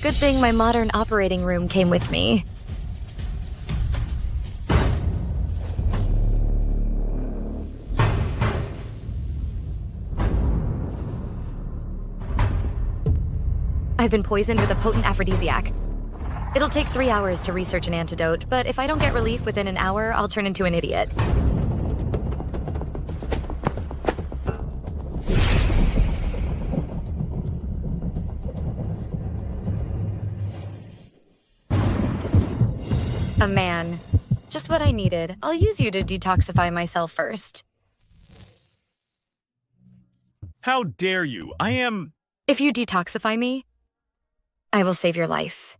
Good thing my modern operating room came with me. I've been poisoned with a potent aphrodisiac. It'll take 3 hours to research an antidote, but if I don't get relief within an hour, I'll turn into an idiot. A man. Just what I needed. I'll use you to detoxify myself first. How dare you? I am... If you detoxify me, I will save your life.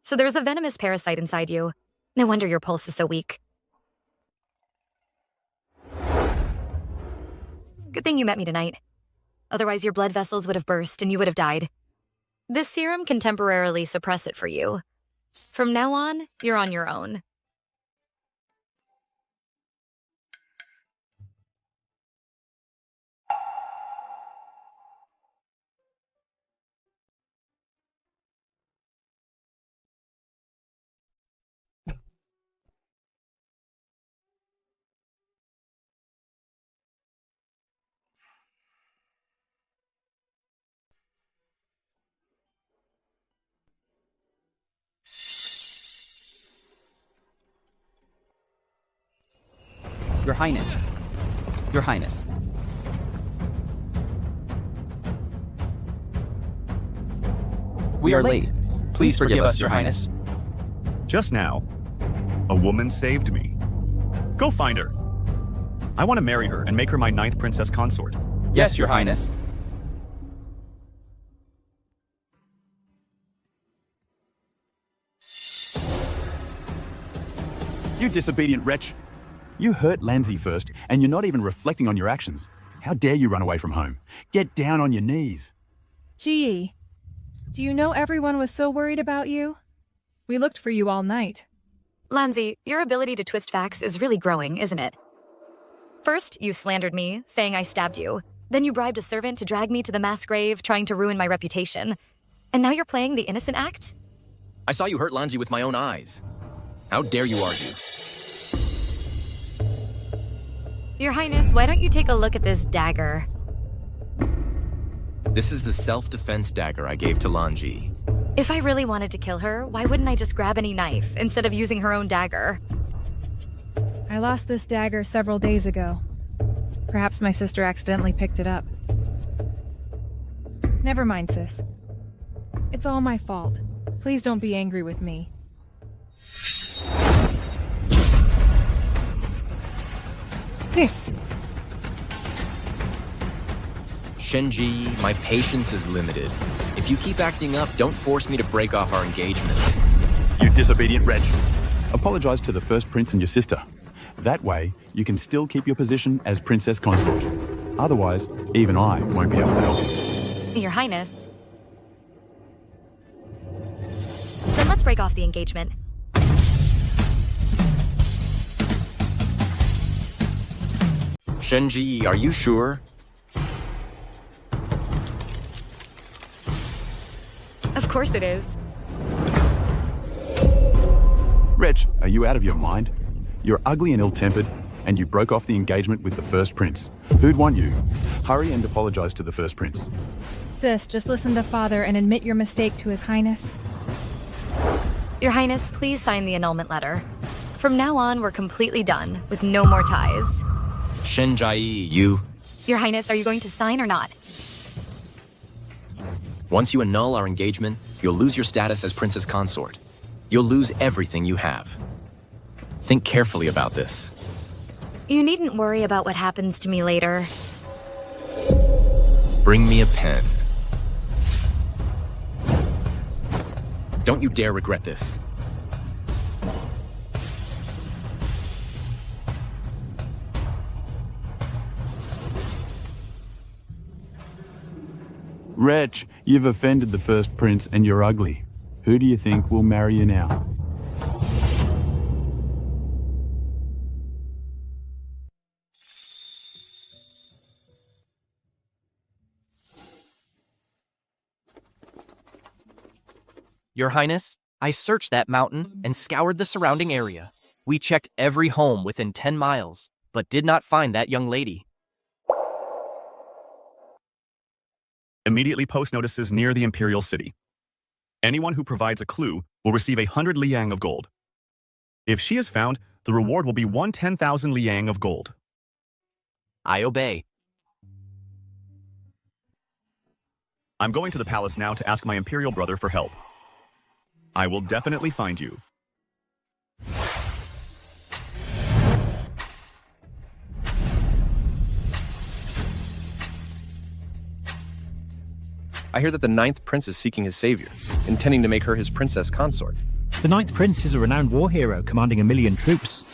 So there's a venomous parasite inside you. No wonder your pulse is so weak. Good thing you met me tonight. Otherwise, your blood vessels would have burst and you would have died. This serum can temporarily suppress it for you. From now on, you're on your own. Your Highness. Your Highness. We are late. Please forgive us, Your Highness. Just now, a woman saved me. Go find her. I want to marry her and make her my 9th princess consort. Yes, Your Highness. You disobedient wretch. You hurt Lanzi first, and you're not even reflecting on your actions. How dare you run away from home? Get down on your knees. Gee, do you know everyone was so worried about you? We looked for you all night. Lanzi, your ability to twist facts is really growing, isn't it? First, you slandered me, saying I stabbed you. Then you bribed a servant to drag me to the mass grave, trying to ruin my reputation. And now you're playing the innocent act? I saw you hurt Lanzi with my own eyes. How dare you argue? Your Highness, why don't you take a look at this dagger? This is the self-defense dagger I gave to Lanji. If I really wanted to kill her, why wouldn't I just grab any knife instead of using her own dagger? I lost this dagger several days ago. Perhaps my sister accidentally picked it up. Never mind, sis. It's all my fault. Please don't be angry with me. Sis! Shenji, my patience is limited. If you keep acting up, don't force me to break off our engagement. You disobedient wretch. Apologize to the first prince and your sister. That way, you can still keep your position as princess consort. Otherwise, even I won't be able to help you. Your Highness. Then let's break off the engagement. Shenji, are you sure? Of course it is. Wretch, are you out of your mind? You're ugly and ill-tempered, and you broke off the engagement with the first prince. Who'd want you? Hurry and apologize to the first prince. Sis, just listen to Father and admit your mistake to His Highness. Your Highness, please sign the annulment letter. From now on, we're completely done, with no more ties. Shenjai, you... Your Highness, are you going to sign or not? Once you annul our engagement, you'll lose your status as princess consort. You'll lose everything you have. Think carefully about this. You needn't worry about what happens to me later. Bring me a pen. Don't you dare regret this. Wretch, you've offended the first prince and you're ugly. Who do you think will marry you now? Your Highness, I searched that mountain and scoured the surrounding area. We checked every home within 10 miles, but did not find that young lady. Immediately post notices near the Imperial City. Anyone who provides a clue will receive 100 liang of gold. If she is found, the reward will be 10,000 liang of gold. I obey. I'm going to the palace now to ask my Imperial brother for help. I will definitely find you. I hear that the ninth prince is seeking his savior, intending to make her his princess consort. The ninth prince is a renowned war hero commanding 1 million troops.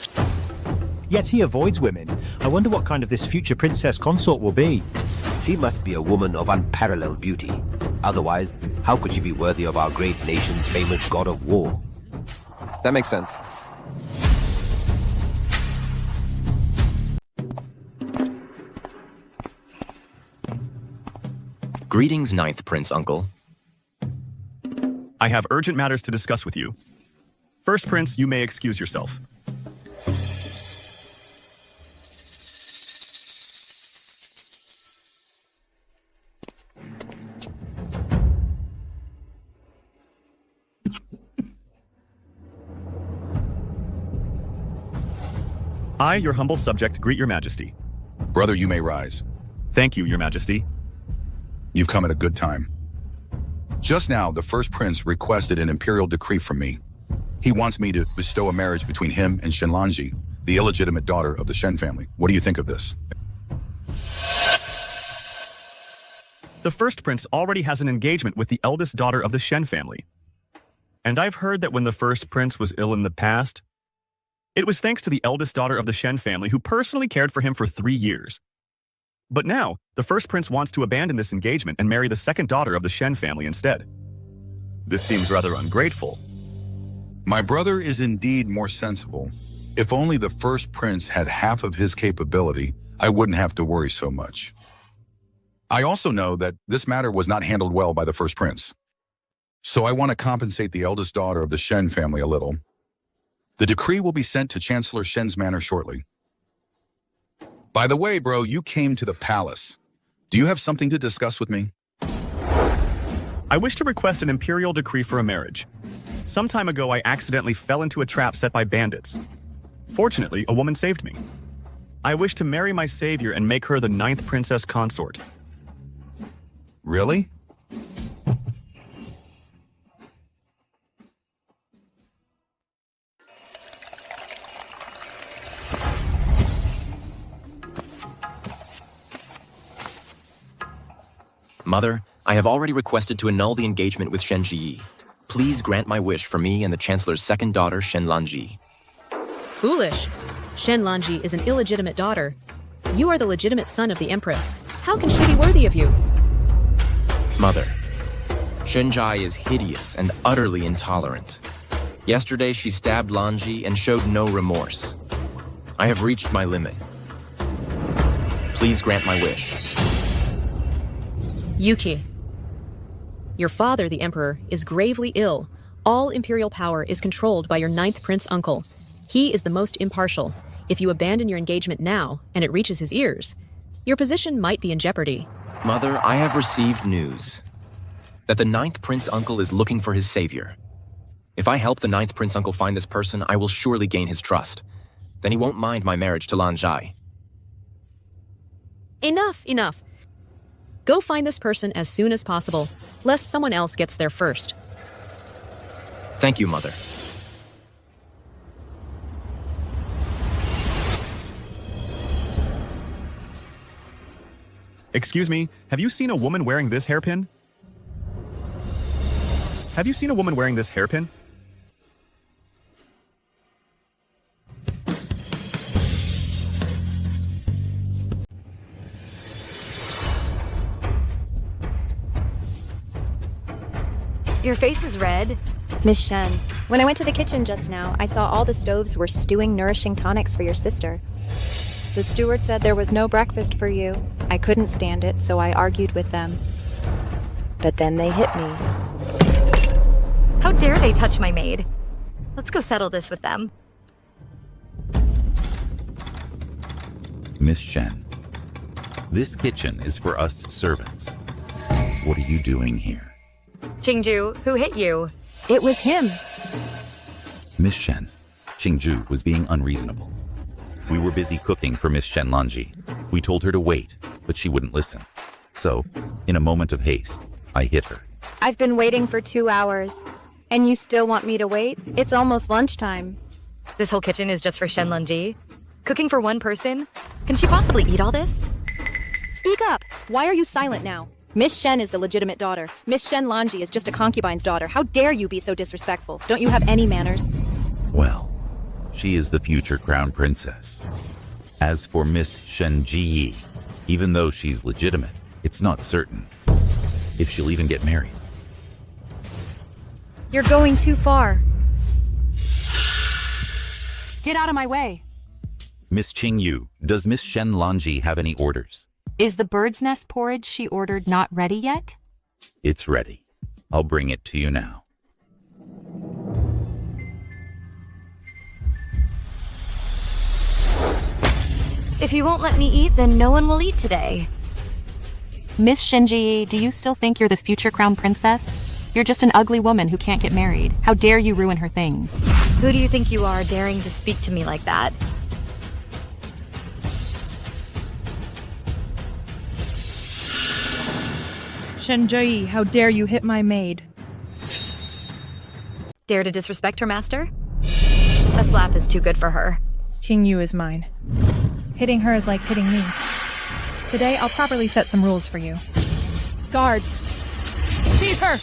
Yet he avoids women. I wonder what kind of this future princess consort will be. She must be a woman of unparalleled beauty. Otherwise, how could she be worthy of our great nation's famous god of war? That makes sense. Greetings, ninth prince, uncle. I have urgent matters to discuss with you. First prince, you may excuse yourself. I, your humble subject, greet your majesty. Brother, you may rise. Thank you, your majesty. You've come at a good time. Just now, the first prince requested an imperial decree from me. He wants me to bestow a marriage between him and Shenlanji, the illegitimate daughter of the Shen family. What do you think of this? The first prince already has an engagement with the eldest daughter of the Shen family. And I've heard that when the first prince was ill in the past, it was thanks to the eldest daughter of the Shen family who personally cared for him for 3 years. But now, the first prince wants to abandon this engagement and marry the second daughter of the Shen family instead. This seems rather ungrateful. My brother is indeed more sensible. If only the first prince had half of his capability, I wouldn't have to worry so much. I also know that this matter was not handled well by the first prince. So I want to compensate the eldest daughter of the Shen family a little. The decree will be sent to Chancellor Shen's manor shortly. By the way, bro, you came to the palace. Do you have something to discuss with me? I wish to request an imperial decree for a marriage. Some time ago, I accidentally fell into a trap set by bandits. Fortunately, a woman saved me. I wish to marry my savior and make her the 9th princess consort. Really? Mother, I have already requested to annul the engagement with Shen Ji. Please grant my wish for me and the Chancellor's second daughter, Shenlanji. Foolish. Shenlanji is an illegitimate daughter. You are the legitimate son of the Empress. How can she be worthy of you? Mother, Shenjai is hideous and utterly intolerant. Yesterday, she stabbed Lanji and showed no remorse. I have reached my limit. Please grant my wish. Yuki. Your father, the Emperor, is gravely ill. All imperial power is controlled by your 9th prince uncle. He is the most impartial. If you abandon your engagement now, and it reaches his ears, your position might be in jeopardy. Mother, I have received news that the 9th prince uncle is looking for his savior. If I help the 9th prince uncle find this person, I will surely gain his trust. Then he won't mind my marriage to Lanjai. Enough. Go find this person as soon as possible, lest someone else gets there first. Thank you, Mother. Excuse me, have you seen a woman wearing this hairpin? Have you seen a woman wearing this hairpin? Your face is red. Miss Shen, when I went to the kitchen just now, I saw all the stoves were stewing nourishing tonics for your sister. The steward said there was no breakfast for you. I couldn't stand it, so I argued with them. But then they hit me. How dare they touch my maid? Let's go settle this with them. Miss Shen, this kitchen is for us servants. What are you doing here? Qingju, who hit you? It was him. Miss Shen, Qingju was being unreasonable. We were busy cooking for Miss Shen Lanji. We told her to wait, but she wouldn't listen. So, in a moment of haste, I hit her. I've been waiting for 2 hours. And you still want me to wait? It's almost lunchtime. This whole kitchen is just for Shen Lunji? Cooking for one person? Can she possibly eat all this? Speak up! Why are you silent now? Miss Shen is the legitimate daughter. Miss Shen Lanji is just a concubine's daughter. How dare you be so disrespectful? Don't you have any manners? Well, she is the future crown princess. As for Miss Shen Ji, even though she's legitimate, it's not certain if she'll even get married. You're going too far. Get out of my way. Miss Qingyu, does Miss Shen Lanji have any orders? Is the bird's nest porridge she ordered not ready yet? It's ready. I'll bring it to you now. If you won't let me eat, then no one will eat today. Miss Shinji, do you still think you're the future crown princess? You're just an ugly woman who can't get married. How dare you ruin her things? Who do you think you are, daring to speak to me like that? Shenjai, how dare you hit my maid? Dare to disrespect her master? A slap is too good for her. Qingyu is mine. Hitting her is like hitting me. Today, I'll properly set some rules for you. Guards! Seize her!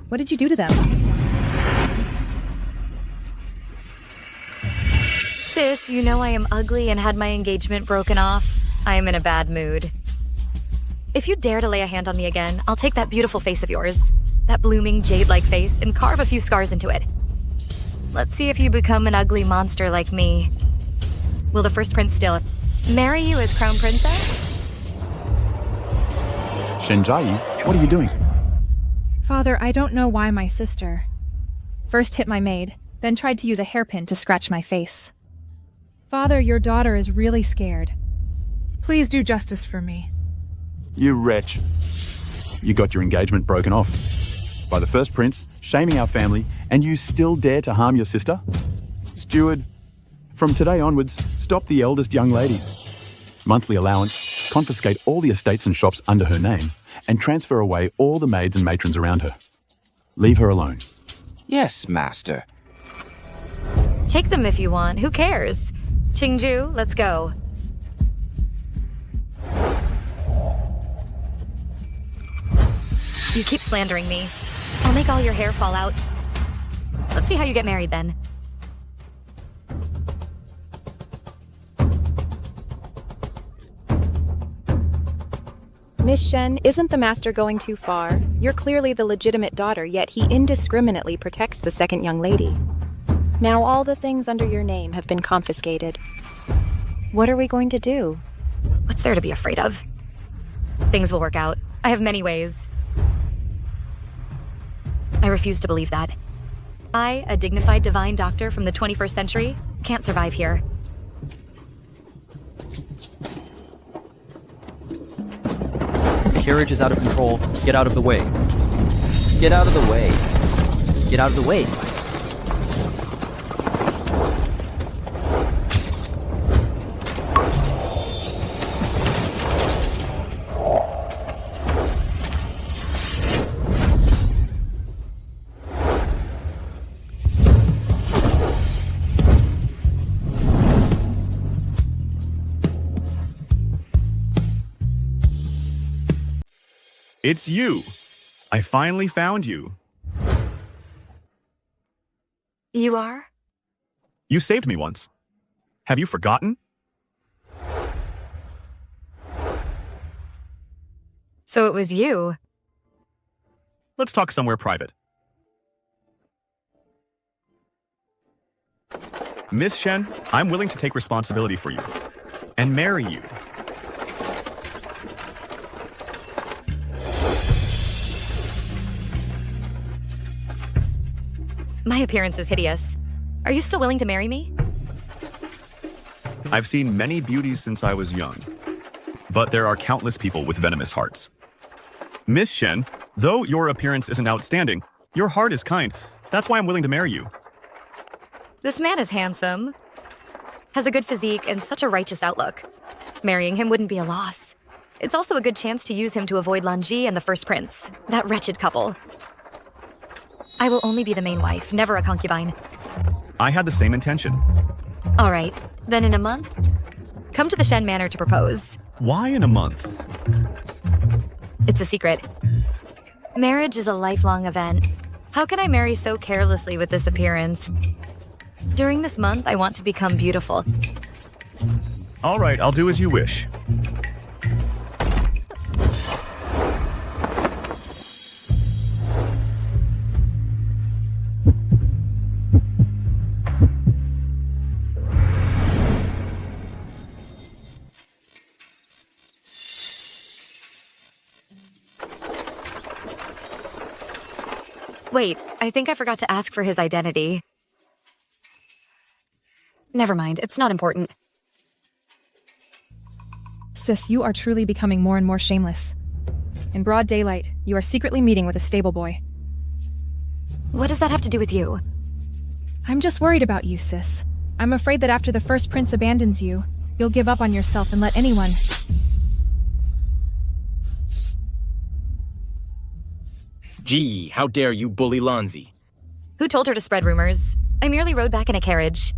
What did you do to them? Sis, you know I am ugly and had my engagement broken off. I am in a bad mood. If you dare to lay a hand on me again, I'll take that beautiful face of yours, that blooming jade-like face, and carve a few scars into it. Let's see if you become an ugly monster like me. Will the first prince still marry you as crown princess? Shenjai, what are you doing? Father, I don't know why my sister first hit my maid, then tried to use a hairpin to scratch my face. Father, your daughter is really scared. Please do justice for me. You wretch. You got your engagement broken off by the first prince, shaming our family, and you still dare to harm your sister? Steward, from today onwards, stop the eldest young lady. Monthly allowance, confiscate all the estates and shops under her name, and transfer away all the maids and matrons around her. Leave her alone. Yes, master. Take them if you want. Who cares? Qingju, let's go. You keep slandering me. I'll make all your hair fall out. Let's see how you get married then. Miss Shen, isn't the master going too far? You're clearly the legitimate daughter, yet he indiscriminately protects the second young lady. Now all the things under your name have been confiscated. What are we going to do? What's there to be afraid of? Things will work out. I have many ways. I refuse to believe that. I, a dignified divine doctor from the 21st century, can't survive here. The carriage is out of control. Get out of the way. Get out of the way. Get out of the way. It's you. I finally found you. You are? You saved me once. Have you forgotten? So it was you. Let's talk somewhere private. Miss Shen, I'm willing to take responsibility for you and marry you. My appearance is hideous. Are you still willing to marry me? I've seen many beauties since I was young, but there are countless people with venomous hearts. Miss Shen, though your appearance isn't outstanding, your heart is kind. That's why I'm willing to marry you. This man is handsome, has a good physique, and such a righteous outlook. Marrying him wouldn't be a loss. It's also a good chance to use him to avoid Lanji and the first prince, that wretched couple. I will only be the main wife, never a concubine. I had the same intention. All right, then in a month, come to the Shen Manor to propose. Why in a month? It's a secret. Marriage is a lifelong event. How can I marry so carelessly with this appearance? During this month, I want to become beautiful. All right, I'll do as you wish. Wait, I think I forgot to ask for his identity. Never mind, it's not important. Sis, you are truly becoming more and more shameless. In broad daylight, you are secretly meeting with a stable boy. What does that have to do with you? I'm just worried about you, sis. I'm afraid that after the first prince abandons you, you'll give up on yourself and let anyone... Gee, how dare you bully Lanzi? Who told her to spread rumors? I merely rode back in a carriage.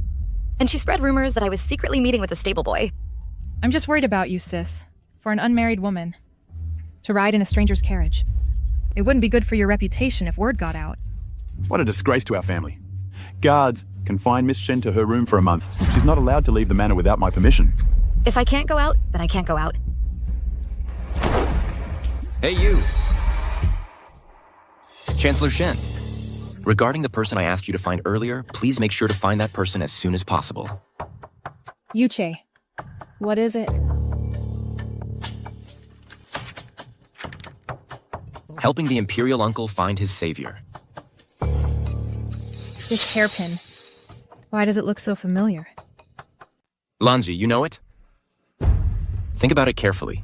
And she spread rumors that I was secretly meeting with a stable boy. I'm just worried about you, sis. For an unmarried woman. To ride in a stranger's carriage. It wouldn't be good for your reputation if word got out. What a disgrace to our family. Guards, confine Miss Shen to her room for a month. She's not allowed to leave the manor without my permission. If I can't go out, then I can't go out. Hey, you! Chancellor Shen, regarding the person I asked you to find earlier, please make sure to find that person as soon as possible. Yuche. What is it? Helping the Imperial uncle find his savior. This hairpin. Why does it look so familiar? Lanji, you know it? Think about it carefully.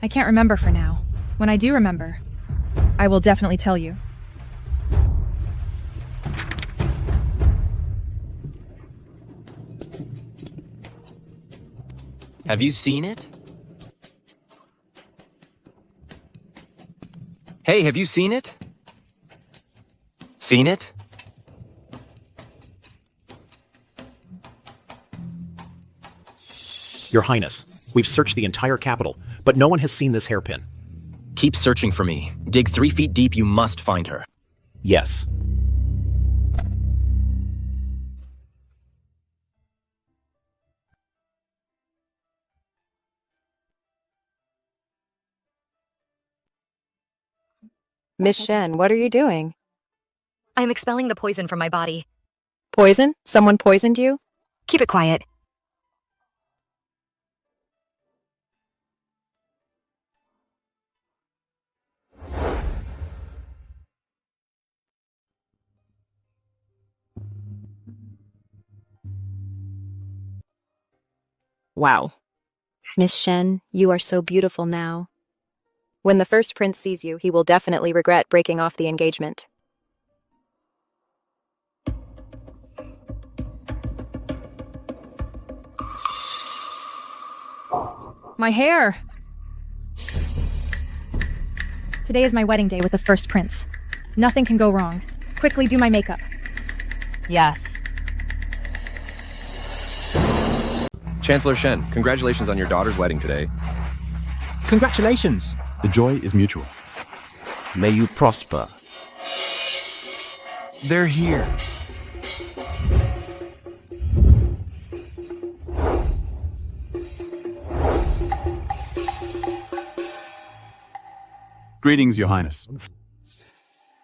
I can't remember for now. When I do remember, I will definitely tell you. Have you seen it? Hey, have you seen it? Seen it? Your Highness, we've searched the entire capital, but no one has seen this hairpin. Keep searching for me. Dig 3 feet deep, you must find her. Yes. Miss Shen, what are you doing? I'm expelling the poison from my body. Poison? Someone poisoned you? Keep it quiet. Wow. Miss Shen, you are so beautiful now. When the first prince sees you, he will definitely regret breaking off the engagement. My hair! Today is my wedding day with the first prince. Nothing can go wrong. Quickly do my makeup. Yes. Chancellor Shen, congratulations on your daughter's wedding today. Congratulations. The joy is mutual. May you prosper. They're here. Greetings, Your Highness.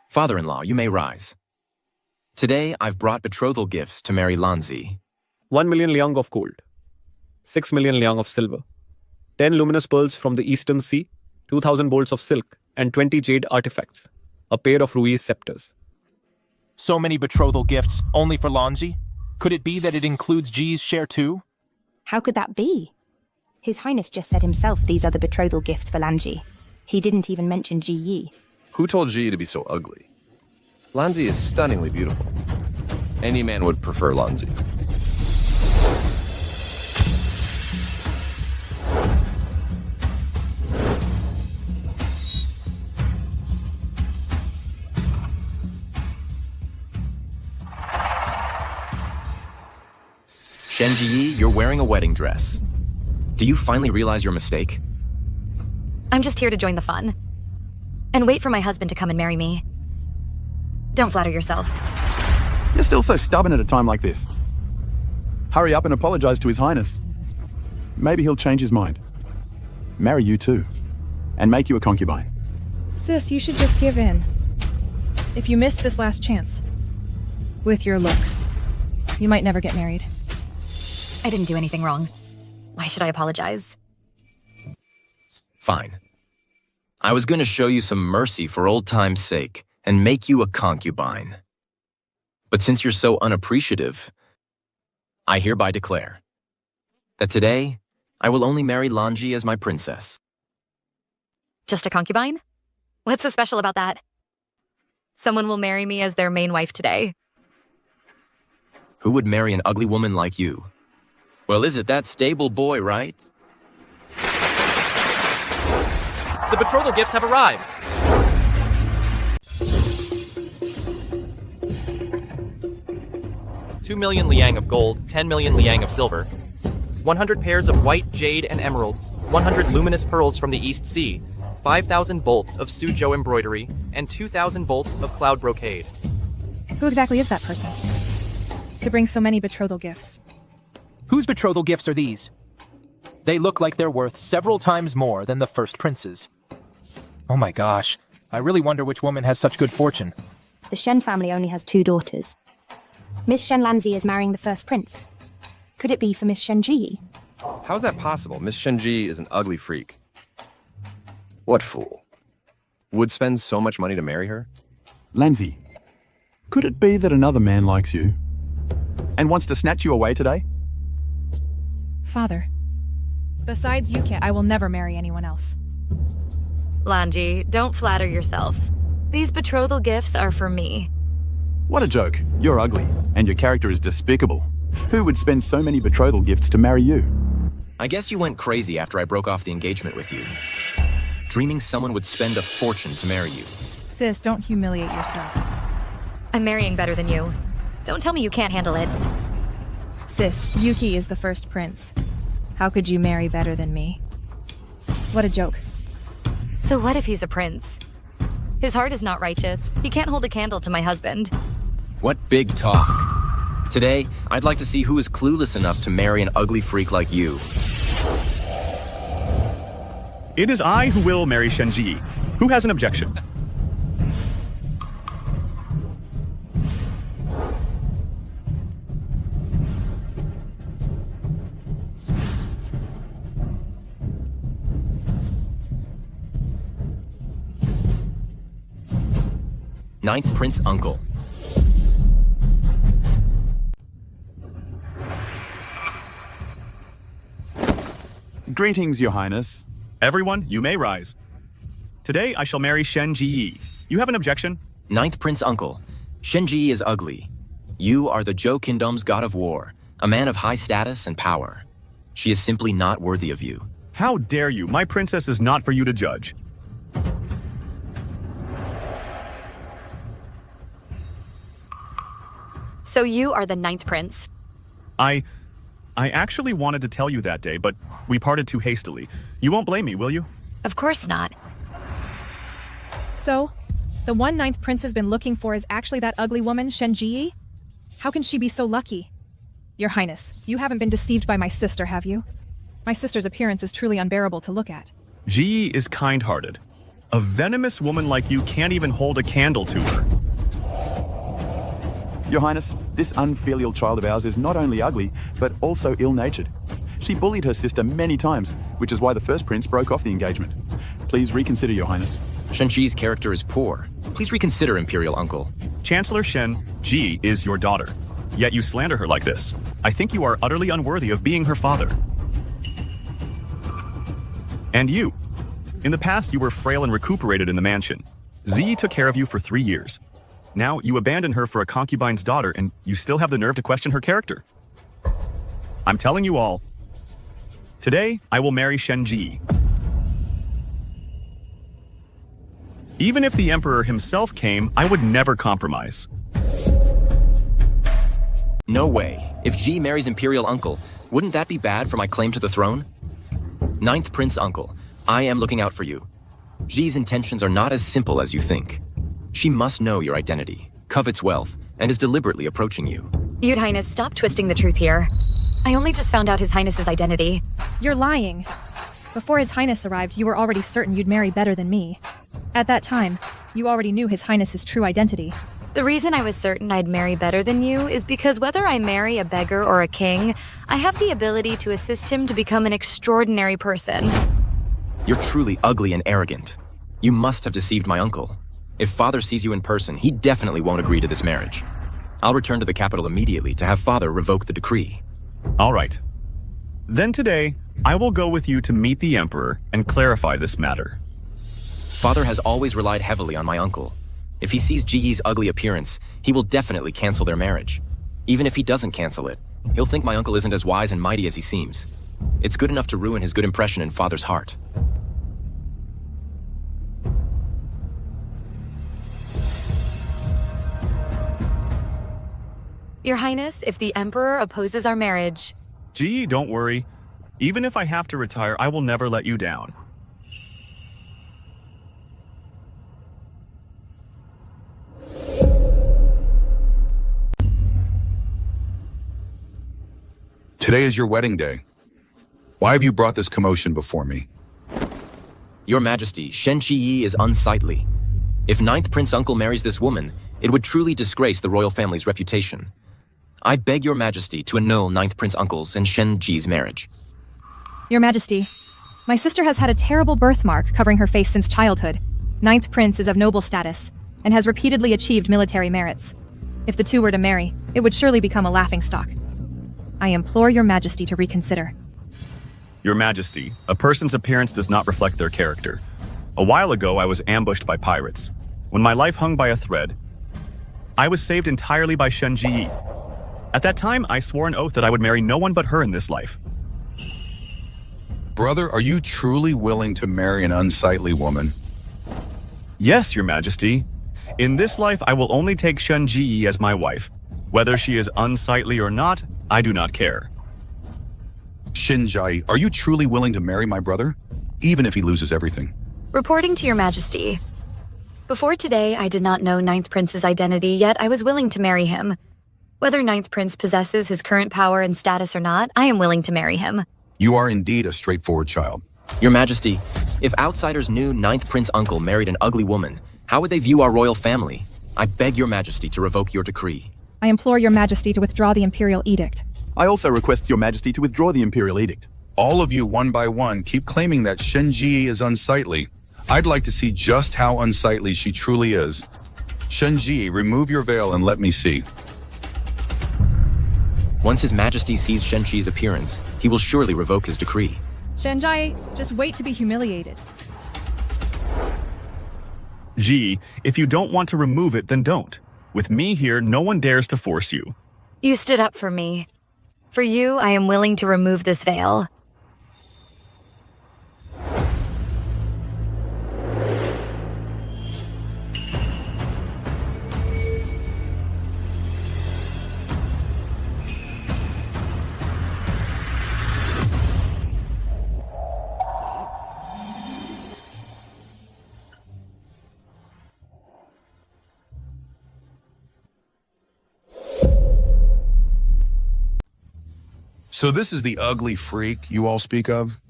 Father-in-law, you may rise. Today, I've brought betrothal gifts to marry Lanzi. 1 million liang of gold, 6 million liang of silver, 10 luminous pearls from the eastern sea, 2,000 bolts of silk, and 20 jade artifacts, a pair of ruby scepters. So many betrothal gifts only for Lanji? Could it be that it includes Ji's share too? How could that be? His Highness just said himself these are the betrothal gifts for Lanji. He didn't even mention Ji Yi. Who told Ji to be so ugly? Lanzi is stunningly beautiful. Any man would prefer Lanzi. Shen Ji, you're wearing a wedding dress. Do you finally realize your mistake? I'm just here to join the fun. And wait for my husband to come and marry me. Don't flatter yourself. You're still so stubborn at a time like this. Hurry up and apologize to His Highness. Maybe he'll change his mind. Marry you too. And make you a concubine. Sis, you should just give in. If you missed this last chance, with your looks, you might never get married. I didn't do anything wrong. Why should I apologize? Fine. I was going to show you some mercy for old time's sake and make you a concubine. But since you're so unappreciative, I hereby declare that today I will only marry Lanji as my princess. Just a concubine? What's so special about that? Someone will marry me as their main wife today. Who would marry an ugly woman like you? Well, is it that stable boy, right? The betrothal gifts have arrived. $2 million liang of gold, 10 million liang of silver, 100 pairs of white jade and emeralds, 100 luminous pearls from the East Sea, 5,000 bolts of Suzhou embroidery, and 2,000 bolts of cloud brocade. Who exactly is that person? To bring so many betrothal gifts. Whose betrothal gifts are these? They look like they're worth several times more than the first prince's. Oh my gosh, I really wonder which woman has such good fortune. The Shen family only has 2 daughters. Miss Shen Lanzi is marrying the first prince. Could it be for Miss Shen Ji? How's that possible? Miss Shenji is an ugly freak. What fool? Would spend so much money to marry her? Lanzi, could it be that another man likes you and wants to snatch you away today? Father, besides Yuki, I will never marry anyone else. Lanji, don't flatter yourself. These betrothal gifts are for me. What a joke. You're ugly, and your character is despicable. Who would spend so many betrothal gifts to marry you? I guess you went crazy after I broke off the engagement with you. Dreaming someone would spend a fortune to marry you. Sis, don't humiliate yourself. I'm marrying better than you. Don't tell me you can't handle it. Sis, Yuki is the first prince. How could you marry better than me? What a joke. So what if he's a prince? His heart is not righteous. He can't hold a candle to my husband. What big talk. Today, I'd like to see who is clueless enough to marry an ugly freak like you. It is I who will marry Shenji. Who has an objection? Ninth Prince Uncle. Greetings, Your Highness. Everyone, you may rise. Today, I shall marry Shen Ji. You have an objection? Ninth Prince Uncle. Shenji is ugly. You are the Zhou Kingdom's god of war, a man of high status and power. She is simply not worthy of you. How dare you? My princess is not for you to judge. So you are the ninth prince? I I actually wanted to tell you that day, but we parted too hastily. You won't blame me, will you? Of course not. So, the one ninth prince has been looking for is actually that ugly woman, Shenji? How can she be so lucky? Your Highness, you haven't been deceived by my sister, have you? My sister's appearance is truly unbearable to look at. Ji is kind-hearted. A venomous woman like you can't even hold a candle to her. Your Highness, this unfilial child of ours is not only ugly, but also ill-natured. She bullied her sister many times, which is why the first prince broke off the engagement. Please reconsider, Your Highness. Shenji's character is poor. Please reconsider, Imperial Uncle. Chancellor Shen, Ji is your daughter. Yet you slander her like this. I think you are utterly unworthy of being her father. And you. In the past, you were frail and recuperated in the mansion. Zi took care of you for 3 years. Now, you abandon her for a concubine's daughter, and you still have the nerve to question her character. I'm telling you all. Today, I will marry Shenji. Even if the Emperor himself came, I would never compromise. No way. If Ji marries Imperial Uncle, wouldn't that be bad for my claim to the throne? Ninth Prince Uncle, I am looking out for you. Ji's intentions are not as simple as you think. She must know your identity, covets wealth, and is deliberately approaching you. Your Highness, stop twisting the truth here. I only just found out His Highness's identity. You're lying. Before His Highness arrived, you were already certain you'd marry better than me. At that time, you already knew His Highness's true identity. The reason I was certain I'd marry better than you is because whether I marry a beggar or a king, I have the ability to assist him to become an extraordinary person. You're truly ugly and arrogant. You must have deceived my uncle. If Father sees you in person, he definitely won't agree to this marriage. I'll return to the capital immediately to have Father revoke the decree. All right. Then today, I will go with you to meet the Emperor and clarify this matter. Father has always relied heavily on my uncle. If he sees Ji's ugly appearance, he will definitely cancel their marriage. Even if he doesn't cancel it, he'll think my uncle isn't as wise and mighty as he seems. It's good enough to ruin his good impression in Father's heart. Your Highness, if the Emperor opposes our marriage... Ji, don't worry. Even if I have to retire, I will never let you down. Today is your wedding day. Why have you brought this commotion before me? Your Majesty, Shen Yi is unsightly. If Ninth Prince Uncle marries this woman, it would truly disgrace the royal family's reputation. I beg your Majesty to annul Ninth Prince Uncle's and Shen Ji's marriage. Your Majesty, my sister has had a terrible birthmark covering her face since childhood. Ninth Prince is of noble status and has repeatedly achieved military merits. If the two were to marry, it would surely become a laughingstock. I implore your Majesty to reconsider. Your Majesty, a person's appearance does not reflect their character. A while ago, I was ambushed by pirates. When my life hung by a thread, I was saved entirely by Shenji. At that time, I swore an oath that I would marry no one but her in this life. Brother, are you truly willing to marry an unsightly woman? Yes, Your Majesty. In this life, I will only take Shenji as my wife. Whether she is unsightly or not, I do not care. Shinjai, are you truly willing to marry my brother? Even if he loses everything. Reporting to Your Majesty. Before today, I did not know Ninth Prince's identity, yet I was willing to marry him. Whether Ninth Prince possesses his current power and status or not, I am willing to marry him. You are indeed a straightforward child. Your Majesty, if outsiders knew Ninth Prince Uncle married an ugly woman, how would they view our royal family? I beg your Majesty to revoke your decree. I implore your Majesty to withdraw the Imperial Edict. I also request your Majesty to withdraw the Imperial Edict. All of you, one by one, keep claiming that Shenji is unsightly. I'd like to see just how unsightly she truly is. Shenji, remove your veil and let me see. Once His Majesty sees Shenji's appearance, he will surely revoke his decree. Shenjai, just wait to be humiliated. Ji, if you don't want to remove it, then don't. With me here, no one dares to force you. You stood up for me. For you, I am willing to remove this veil. So this is the ugly freak you all speak of?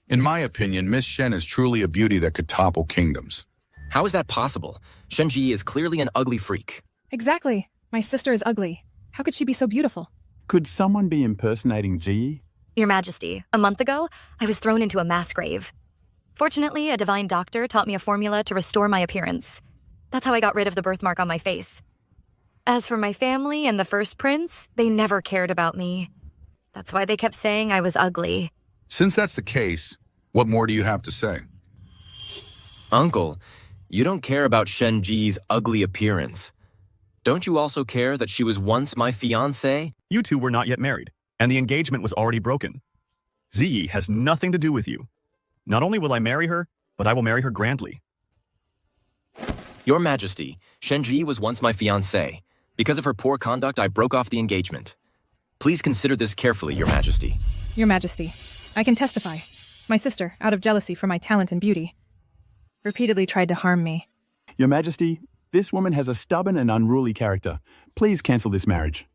In my opinion, Miss Shen is truly a beauty that could topple kingdoms. How is that possible? Shenji is clearly an ugly freak. Exactly. My sister is ugly. How could she be so beautiful? Could someone be impersonating Ji? Your Majesty, a month ago, I was thrown into a mass grave. Fortunately, a divine doctor taught me a formula to restore my appearance. That's how I got rid of the birthmark on my face. As for my family and the first prince, they never cared about me. That's why they kept saying I was ugly. Since that's the case, what more do you have to say? Uncle, you don't care about Shenji's ugly appearance. Don't you also care that she was once my fiancée? You two were not yet married, and the engagement was already broken. Ziyi has nothing to do with you. Not only will I marry her, but I will marry her grandly. Your Majesty, Shenji was once my fiancée. Because of her poor conduct, I broke off the engagement. Please consider this carefully, Your Majesty. Your Majesty, I can testify. My sister, out of jealousy for my talent and beauty, repeatedly tried to harm me. Your Majesty, this woman has a stubborn and unruly character. Please cancel this marriage.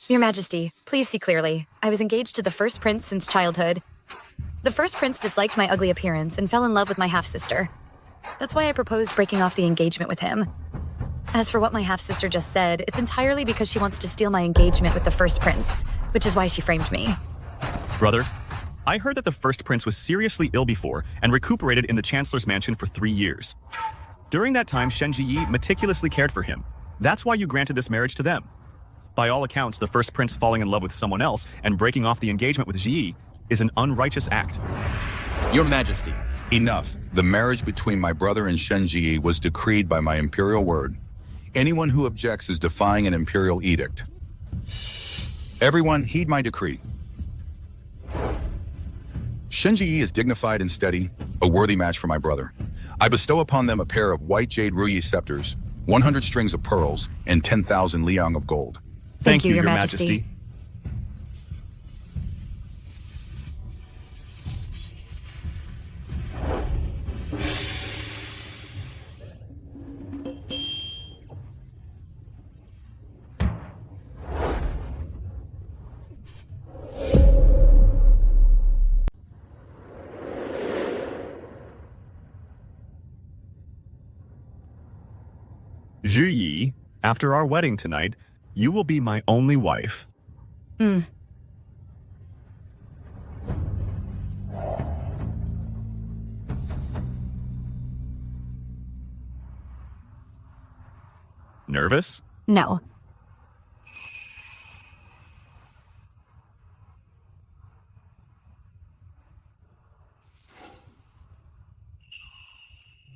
Your Majesty, please see clearly. I was engaged to the first prince since childhood. The first prince disliked my ugly appearance and fell in love with my half-sister. That's why I proposed breaking off the engagement with him. As for what my half-sister just said, it's entirely because she wants to steal my engagement with the first prince, which is why she framed me. Brother, I heard that the first prince was seriously ill before and recuperated in the Chancellor's mansion for 3 years. During that time, Shen Jiyi meticulously cared for him. That's why you granted this marriage to them. By all accounts, the first prince falling in love with someone else and breaking off the engagement with Jiyi is an unrighteous act. Your Majesty. Enough. The marriage between my brother and Shen Jiyi was decreed by my imperial word. Anyone who objects is defying an imperial edict. Everyone, heed my decree. Shen Jiyi is dignified and steady, a worthy match for my brother. I bestow upon them a pair of white jade ruyi scepters, 100 strings of pearls, and 10,000 liang of gold. Thank you, Your Majesty. Zhu Yi, after our wedding tonight, you will be my only wife. Nervous? No.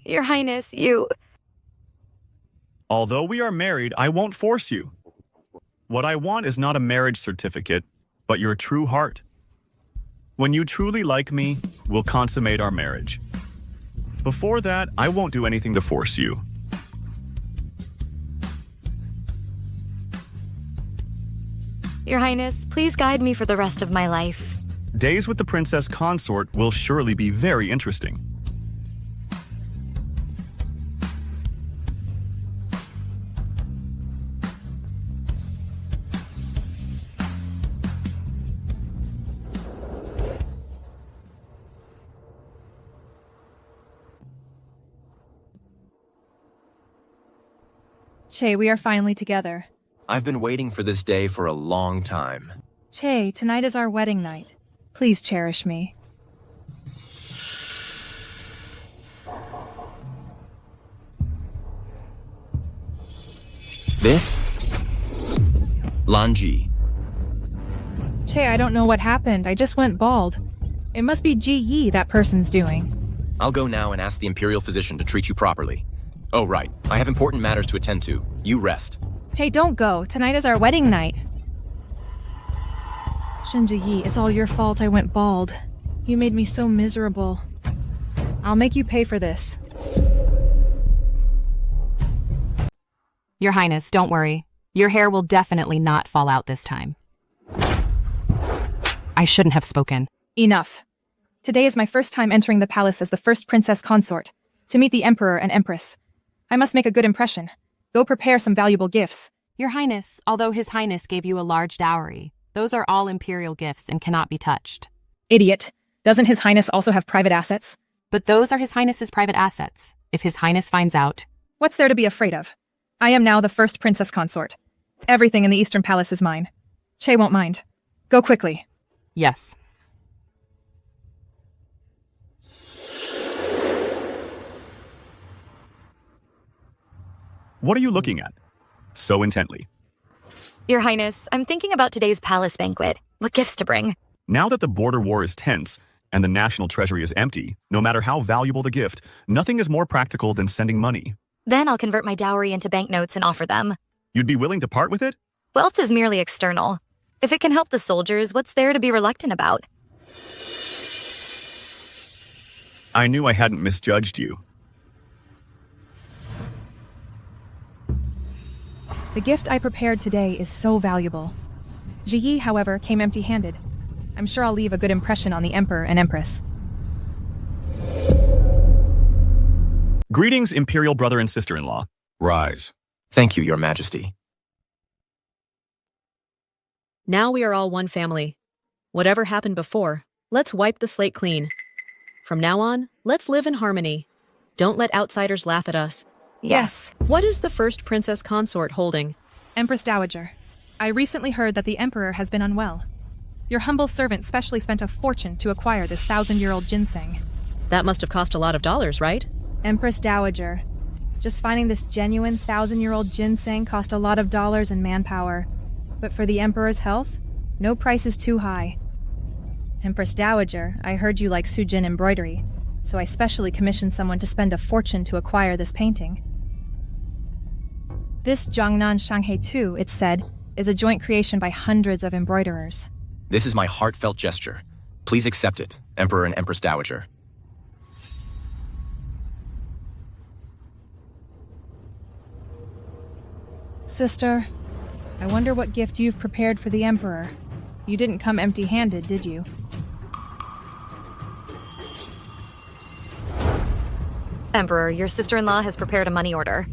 Your Highness, you... Although we are married, I won't force you. What I want is not a marriage certificate, but your true heart. When you truly like me, we'll consummate our marriage. Before that, I won't do anything to force you. Your Highness, please guide me for the rest of my life. Days with the princess consort will surely be very interesting. Che, we are finally together. I've been waiting for this day for a long time. Che, tonight is our wedding night. Please cherish me. This? Lanji. Che, I don't know what happened. I just went bald. It must be Ji Yi that person's doing. I'll go now and ask the Imperial Physician to treat you properly. Oh, right. I have important matters to attend to. You rest. Che, don't go. Tonight is our wedding night. Shinji Yi, it's all your fault I went bald. You made me so miserable. I'll make you pay for this. Your Highness, don't worry. Your hair will definitely not fall out this time. I shouldn't have spoken. Enough. Today is my first time entering the palace as the first princess consort, to meet the Emperor and Empress. I must make a good impression. Go prepare some valuable gifts. Your Highness, although His Highness gave you a large dowry, Those are all Imperial gifts and cannot be touched. Idiot. Doesn't His Highness also have private assets? But those are His Highness's private assets. If His Highness finds out... What's there to be afraid of? I am now the first princess consort. Everything in the Eastern Palace is mine. Che won't mind. Go quickly. Yes. What are you looking at? So intently. Your Highness, I'm thinking about today's palace banquet. What gifts to bring? Now that the border war is tense and the national treasury is empty, no matter how valuable the gift, nothing is more practical than sending money. Then I'll convert my dowry into banknotes and offer them. You'd be willing to part with it? Wealth is merely external. If it can help the soldiers, what's there to be reluctant about? I knew I hadn't misjudged you. The gift I prepared today is so valuable. Ji Yi, however, came empty-handed. I'm sure I'll leave a good impression on the Emperor and Empress. Greetings, Imperial brother and sister-in-law. Rise. Thank you, Your Majesty. Now we are all one family. Whatever happened before, let's wipe the slate clean. From now on, let's live in harmony. Don't let outsiders laugh at us. Yes. What is the first princess consort holding? Empress Dowager, I recently heard that the Emperor has been unwell. Your humble servant specially spent a fortune to acquire this 1,000-year-old ginseng. That must have cost a lot of dollars, right? Empress Dowager, just finding this genuine 1,000-year-old ginseng cost a lot of dollars and manpower. But for the Emperor's health, no price is too high. Empress Dowager, I heard you like Sujin embroidery, so I specially commissioned someone to spend a fortune to acquire this painting. This Jiangnan Shanghe 2, it's said, is a joint creation by hundreds of embroiderers. This is my heartfelt gesture. Please accept it, Emperor and Empress Dowager. Sister, I wonder what gift you've prepared for the Emperor. You didn't come empty-handed, did you? Emperor, your sister-in-law has prepared a money order.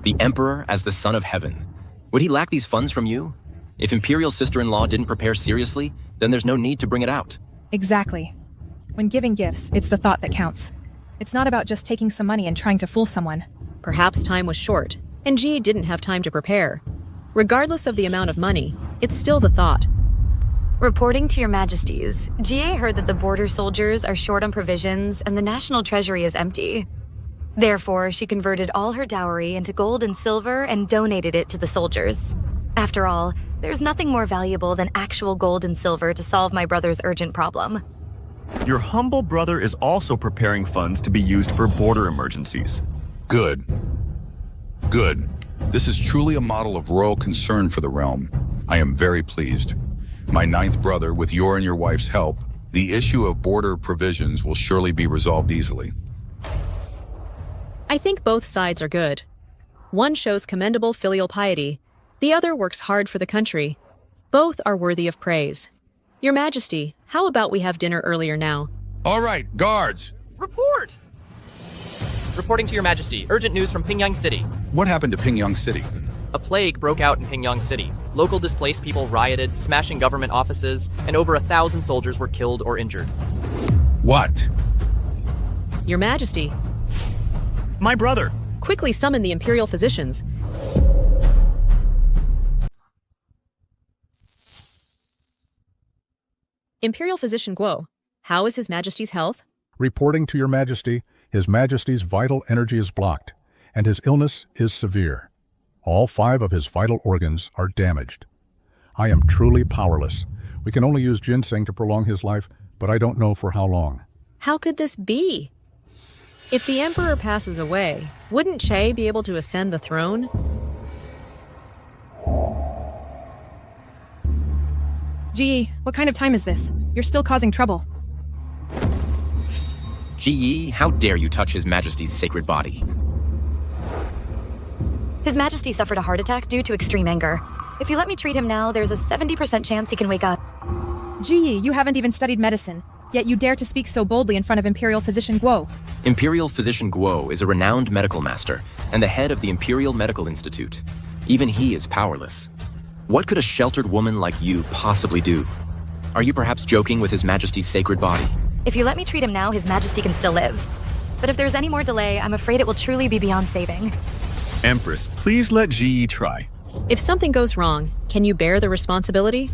The Emperor as the Son of Heaven. Would he lack these funds from you? If Imperial sister-in-law didn't prepare seriously, then there's no need to bring it out. Exactly. When giving gifts, it's the thought that counts. It's not about just taking some money and trying to fool someone. Perhaps time was short, and Ji didn't have time to prepare. Regardless of the amount of money, it's still the thought. Reporting to your majesties, GA heard that the border soldiers are short on provisions and the national treasury is empty. Therefore, she converted all her dowry into gold and silver and donated it to the soldiers. After all, there's nothing more valuable than actual gold and silver to solve my brother's urgent problem. Your humble brother is also preparing funds to be used for border emergencies. Good. Good. This is truly a model of royal concern for the realm. I am very pleased. My ninth brother, with your and your wife's help, the issue of border provisions will surely be resolved easily. I think both sides are good. One shows commendable filial piety. The other works hard for the country. Both are worthy of praise. Your Majesty, how about we have dinner earlier now? All right, guards. Report! Reporting to your Majesty, urgent news from Pingyang City. What happened to Pingyang City? A plague broke out in Pingyang City. Local displaced people rioted, smashing government offices, and over 1,000 soldiers were killed or injured. What? Your Majesty. My brother. Quickly summon the Imperial physicians. Imperial Physician Guo, how is His Majesty's health? Reporting to Your Majesty, His Majesty's vital energy is blocked, and his illness is severe. All 5 of his vital organs are damaged. I am truly powerless. We can only use ginseng to prolong his life, but I don't know for how long. How could this be? If the Emperor passes away, wouldn't Che be able to ascend the throne? Ji, what kind of time is this? You're still causing trouble. Ji Yi, how dare you touch His Majesty's sacred body? His Majesty suffered a heart attack due to extreme anger. If you let me treat him now, there's a 70% chance he can wake up. Ji, you haven't even studied medicine, yet you dare to speak so boldly in front of Imperial Physician Guo. Imperial Physician Guo is a renowned medical master and the head of the Imperial Medical Institute. Even he is powerless. What could a sheltered woman like you possibly do? Are you perhaps joking with His Majesty's sacred body? If you let me treat him now, His Majesty can still live. But if there's any more delay, I'm afraid it will truly be beyond saving. Empress, please let GE try. If something goes wrong, can you bear the responsibility?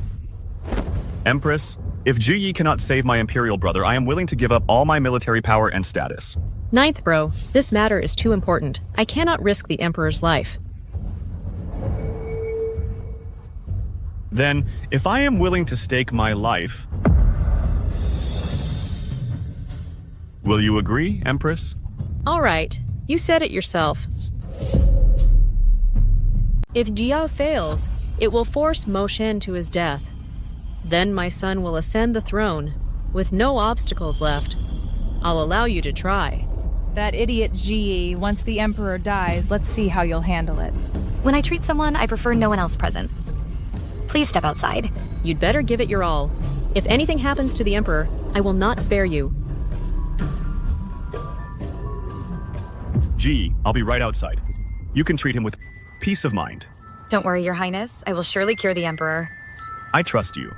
Empress, if GE cannot save my Imperial brother, I am willing to give up all my military power and status. Ninth Bro, this matter is too important. I cannot risk the Emperor's life. Then, if I am willing to stake my life, will you agree, Empress? All right, you said it yourself. If Jia fails, it will force Mo Shen to his death. Then my son will ascend the throne, with no obstacles left. I'll allow you to try. That idiot GE, once the Emperor dies, let's see how you'll handle it. When I treat someone, I prefer no one else present. Please step outside. You'd better give it your all. If anything happens to the Emperor, I will not spare you. GE, I'll be right outside. You can treat him with peace of mind. Don't worry, Your Highness. I will surely cure the Emperor. I trust you.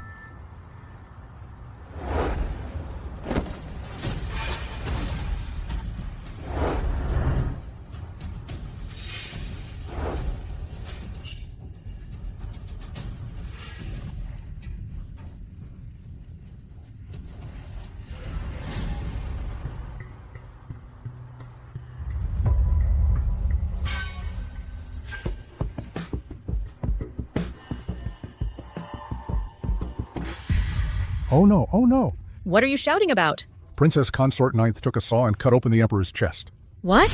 Oh no, oh no. What are you shouting about? Princess Consort Ninth took a saw and cut open the Emperor's chest. What?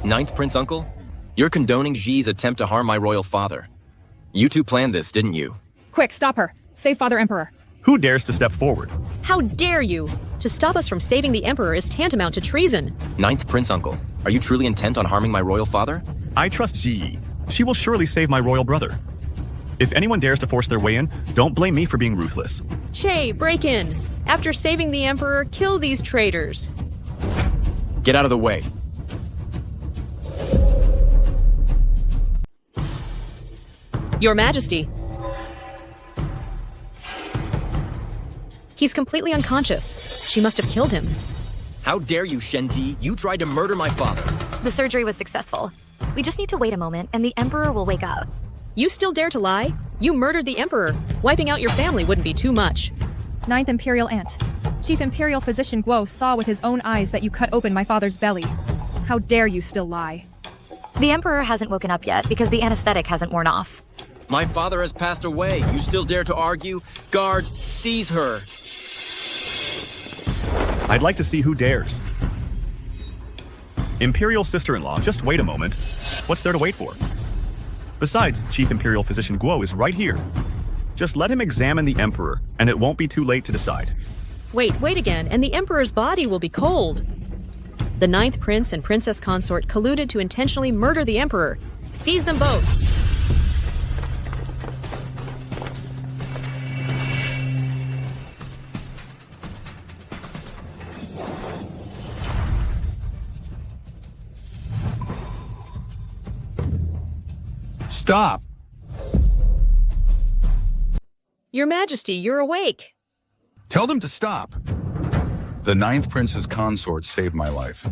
Ninth Prince Uncle? You're condoning Xi's attempt to harm my royal father. You two planned this, didn't you? Quick, stop her. Save Father Emperor. Who dares to step forward? How dare you! To stop us from saving the Emperor is tantamount to treason. Ninth Prince Uncle, are you truly intent on harming my royal father? I trust GE. She will surely save my royal brother. If anyone dares to force their way in, don't blame me for being ruthless. Che, break in. After saving the Emperor, kill these traitors. Get out of the way. Your Majesty. He's completely unconscious. She must have killed him. How dare you, Shenji? You tried to murder my father. The surgery was successful. We just need to wait a moment, and the Emperor will wake up. You still dare to lie? You murdered the Emperor. Wiping out your family wouldn't be too much. Ninth Imperial Aunt. Chief Imperial Physician Guo saw with his own eyes that you cut open my father's belly. How dare you still lie? The Emperor hasn't woken up yet because the anesthetic hasn't worn off. My father has passed away. You still dare to argue? Guards, seize her. I'd like to see who dares. Imperial sister-in-law, just wait a moment. What's there to wait for? Besides, Chief Imperial Physician Guo is right here. Just let him examine the Emperor, and it won't be too late to decide. Wait again, and the Emperor's body will be cold. The Ninth Prince and Princess Consort colluded to intentionally murder the Emperor. Seize them both. Stop! Your Majesty, you're awake. Tell them to stop. The Ninth Prince's consort saved my life.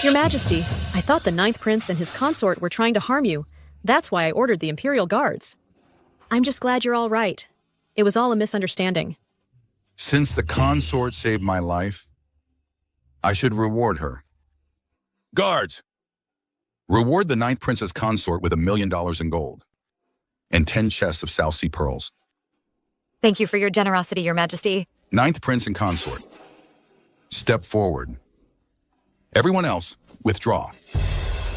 Your Majesty, I thought the Ninth Prince and his consort were trying to harm you. That's why I ordered the Imperial Guards. I'm just glad you're all right. It was all a misunderstanding. Since the consort saved my life, I should reward her. Guards! Reward the Ninth Prince's consort with $1 million in gold and 10 chests of South Sea pearls. Thank you for your generosity, Your Majesty. Ninth Prince and consort, step forward. Everyone else, withdraw.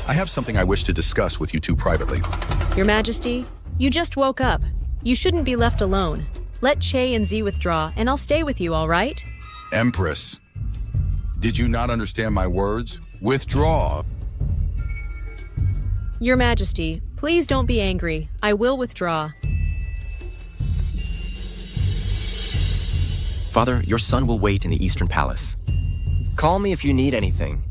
I have something I wish to discuss with you two privately. Your Majesty, you just woke up. You shouldn't be left alone. Let Che and Z withdraw, and I'll stay with you, all right? Empress, did you not understand my words? Withdraw. Your Majesty, please don't be angry. I will withdraw. Father, your son will wait in the Eastern Palace. Call me if you need anything.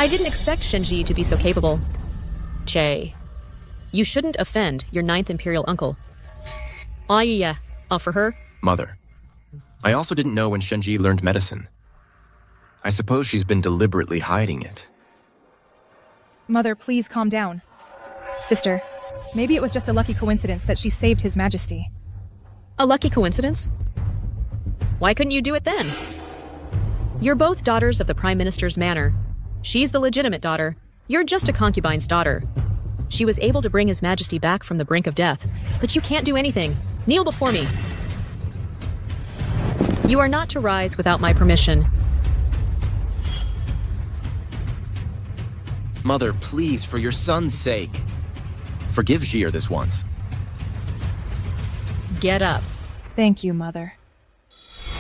I didn't expect Shenji to be so capable. Che, you shouldn't offend your 9th Imperial uncle. For her? Mother, I also didn't know when Shenji learned medicine. I suppose she's been deliberately hiding it. Mother, please calm down. Sister, maybe it was just a lucky coincidence that she saved His Majesty. A lucky coincidence? Why couldn't you do it then? You're both daughters of the Prime Minister's manor. She's the legitimate daughter. You're just a concubine's daughter. She was able to bring His Majesty back from the brink of death, but you can't do anything. Kneel before me. You are not to rise without my permission. Mother, please, for your son's sake. Forgive Jir this once. Get up. Thank you, Mother.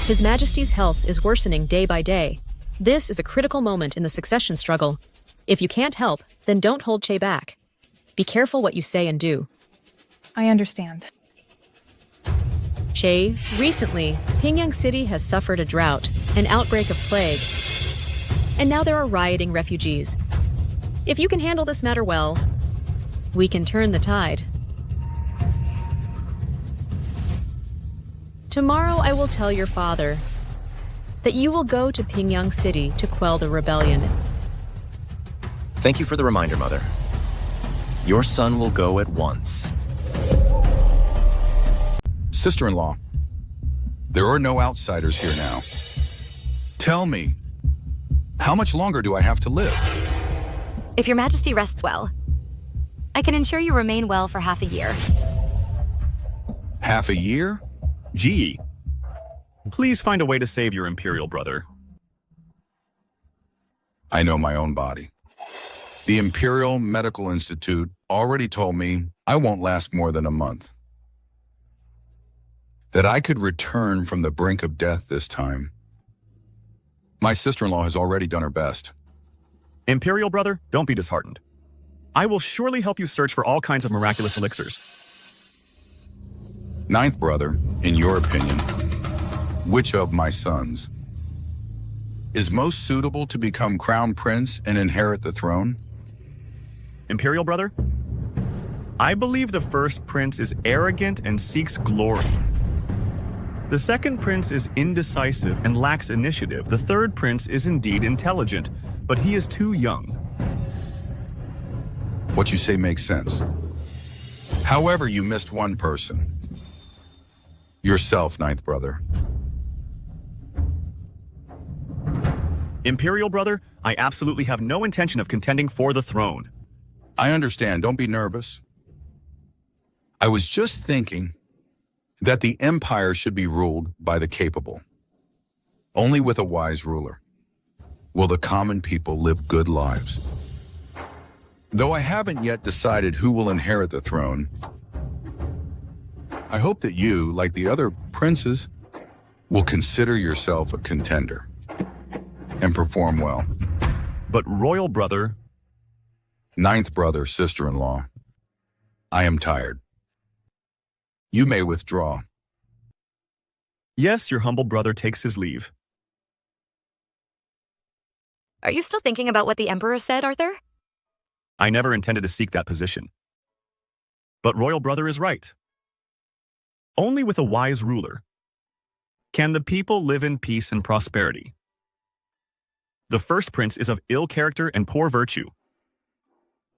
His Majesty's health is worsening day by day. This is a critical moment in the succession struggle. If you can't help, then don't hold Che back. Be careful what you say and do. I understand. Che, recently, Pingyang City has suffered a drought, an outbreak of plague, and now there are rioting refugees. If you can handle this matter well, we can turn the tide. Tomorrow I will tell your father that you will go to Pingyang City to quell the rebellion. Thank you for the reminder, Mother. Your son will go at once. Sister-in-law, there are no outsiders here now. Tell me, how much longer do I have to live? If your Majesty rests well, I can ensure you remain well for half a year. Half a year? Ji, please find a way to save your Imperial brother. I know my own body. The Imperial Medical Institute already told me I won't last more than a month. That I could return from the brink of death this time. My sister-in-law has already done her best. Imperial brother, don't be disheartened. I will surely help you search for all kinds of miraculous elixirs. 9th brother, in your opinion, which of my sons is most suitable to become crown prince and inherit the throne? Imperial brother, I believe the first prince is arrogant and seeks glory. The second prince is indecisive and lacks initiative. The third prince is indeed intelligent, but he is too young. What you say makes sense. However, you missed one person. Yourself, 9th brother. Imperial brother, I absolutely have no intention of contending for the throne. I understand. Don't be nervous. I was just thinking that the empire should be ruled by the capable. Only with a wise ruler will the common people live good lives. Though I haven't yet decided who will inherit the throne, I hope that you, like the other princes, will consider yourself a contender and perform well. But royal brother... 9th brother, sister-in-law, I am tired. You may withdraw. Yes, your humble brother takes his leave. Are you still thinking about what the Emperor said, Arthur? I never intended to seek that position. But royal brother is right. Only with a wise ruler can the people live in peace and prosperity. The first prince is of ill character and poor virtue.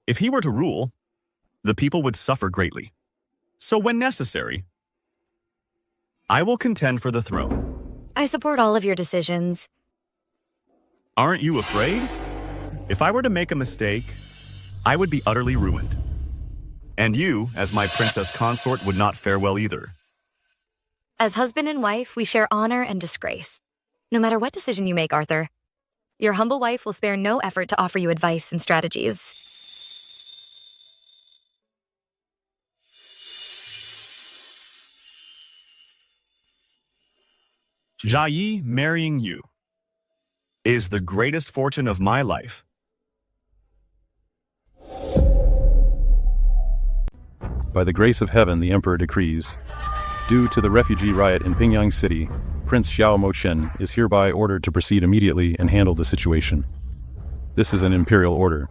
If he were to rule, the people would suffer greatly. So when necessary, I will contend for the throne. I support all of your decisions. Aren't you afraid? If I were to make a mistake, I would be utterly ruined. And you, as my princess consort, would not fare well either. As husband and wife, we share honor and disgrace. No matter what decision you make, Arthur, your humble wife will spare no effort to offer you advice and strategies. Jia Yi marrying you is the greatest fortune of my life. By the grace of heaven, the Emperor decrees, due to the refugee riot in Pingyang City, Prince Xiao Mochen is hereby ordered to proceed immediately and handle the situation. This is an imperial order.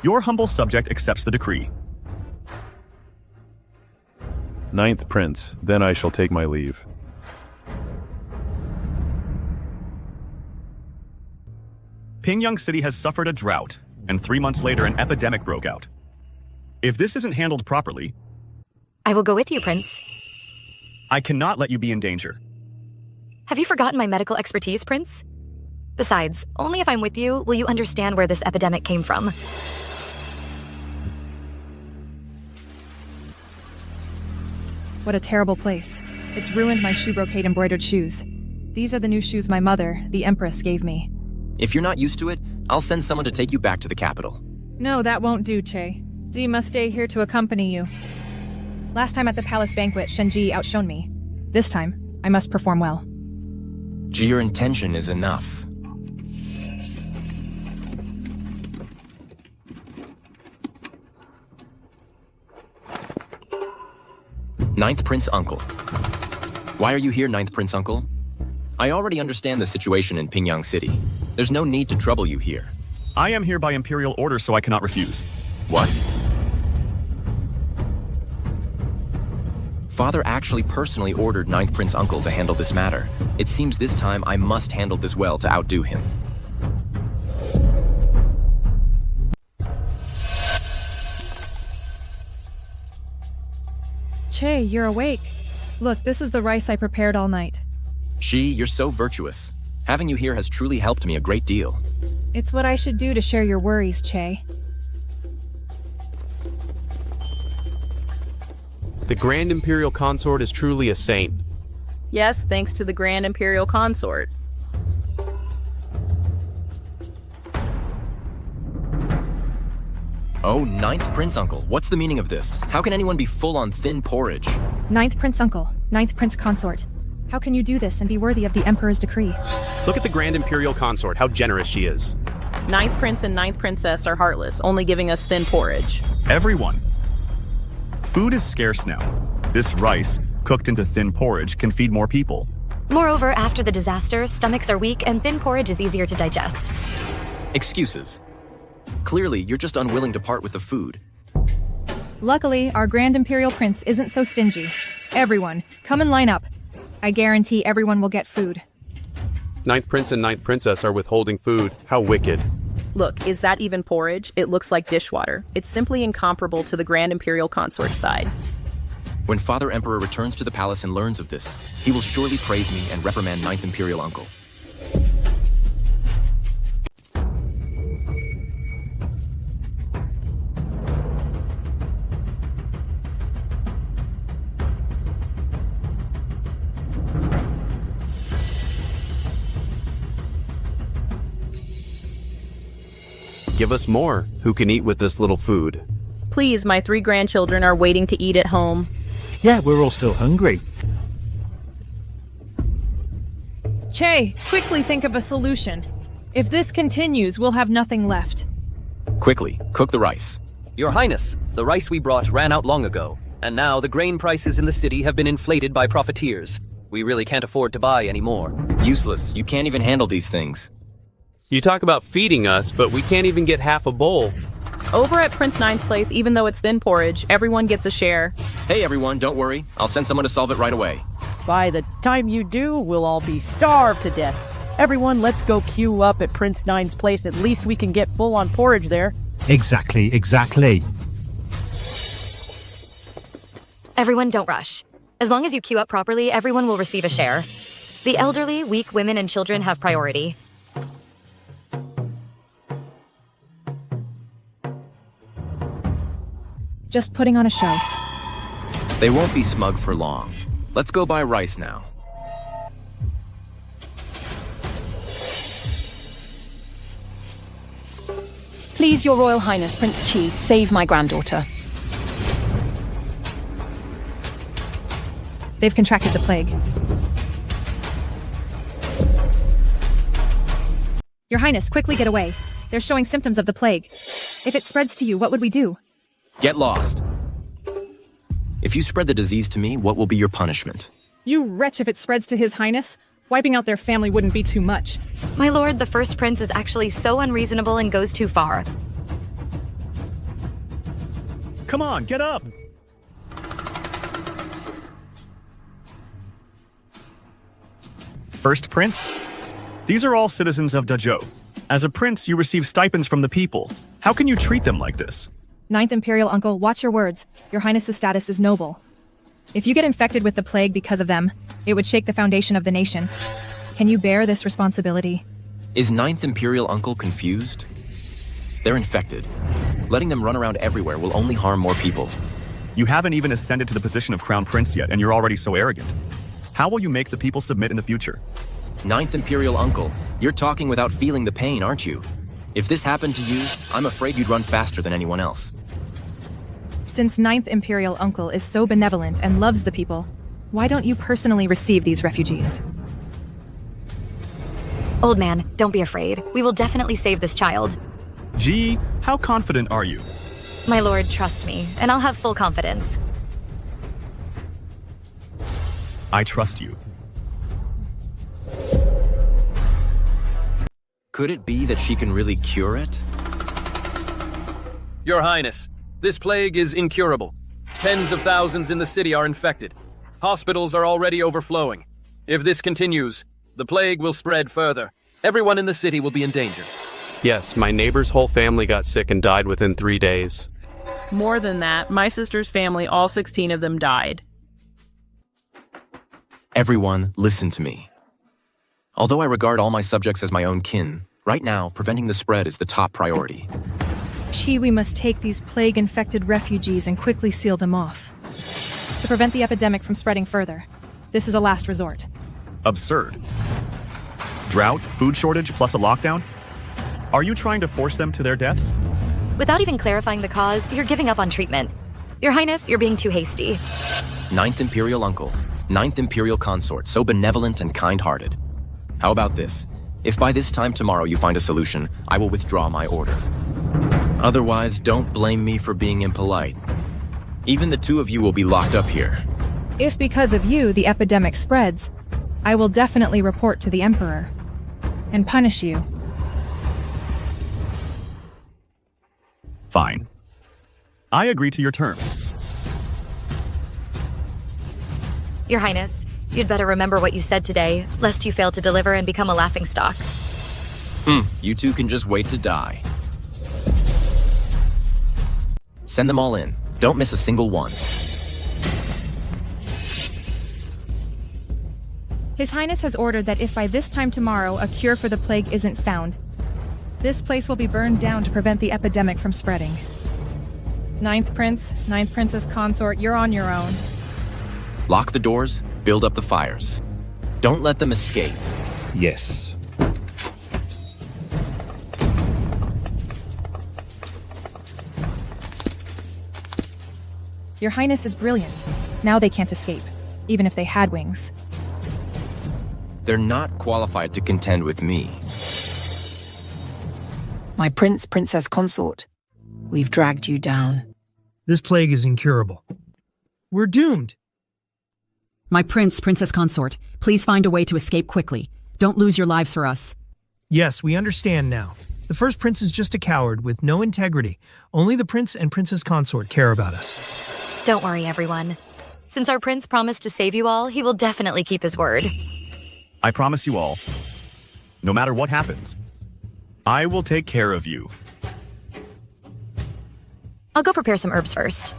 Your humble subject accepts the decree. 9th Prince, then I shall take my leave. Pingyang City has suffered a drought, and 3 months later an epidemic broke out. If this isn't handled properly, I will go with you, Prince. I cannot let you be in danger. Have you forgotten my medical expertise, Prince? Besides, only if I'm with you will you understand where this epidemic came from. What a terrible place. It's ruined my shoe brocade embroidered shoes. These are the new shoes my mother, the Empress, gave me. If you're not used to it, I'll send someone to take you back to the capital. No, that won't do, Che. Ji must stay here to accompany you. Last time at the palace banquet, Shenji outshone me. This time, I must perform well. Ji, your intention is enough. Ninth Prince Uncle. Why are you here, Ninth Prince Uncle? I already understand the situation in Pingyang City. There's no need to trouble you here. I am here by imperial order, so I cannot refuse. What? Father actually personally ordered Ninth Prince Uncle to handle this matter. It seems this time I must handle this well to outdo him. Che, you're awake. Look, this is the rice I prepared all night. You're so virtuous. Having you here has truly helped me a great deal. It's what I should do to share your worries, Che. The Grand Imperial Consort is truly a saint. Yes, thanks to the Grand Imperial Consort. Oh, Ninth Prince Uncle, what's the meaning of this? How can anyone be full on thin porridge? Ninth Prince Uncle, Ninth Prince Consort. How can you do this and be worthy of the Emperor's decree? Look at the Grand Imperial Consort, how generous she is. Ninth Prince and Ninth Princess are heartless, only giving us thin porridge. Everyone. Food is scarce now. This rice, cooked into thin porridge, can feed more people. Moreover, after the disaster, stomachs are weak and thin porridge is easier to digest. Excuses. Clearly, you're just unwilling to part with the food. Luckily, our Grand Imperial Prince isn't so stingy. Everyone, come and line up. I guarantee everyone will get food. Ninth Prince and Ninth Princess are withholding food. How wicked. Look, is that even porridge? It looks like dishwater. It's simply incomparable to the Grand Imperial Consort's side. When Father Emperor returns to the palace and learns of this, he will surely praise me and reprimand Ninth Imperial Uncle. Give us more. Who can eat with this little food? Please, my 3 grandchildren are waiting to eat at home. Yeah, we're all still hungry. Che, quickly think of a solution. If this continues, we'll have nothing left. Quickly, cook the rice. Your Highness, the rice we brought ran out long ago, and now the grain prices in the city have been inflated by profiteers. We really can't afford to buy any more. Useless. You can't even handle these things. You talk about feeding us, but we can't even get half a bowl. Over at Prince Nine's place, even though it's thin porridge, everyone gets a share. Hey everyone, don't worry. I'll send someone to solve it right away. By the time you do, we'll all be starved to death. Everyone, let's go queue up at Prince Nine's place. At least we can get full on porridge there. Exactly. Everyone, don't rush. As long as you queue up properly, everyone will receive a share. The elderly, weak women, and children have priority. Just putting on a show. They won't be smug for long. Let's go buy rice now. Please, Your Royal Highness, Prince Chi, save my granddaughter. They've contracted the plague. Your Highness, quickly get away. They're showing symptoms of the plague. If it spreads to you, what would we do? Get lost. If you spread the disease to me, what will be your punishment? You wretch, if it spreads to His Highness, Wiping out their family wouldn't be too much. My lord, the first prince is actually so unreasonable and goes too far. Come on, get up! First prince? These are all citizens of Dazhou. As a prince, you receive stipends from the people. How can you treat them like this? Ninth Imperial Uncle, watch your words. Your Highness's status is noble. If you get infected with the plague because of them, it would shake the foundation of the nation. Can you bear this responsibility? Is Ninth Imperial Uncle confused? They're infected. Letting them run around everywhere will only harm more people. You haven't even ascended to the position of Crown Prince yet, and you're already so arrogant. How will you make the people submit in the future? Ninth Imperial Uncle, you're talking without feeling the pain, aren't you? If this happened to you, I'm afraid you'd run faster than anyone else. Since Ninth Imperial Uncle is so benevolent and loves the people, why don't you personally receive these refugees? Old man, don't be afraid. We will definitely save this child. Gee, how confident are you? My lord, trust me, and I'll have full confidence. I trust you. Could it be that she can really cure it? Your Highness, this plague is incurable. Tens of thousands in the city are infected. Hospitals are already overflowing. If this continues, the plague will spread further. Everyone in the city will be in danger. Yes, my neighbor's whole family got sick and died within 3 days. More than that, my sister's family, all 16 of them died. Everyone, listen to me. Although I regard all my subjects as my own kin, right now, preventing the spread is the top priority. Chi, we must take these plague-infected refugees and quickly seal them off. To prevent the epidemic from spreading further, this is a last resort. Absurd. Drought, food shortage, plus a lockdown? Are you trying to force them to their deaths? Without even clarifying the cause, you're giving up on treatment. Your Highness, you're being too hasty. Ninth Imperial Uncle, Ninth Imperial Consort, so benevolent and kind-hearted. How about this? If by this time tomorrow you find a solution, I will withdraw my order. Otherwise, don't blame me for being impolite. Even the two of you will be locked up here. If because of you the epidemic spreads, I will definitely report to the Emperor and punish you. Fine. I agree to your terms. Your Highness, you'd better remember what you said today, lest you fail to deliver and become a laughingstock. You two can just wait to die. Send them all in. Don't miss a single one. His Highness has ordered that if by this time tomorrow a cure for the plague isn't found, this place will be burned down to prevent the epidemic from spreading. Ninth Prince, Ninth Princess Consort, you're on your own. Lock the doors, build up the fires. Don't let them escape. Yes. Your Highness is brilliant. Now they can't escape, even if they had wings. They're not qualified to contend with me. My prince, princess consort, we've dragged you down. This plague is incurable. We're doomed. My prince, princess consort, please find a way to escape quickly. Don't lose your lives for us. Yes, we understand now. The first prince is just a coward with no integrity. Only the prince and princess consort care about us. Don't worry, everyone. Since our prince promised to save you all, he will definitely keep his word. I promise you all, no matter what happens, I will take care of you. I'll go prepare some herbs first.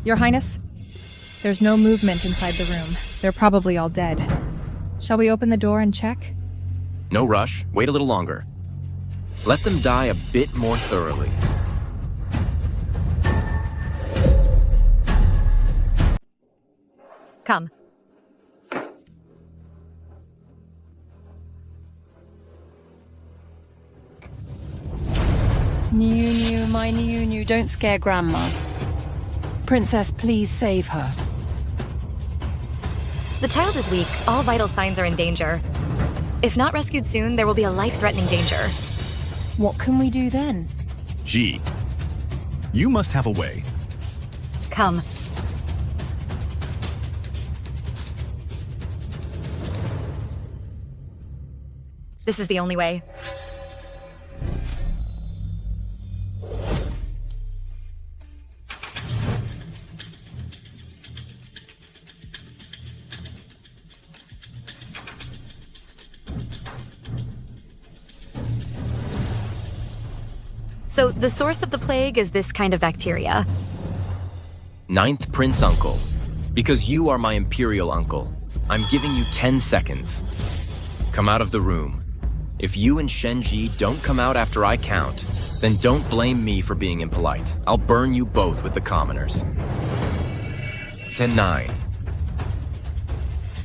Your Highness, there's no movement inside the room. They're probably all dead. Shall we open the door and check? No rush. Wait a little longer. Let them die a bit more thoroughly. Come. knew. Don't scare Grandma. Princess, please save her. The child is weak. All vital signs are in danger. If not rescued soon, there will be a life-threatening danger. What can we do then? G, you must have a way. Come. This is the only way. So the source of the plague is this kind of bacteria. Ninth Prince Uncle. Because you are my Imperial Uncle, I'm giving you 10 seconds. Come out of the room. If you and Shenji don't come out after I count, then don't blame me for being impolite. I'll burn you both with the commoners. 10, 9.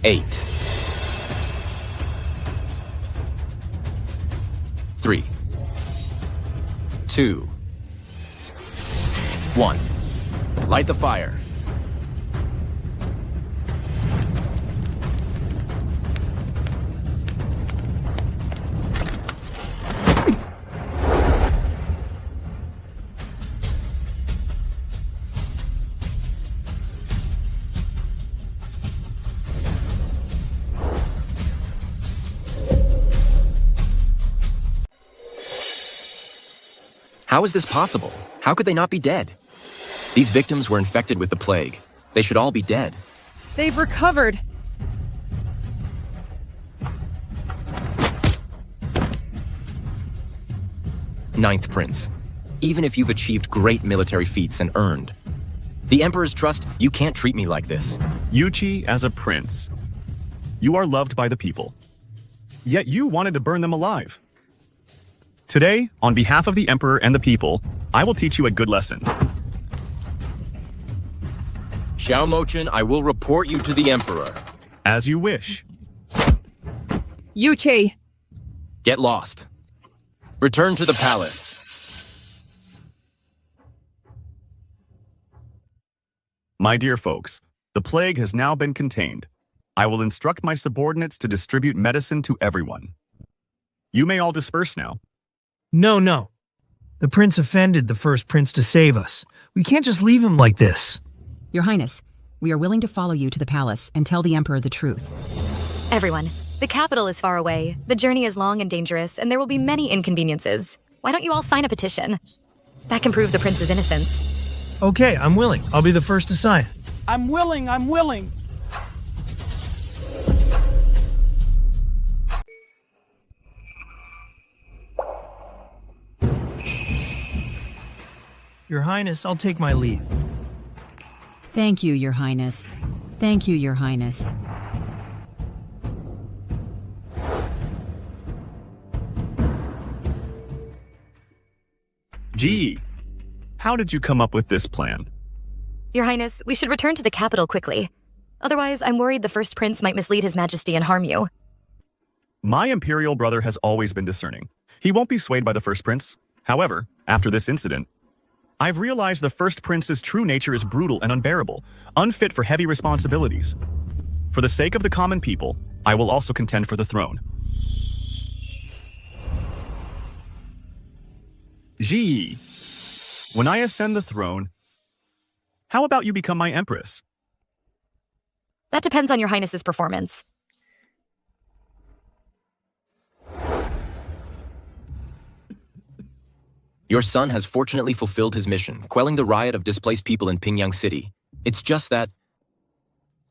8. 3. 2. 1. Light the fire. How is this possible? How could they not be dead? These victims were infected with the plague. They should all be dead. They've recovered. Ninth Prince, even if you've achieved great military feats and earned the Emperor's trust, you can't treat me like this. Yuchi, as a prince, you are loved by the people. Yet you wanted to burn them alive. Today, on behalf of the Emperor and the people, I will teach you a good lesson. Xiao Mochin, I will report you to the Emperor. As you wish. Yuchi! Get lost. Return to the palace. My dear folks, the plague has now been contained. I will instruct my subordinates to distribute medicine to everyone. You may all disperse now. No. The prince offended the first prince to save us. We can't just leave him like this. Your Highness, we are willing to follow you to the palace and tell the Emperor the truth. Everyone, the capital is far away, the journey is long and dangerous, and there will be many inconveniences. Why don't you all sign a petition? That can prove the prince's innocence. Okay, I'm willing. I'll be the first to sign. I'm willing. Your Highness, I'll take my leave. Thank you, Your Highness. Thank you, Your Highness. Gee, how did you come up with this plan? Your Highness, we should return to the capital quickly. Otherwise, I'm worried the first prince might mislead His Majesty and harm you. My imperial brother has always been discerning. He won't be swayed by the first prince. However, after this incident, I've realized the first prince's true nature is brutal and unbearable, unfit for heavy responsibilities. For the sake of the common people, I will also contend for the throne. Ji, when I ascend the throne, how about you become my empress? That depends on Your Highness's performance. Your son has fortunately fulfilled his mission, quelling the riot of displaced people in Pingyang City. It's just that...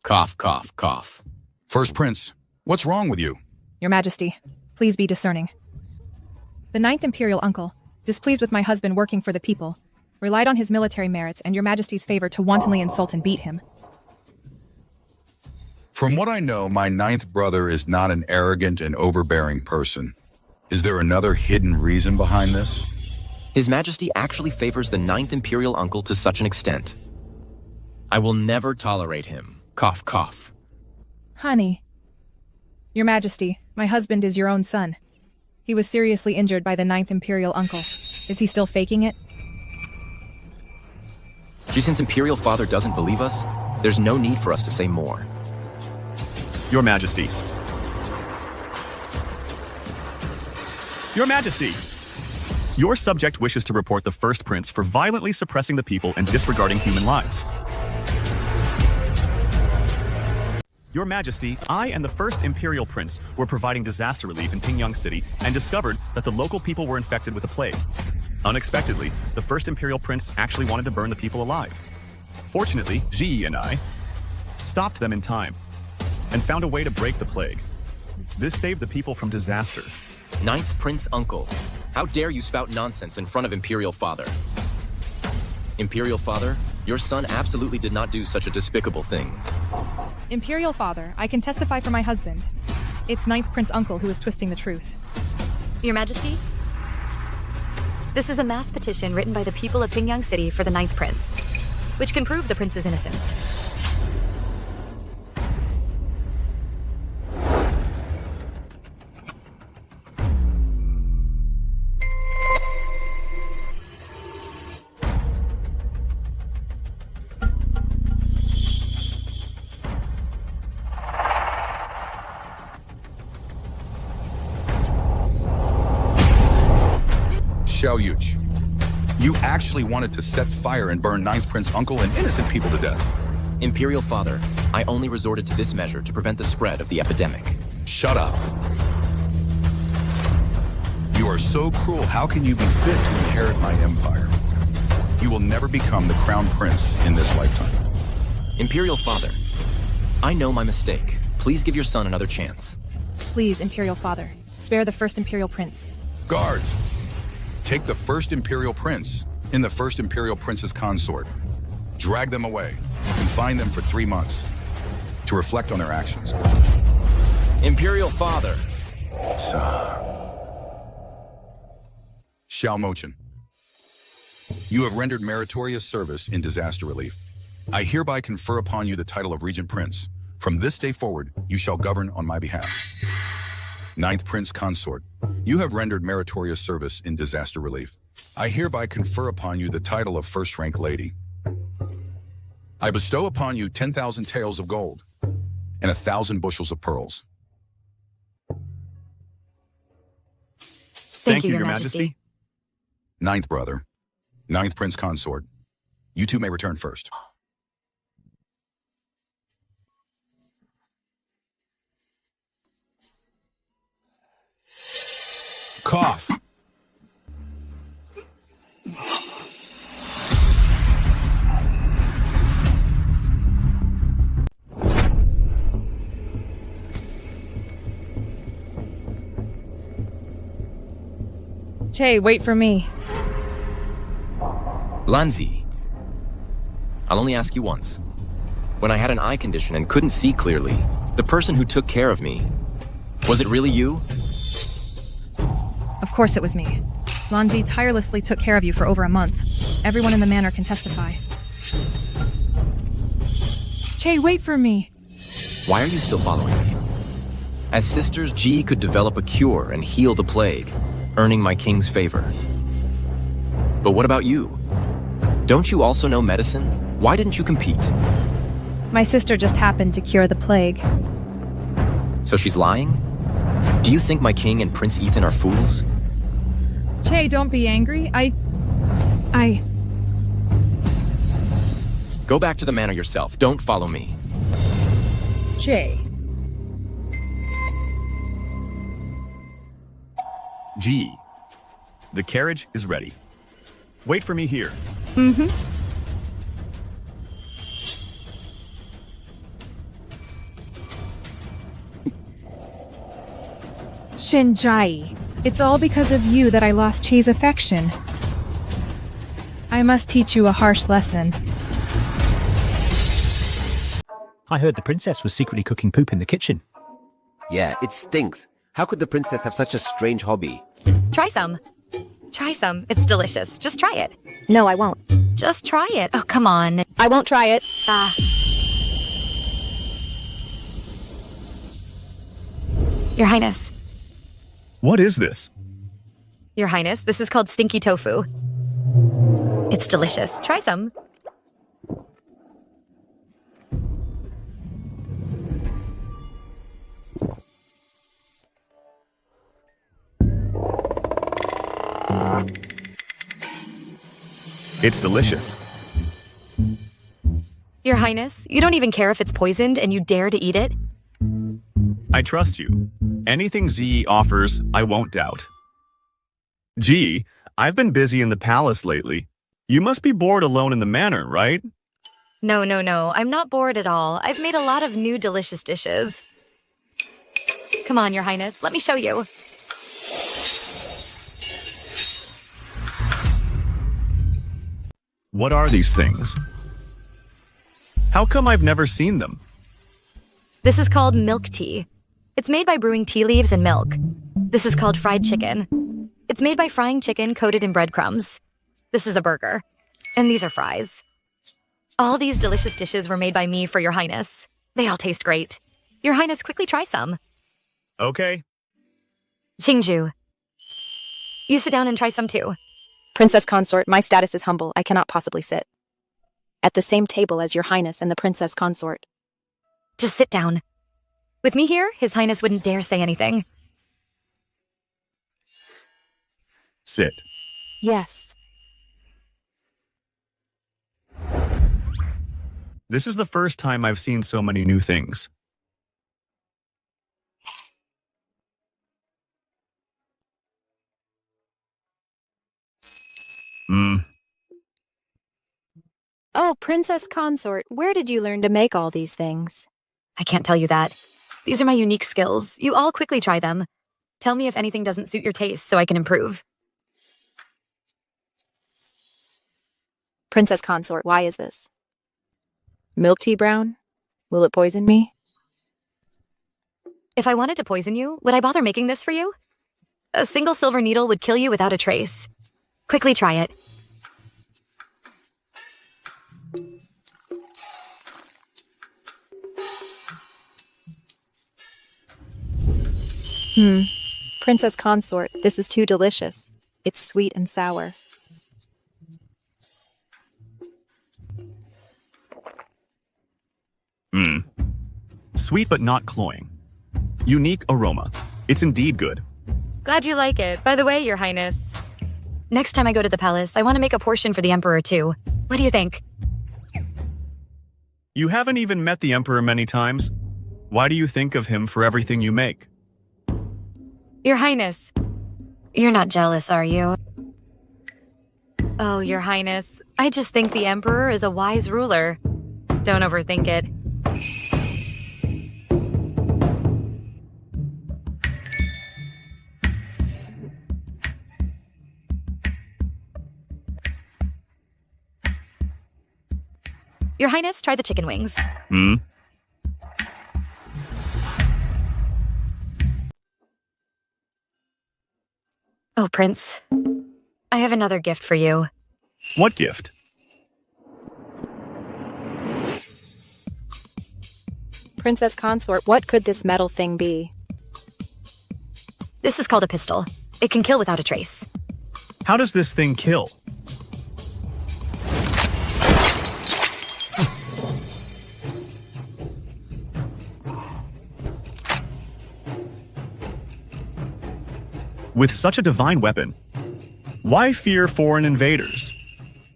Cough, cough, cough. First Prince, what's wrong with you? Your Majesty, please be discerning. The Ninth Imperial Uncle, displeased with my husband working for the people, relied on his military merits and Your Majesty's favor to wantonly insult and beat him. From what I know, my ninth brother is not an arrogant and overbearing person. Is there another hidden reason behind this? His Majesty actually favors the Ninth Imperial Uncle to such an extent. I will never tolerate him. Cough, cough. Honey. Your Majesty, my husband is your own son. He was seriously injured by the Ninth Imperial Uncle. Is he still faking it? Since Imperial Father doesn't believe us, there's no need for us to say more. Your Majesty. Your Majesty! Your subject wishes to report the first prince for violently suppressing the people and disregarding human lives. Your Majesty, I and the first Imperial Prince were providing disaster relief in Pingyang City and discovered that the local people were infected with a plague. Unexpectedly, the first Imperial Prince actually wanted to burn the people alive. Fortunately, Ji and I stopped them in time and found a way to break the plague. This saved the people from disaster. Ninth Prince Uncle, how dare you spout nonsense in front of Imperial Father? Imperial Father, your son absolutely did not do such a despicable thing. Imperial Father, I can testify for my husband. It's Ninth Prince Uncle who is twisting the truth. Your Majesty? This is a mass petition written by the people of Pingyang City for the Ninth Prince, which can prove the prince's innocence. Xiao Yuch, you actually wanted to set fire and burn Ninth Prince Uncle and innocent people to death. Imperial Father, I only resorted to this measure to prevent the spread of the epidemic. Shut up. You are so cruel, how can you be fit to inherit my empire? You will never become the crown prince in this lifetime. Imperial Father, I know my mistake. Please give your son another chance. Please, Imperial Father, spare the first Imperial Prince. Guards, take the first Imperial Prince and the first Imperial Prince's consort. Drag them away, confine them for 3 months to reflect on their actions. Imperial Father. Xiao Mochin, you have rendered meritorious service in disaster relief. I hereby confer upon you the title of Regent Prince. From this day forward, you shall govern on my behalf. Ninth Prince Consort, you have rendered meritorious service in disaster relief. I hereby confer upon you the title of First Rank Lady. I bestow upon you 10,000 taels of gold and 1,000 bushels of pearls. Thank you, Your Majesty. Ninth brother, Ninth Prince Consort, you two may return first. Cough. Che, wait for me. Lanzi, I'll only ask you once. When I had an eye condition and couldn't see clearly, the person who took care of me, was it really you? Of course it was me. Lanji tirelessly took care of you for over a month. Everyone in the manor can testify. Che, wait for me. Why are you still following me? As sisters, Ji could develop a cure and heal the plague, earning my king's favor. But what about you? Don't you also know medicine? Why didn't you compete? My sister just happened to cure the plague. So she's lying? Do you think my king and Prince Ethan are fools? Che, don't be angry. I... Go back to the manor yourself. Don't follow me. Che. G. The carriage is ready. Wait for me here. Mm-hmm. Shinjai, it's all because of you that I lost Che's affection. I must teach you a harsh lesson. I heard the princess was secretly cooking poop in the kitchen. Yeah, it stinks. How could the princess have such a strange hobby? Try some. Try some. It's delicious. Just try it. No, I won't. Just try it. Oh, come on. I won't try it. Your Highness. What is this? Your Highness, this is called stinky tofu. It's delicious. Try some. It's delicious. Your Highness, you don't even care if it's poisoned and you dare to eat it? I trust you. Anything Zi offers, I won't doubt. Gee, I've been busy in the palace lately. You must be bored alone in the manor, right? No, I'm not bored at all. I've made a lot of new delicious dishes. Come on, Your Highness, let me show you. What are these things? How come I've never seen them? This is called milk tea. It's made by brewing tea leaves and milk. This is called fried chicken. It's made by frying chicken coated in breadcrumbs. This is a burger. And these are fries. All these delicious dishes were made by me for Your Highness. They all taste great. Your Highness, quickly try some. Okay. Qingzhu, you sit down and try some too. Princess Consort, my status is humble. I cannot possibly sit at the same table as Your Highness and the Princess Consort. Just sit down. With me here, His Highness wouldn't dare say anything. Sit. Yes. This is the first time I've seen so many new things. Oh, Princess Consort, where did you learn to make all these things? I can't tell you that. These are my unique skills. You all quickly try them. Tell me if anything doesn't suit your taste so I can improve. Princess Consort, why is this? Milk tea brown? Will it poison me? If I wanted to poison you, would I bother making this for you? A single silver needle would kill you without a trace. Quickly try it. Princess Consort, this is too delicious. It's sweet and sour. Sweet but not cloying. Unique aroma. It's indeed good. Glad you like it. By the way, Your Highness, next time I go to the palace, I want to make a portion for the Emperor too. What do you think? You haven't even met the Emperor many times. Why do you think of him for everything you make? Your Highness, you're not jealous, are you? Oh, Your Highness, I just think the Emperor is a wise ruler. Don't overthink it. Your Highness, try the chicken wings. Oh, Prince, I have another gift for you. What gift? Princess Consort, what could this metal thing be? This is called a pistol. It can kill without a trace. How does this thing kill? With such a divine weapon, why fear foreign invaders?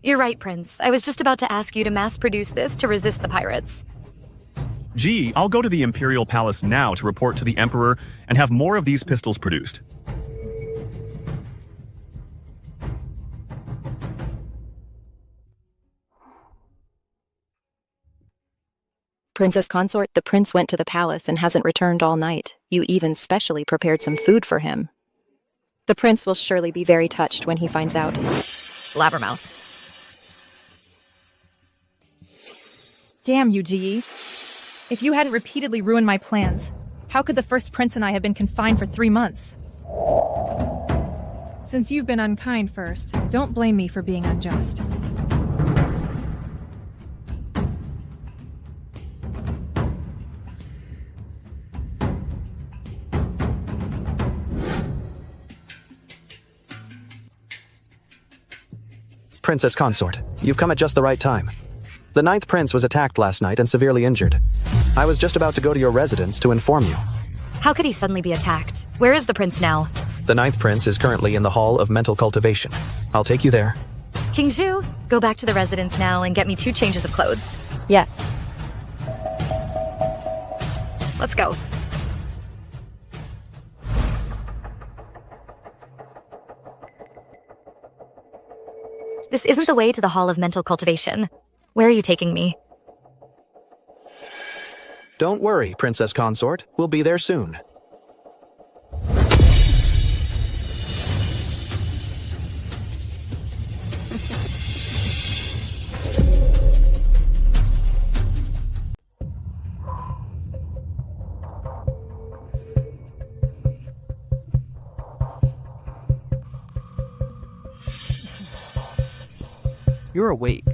You're right, Prince. I was just about to ask you to mass produce this to resist the pirates. Gee, I'll go to the Imperial Palace now to report to the Emperor and have more of these pistols produced. Princess Consort, the prince went to the palace and hasn't returned all night. You even specially prepared some food for him. The prince will surely be very touched when he finds out. Blabbermouth. Damn you, Ji. If you hadn't repeatedly ruined my plans, how could the first prince and I have been confined for 3 months? Since you've been unkind first, don't blame me for being unjust. Princess Consort, you've come at just the right time. The 9th Prince was attacked last night and severely injured. I was just about to go to your residence to inform you. How could he suddenly be attacked? Where is the prince now? The 9th Prince is currently in the Hall of Mental Cultivation. I'll take you there. Qingzhu, Go back to the residence now and get me 2 changes of clothes. Yes. Let's go. This isn't the way to the Hall of Mental Cultivation. Where are you taking me? Don't worry, Princess Consort. We'll be there soon. You're awake.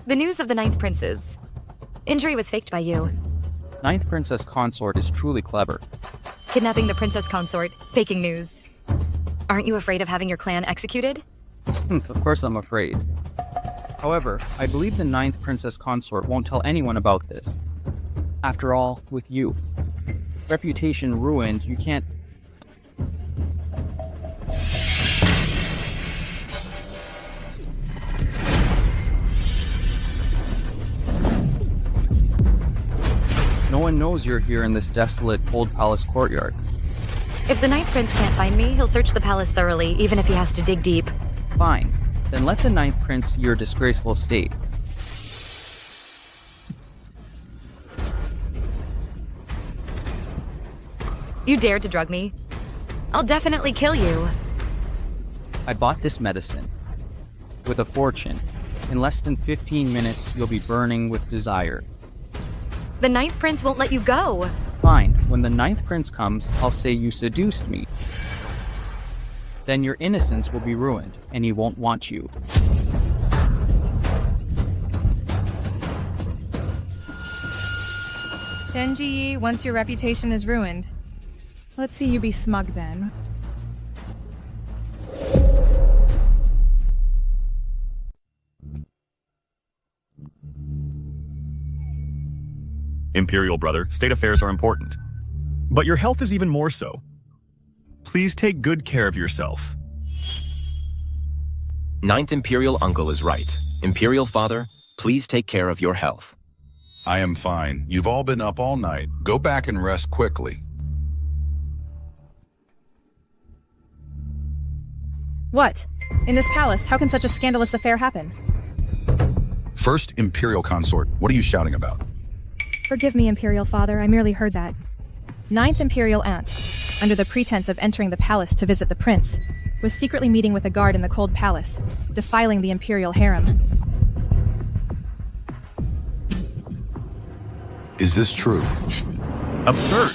The news of the 9th Prince's injury was faked by you. 9th Princess Consort is truly clever. Kidnapping the Princess Consort, faking news. Aren't you afraid of having your clan executed? Of course I'm afraid. However, I believe the 9th Princess Consort won't tell anyone about this. After all, with you. Reputation ruined, you can't... No one knows you're here in this desolate, old palace courtyard. If the 9th Prince can't find me, he'll search the palace thoroughly, even if he has to dig deep. Fine. Then let the 9th Prince see your disgraceful state. You dared to drug me? I'll definitely kill you. I bought this medicine. With a fortune. In less than 15 minutes, you'll be burning with desire. The 9th Prince won't let you go. Fine. When the 9th Prince comes, I'll say you seduced me. Then your innocence will be ruined, and he won't want you. Shenji, once your reputation is ruined. Let's see you be smug then. Imperial brother, state affairs are important. But your health is even more so. Please take good care of yourself. 9th Imperial Uncle is right. Imperial Father, please take care of your health. I am fine. You've all been up all night. Go back and rest quickly. What? In this palace, how can such a scandalous affair happen? First Imperial Consort, what are you shouting about? Forgive me, Imperial Father, I merely heard that. 9th Imperial Aunt, under the pretense of entering the palace to visit the prince, was secretly meeting with a guard in the cold palace, defiling the Imperial harem. Is this true? Absurd.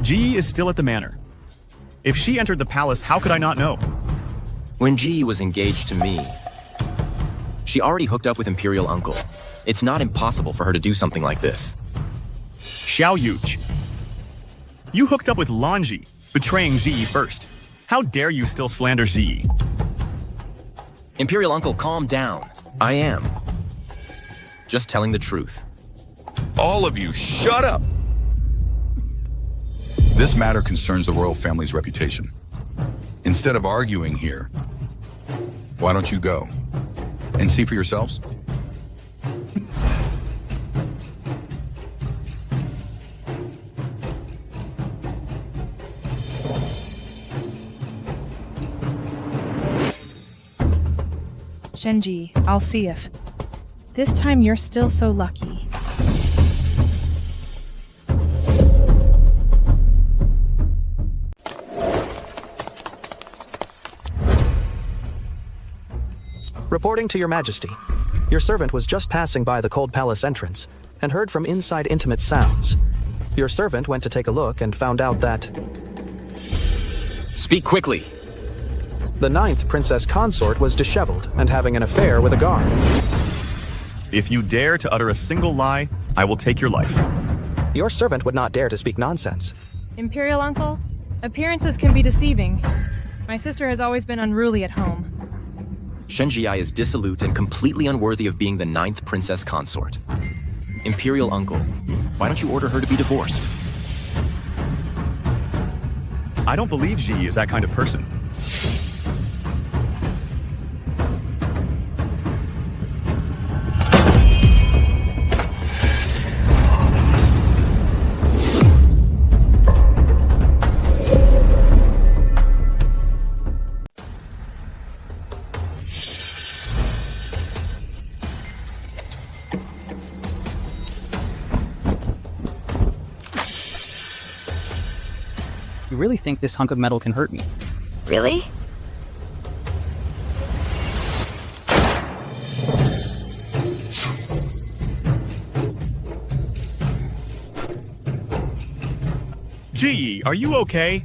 Ji is still at the manor. If she entered the palace, how could I not know? When Ji was engaged to me, she already hooked up with Imperial Uncle. It's not impossible for her to do something like this. Xiao Yuch. You hooked up with Lanji, betraying Ji first. How dare you still slander Ji? Imperial Uncle, calm down. I am. Just telling the truth. All of you, shut up! This matter concerns the royal family's reputation. Instead of arguing here, why don't you go and see for yourselves? Shenji, I'll see if... This time you're still so lucky. Reporting to your majesty. Your servant was just passing by the Cold Palace entrance and heard from inside intimate sounds. Your servant went to take a look and found out that... Speak quickly. The 9th Princess Consort was disheveled and having an affair with a guard. If you dare to utter a single lie, I will take your life. Your servant would not dare to speak nonsense. Imperial Uncle, appearances can be deceiving. My sister has always been unruly at home. Shenji is dissolute and completely unworthy of being the 9th Princess Consort. Imperial Uncle, why don't you order her to be divorced? I don't believe Ji is that kind of person. You really think this hunk of metal can hurt me? Really? Ji, are you okay?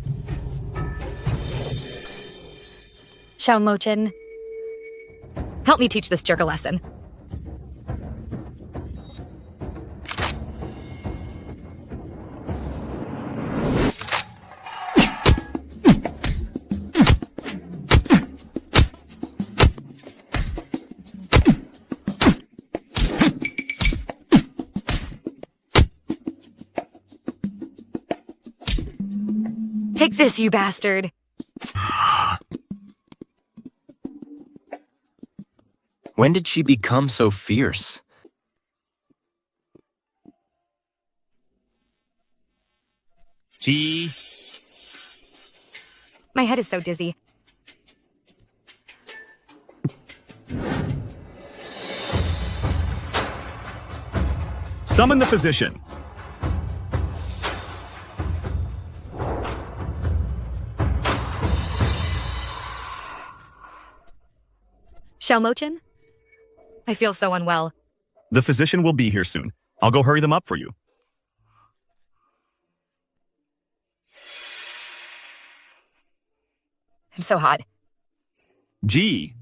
Xiao Mochin, help me teach this jerk a lesson. Take this, you bastard. When did she become so fierce? Ji. My head is so dizzy. Summon the physician. Xiao Mochin? I feel so unwell. The physician will be here soon. I'll go hurry them up for you. I'm so hot. Ji,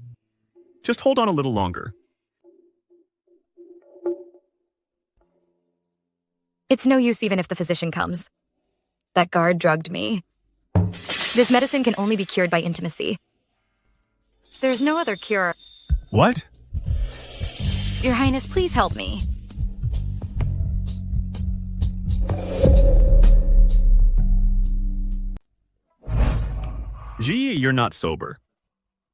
just hold on a little longer. It's no use even if the physician comes. That guard drugged me. This medicine can only be cured by intimacy. There's no other cure. What? Your Highness, please help me. Ji, you're not sober.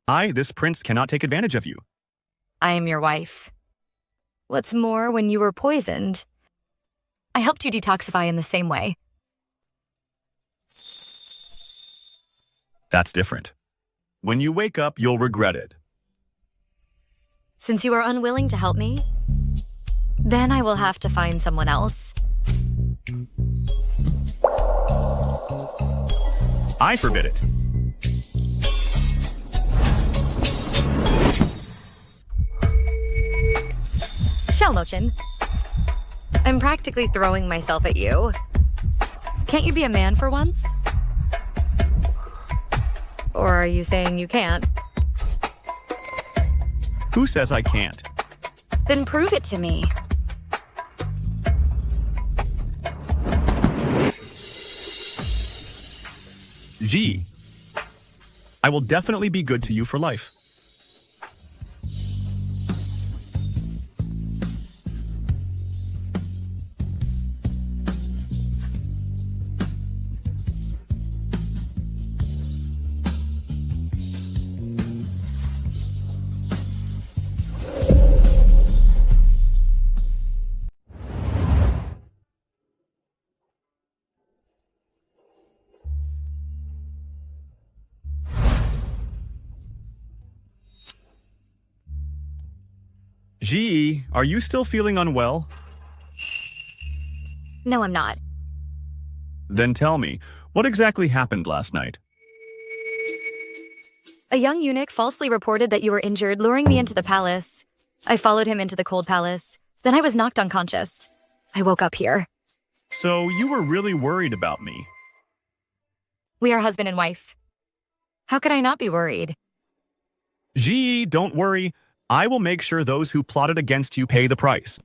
This prince, cannot take advantage of you. I am your wife. What's more, when you were poisoned, I helped you detoxify in the same way. That's different. When you wake up, you'll regret it. Since you are unwilling to help me, then I will have to find someone else. I forbid it. Xiao Mochin, I'm practically throwing myself at you. Can't you be a man for once? Or are you saying you can't? Who says I can't? Then prove it to me. Ji, I will definitely be good to you for life. Ji, are you still feeling unwell? No, I'm not. Then tell me, what exactly happened last night? A young eunuch falsely reported that you were injured, luring me into the palace. I followed him into the cold palace. Then I was knocked unconscious. I woke up here. So you were really worried about me? We are husband and wife. How could I not be worried? Ji, don't worry. I will make sure those who plotted against you pay the price.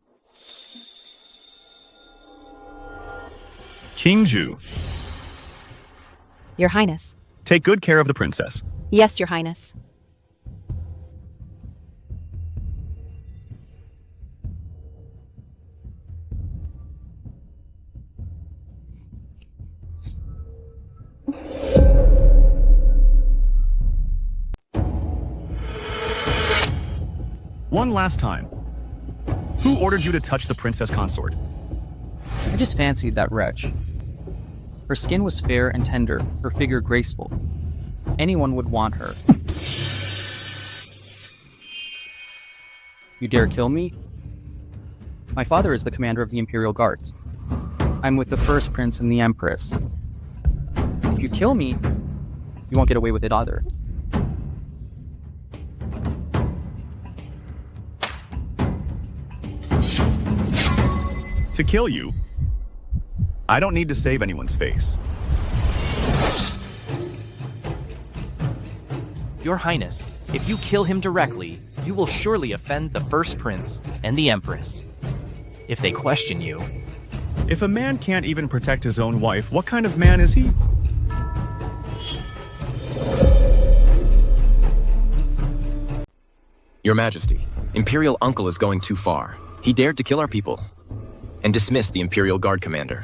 Kingju, Your Highness. take good care of the princess. Yes, Your Highness. One last time. Who ordered you to touch the princess consort? I just fancied that wretch. Her skin was fair and tender, her figure graceful. Anyone would want her. You dare kill me? My father is the commander of the Imperial Guards. I'm with the first prince and the empress. you kill me, you won't get away with it either. To kill you, I don't need to save anyone's face. Your Highness, if you kill him directly, you will surely offend the First Prince and the Empress. If they question you... If a man can't even protect his own wife, what kind of man is he? Your Majesty, Imperial Uncle is going too far. He dared to kill our people and dismiss the Imperial Guard Commander.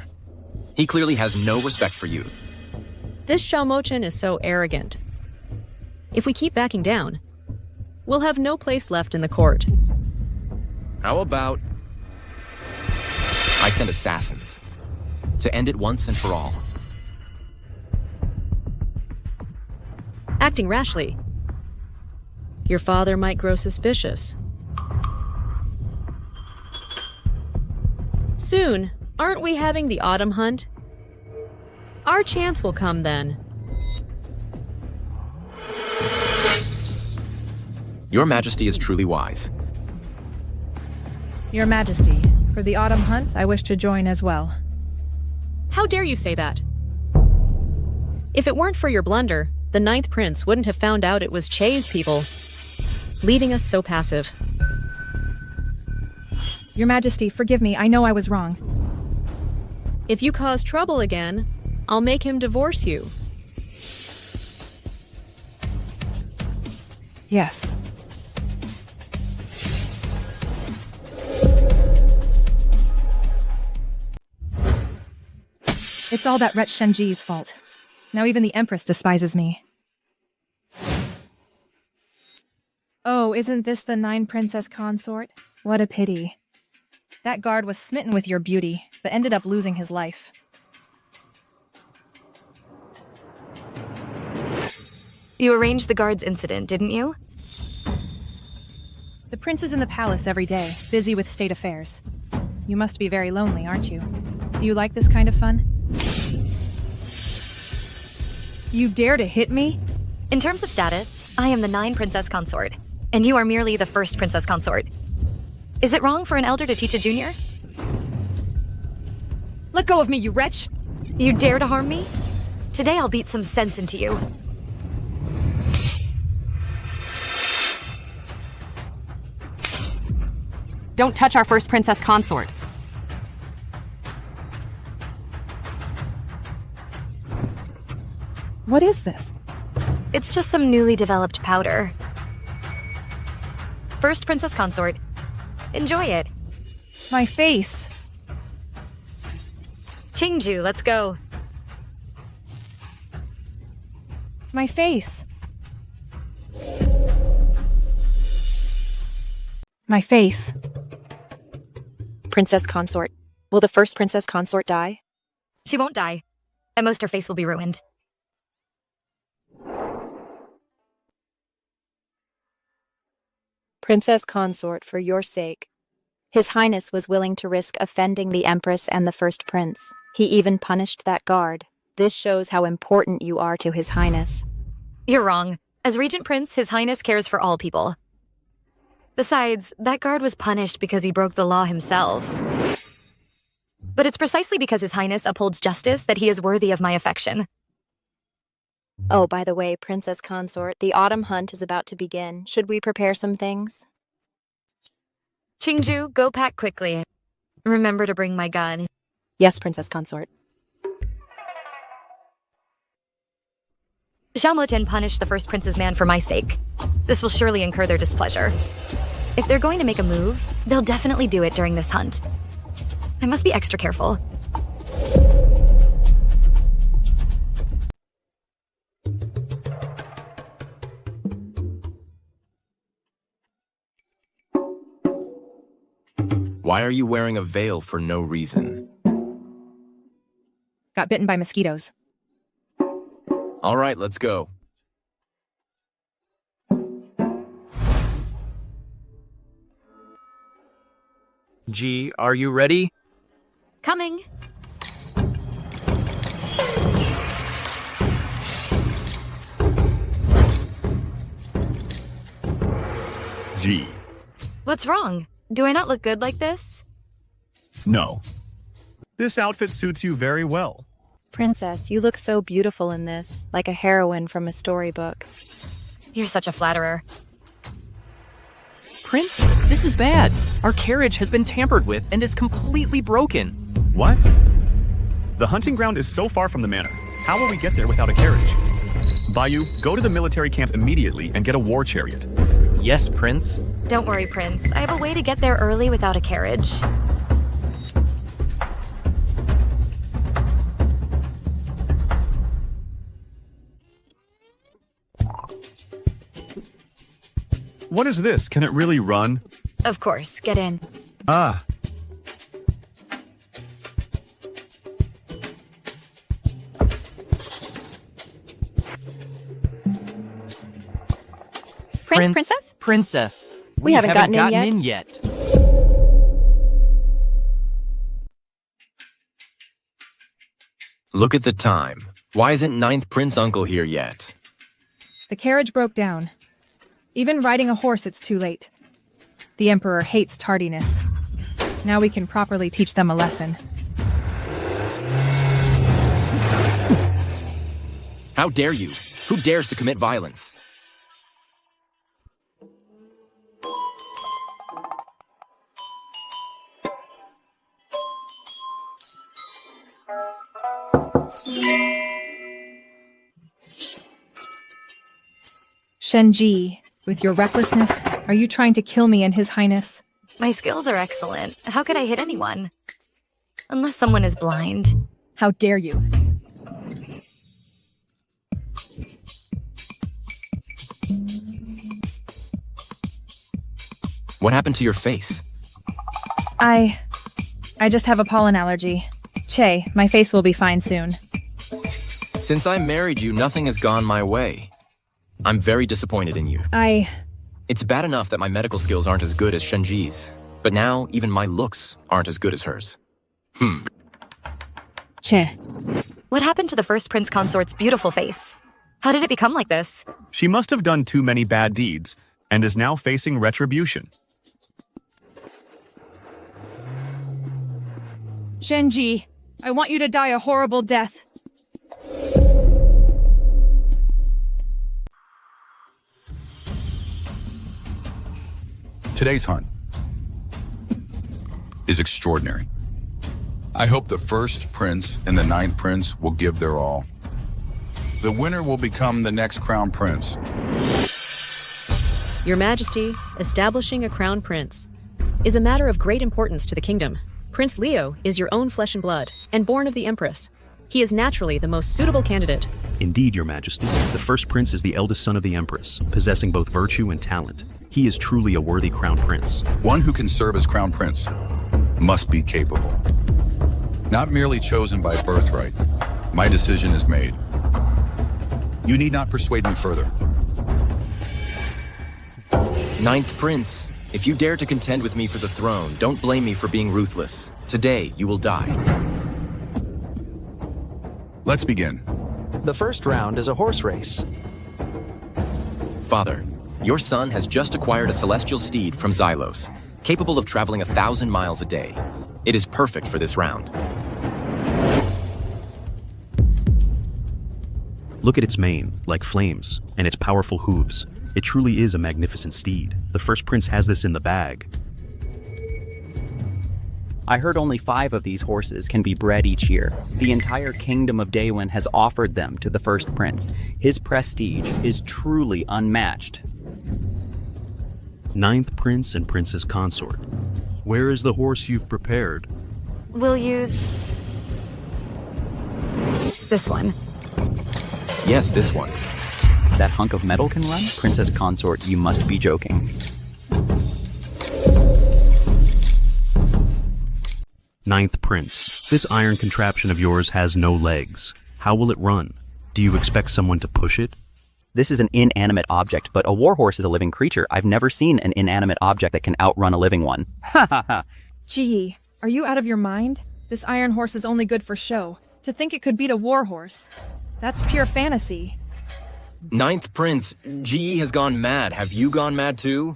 He clearly has no respect for you. This Xiaomochan is so arrogant. If we keep backing down, we'll have no place left in the court. How about I send assassins to end it once and for all? Acting rashly. Your father might grow suspicious. Soon, aren't we having the autumn hunt? Our chance will come then. Your Majesty is truly wise. Your Majesty, for the autumn hunt, I wish to join as well. How dare you say that? If it weren't for your blunder, the Ninth Prince wouldn't have found out it was Che's people, leaving us so passive. Your Majesty, forgive me, I know I was wrong. If you cause trouble again, I'll make him divorce you. Yes. It's all that wretch Shenji's fault. Now even the Empress despises me. Oh, isn't this the 9 Princess Consort? What a pity. That guard was smitten with your beauty, but ended up losing his life. You arranged the guard's incident, didn't you? The prince is in the palace every day, busy with state affairs. You must be very lonely, aren't you? Do you like this kind of fun? You dare to hit me? In terms of status, I am the 9 Princess Consort, and you are merely the 1st Princess Consort. Is it wrong for an elder to teach a junior? Let go of me, you wretch! You dare to harm me? Today I'll beat some sense into you. Don't touch our 1st Princess Consort. What is this? It's just some newly developed powder. 1st Princess Consort. Enjoy it. My face. Qingju, let's go. My face. My face. Princess Consort. Will the 1st Princess Consort die? She won't die. At most, her face will be ruined. Princess Consort, for your sake. His Highness was willing to risk offending the Empress and the 1st Prince. He even punished that guard. This shows how important you are to His Highness. You're wrong. As Regent Prince, His Highness cares for all people. Besides, that guard was punished because he broke the law himself. But it's precisely because His Highness upholds justice that he is worthy of my affection. Oh, by the way, Princess Consort, the autumn hunt is about to begin. Should we prepare some things? Qingju, go pack quickly. Remember to bring my gun. Yes, Princess Consort. Xiaomoten punished the 1st Prince's man for my sake. This will surely incur their displeasure. If they're going to make a move, they'll definitely do it during this hunt. I must be extra careful. Why are you wearing a veil for no reason? Got bitten by mosquitoes. All right, let's go. G, are you ready? G. What's wrong? Do I not look good like this? No. This outfit suits you very well. Princess, you look so beautiful in this, like a heroine from a storybook. You're such a flatterer. Prince, this is bad. Our carriage has been tampered with and is completely broken. What? The hunting ground is so far from the manor. How will we get there without a carriage? Bayou, go to the military camp immediately and get a war chariot. Yes, Prince. Don't worry, Prince. I have a way to get there early without a carriage. What is this? Can it really run? Of course, get in. Ah. Princess? Princess. We haven't gotten in yet. Look at the time. Why isn't Ninth Prince Uncle here yet? The carriage broke down. Even riding a horse, it's too late. The Emperor hates tardiness. Now we can properly teach them a lesson. How dare you? Who dares to commit violence? Shenji, with your recklessness, are you trying to kill me and His Highness? My skills are excellent. How could I hit anyone? Unless someone is blind. How dare you? What happened to your face? I just have a pollen allergy. Che, my face will be fine soon. Since I married you, nothing has gone my way. I'm very disappointed in you. It's bad enough that my medical skills aren't as good as Shenji's, but now even my looks aren't as good as hers. Che. What happened to the first prince consort's beautiful face? How did it become like this? She must have done too many bad deeds and is now facing retribution. Shenji, I want you to die a horrible death. Today's hunt is extraordinary. I hope the first prince and the ninth prince will give their all. The winner will become the next crown prince. Your Majesty, establishing a crown prince is a matter of great importance to the kingdom. Prince Leo is your own flesh and blood, and born of the Empress. He is naturally the most suitable candidate. Indeed, Your Majesty. The first prince is the eldest son of the Empress, possessing both virtue and talent. He is truly a worthy crown prince. One who can serve as crown prince must be capable. Not merely chosen by birthright. My decision is made. You need not persuade me further. Ninth Prince, if you dare to contend with me for the throne, don't blame me for being ruthless. Today, you will die. Let's begin. The first round is a horse race. Father, your son has just acquired a celestial steed from Xylos, capable of traveling 1,000 miles a day. It is perfect for this round. Look at its mane, like flames, and its powerful hooves. It truly is a magnificent steed. The first prince has this in the bag. I heard only 5 of these horses can be bred each year. The entire kingdom of Daewon has offered them to the first prince. His prestige is truly unmatched. Ninth prince and princess consort. Where is the horse you've prepared? We'll use this one. Yes, this one. That hunk of metal can run? Princess consort, you must be joking. Ninth prince. This iron contraption of yours has no legs. How will it run? Do you expect someone to push it? This is an inanimate object, but a warhorse is a living creature. I've never seen an inanimate object that can outrun a living one. Ha ha ha! Gee, are you out of your mind? This iron horse is only good for show. To think it could beat a warhorse. That's pure fantasy. Ninth Prince, GE has gone mad. Have you gone mad too?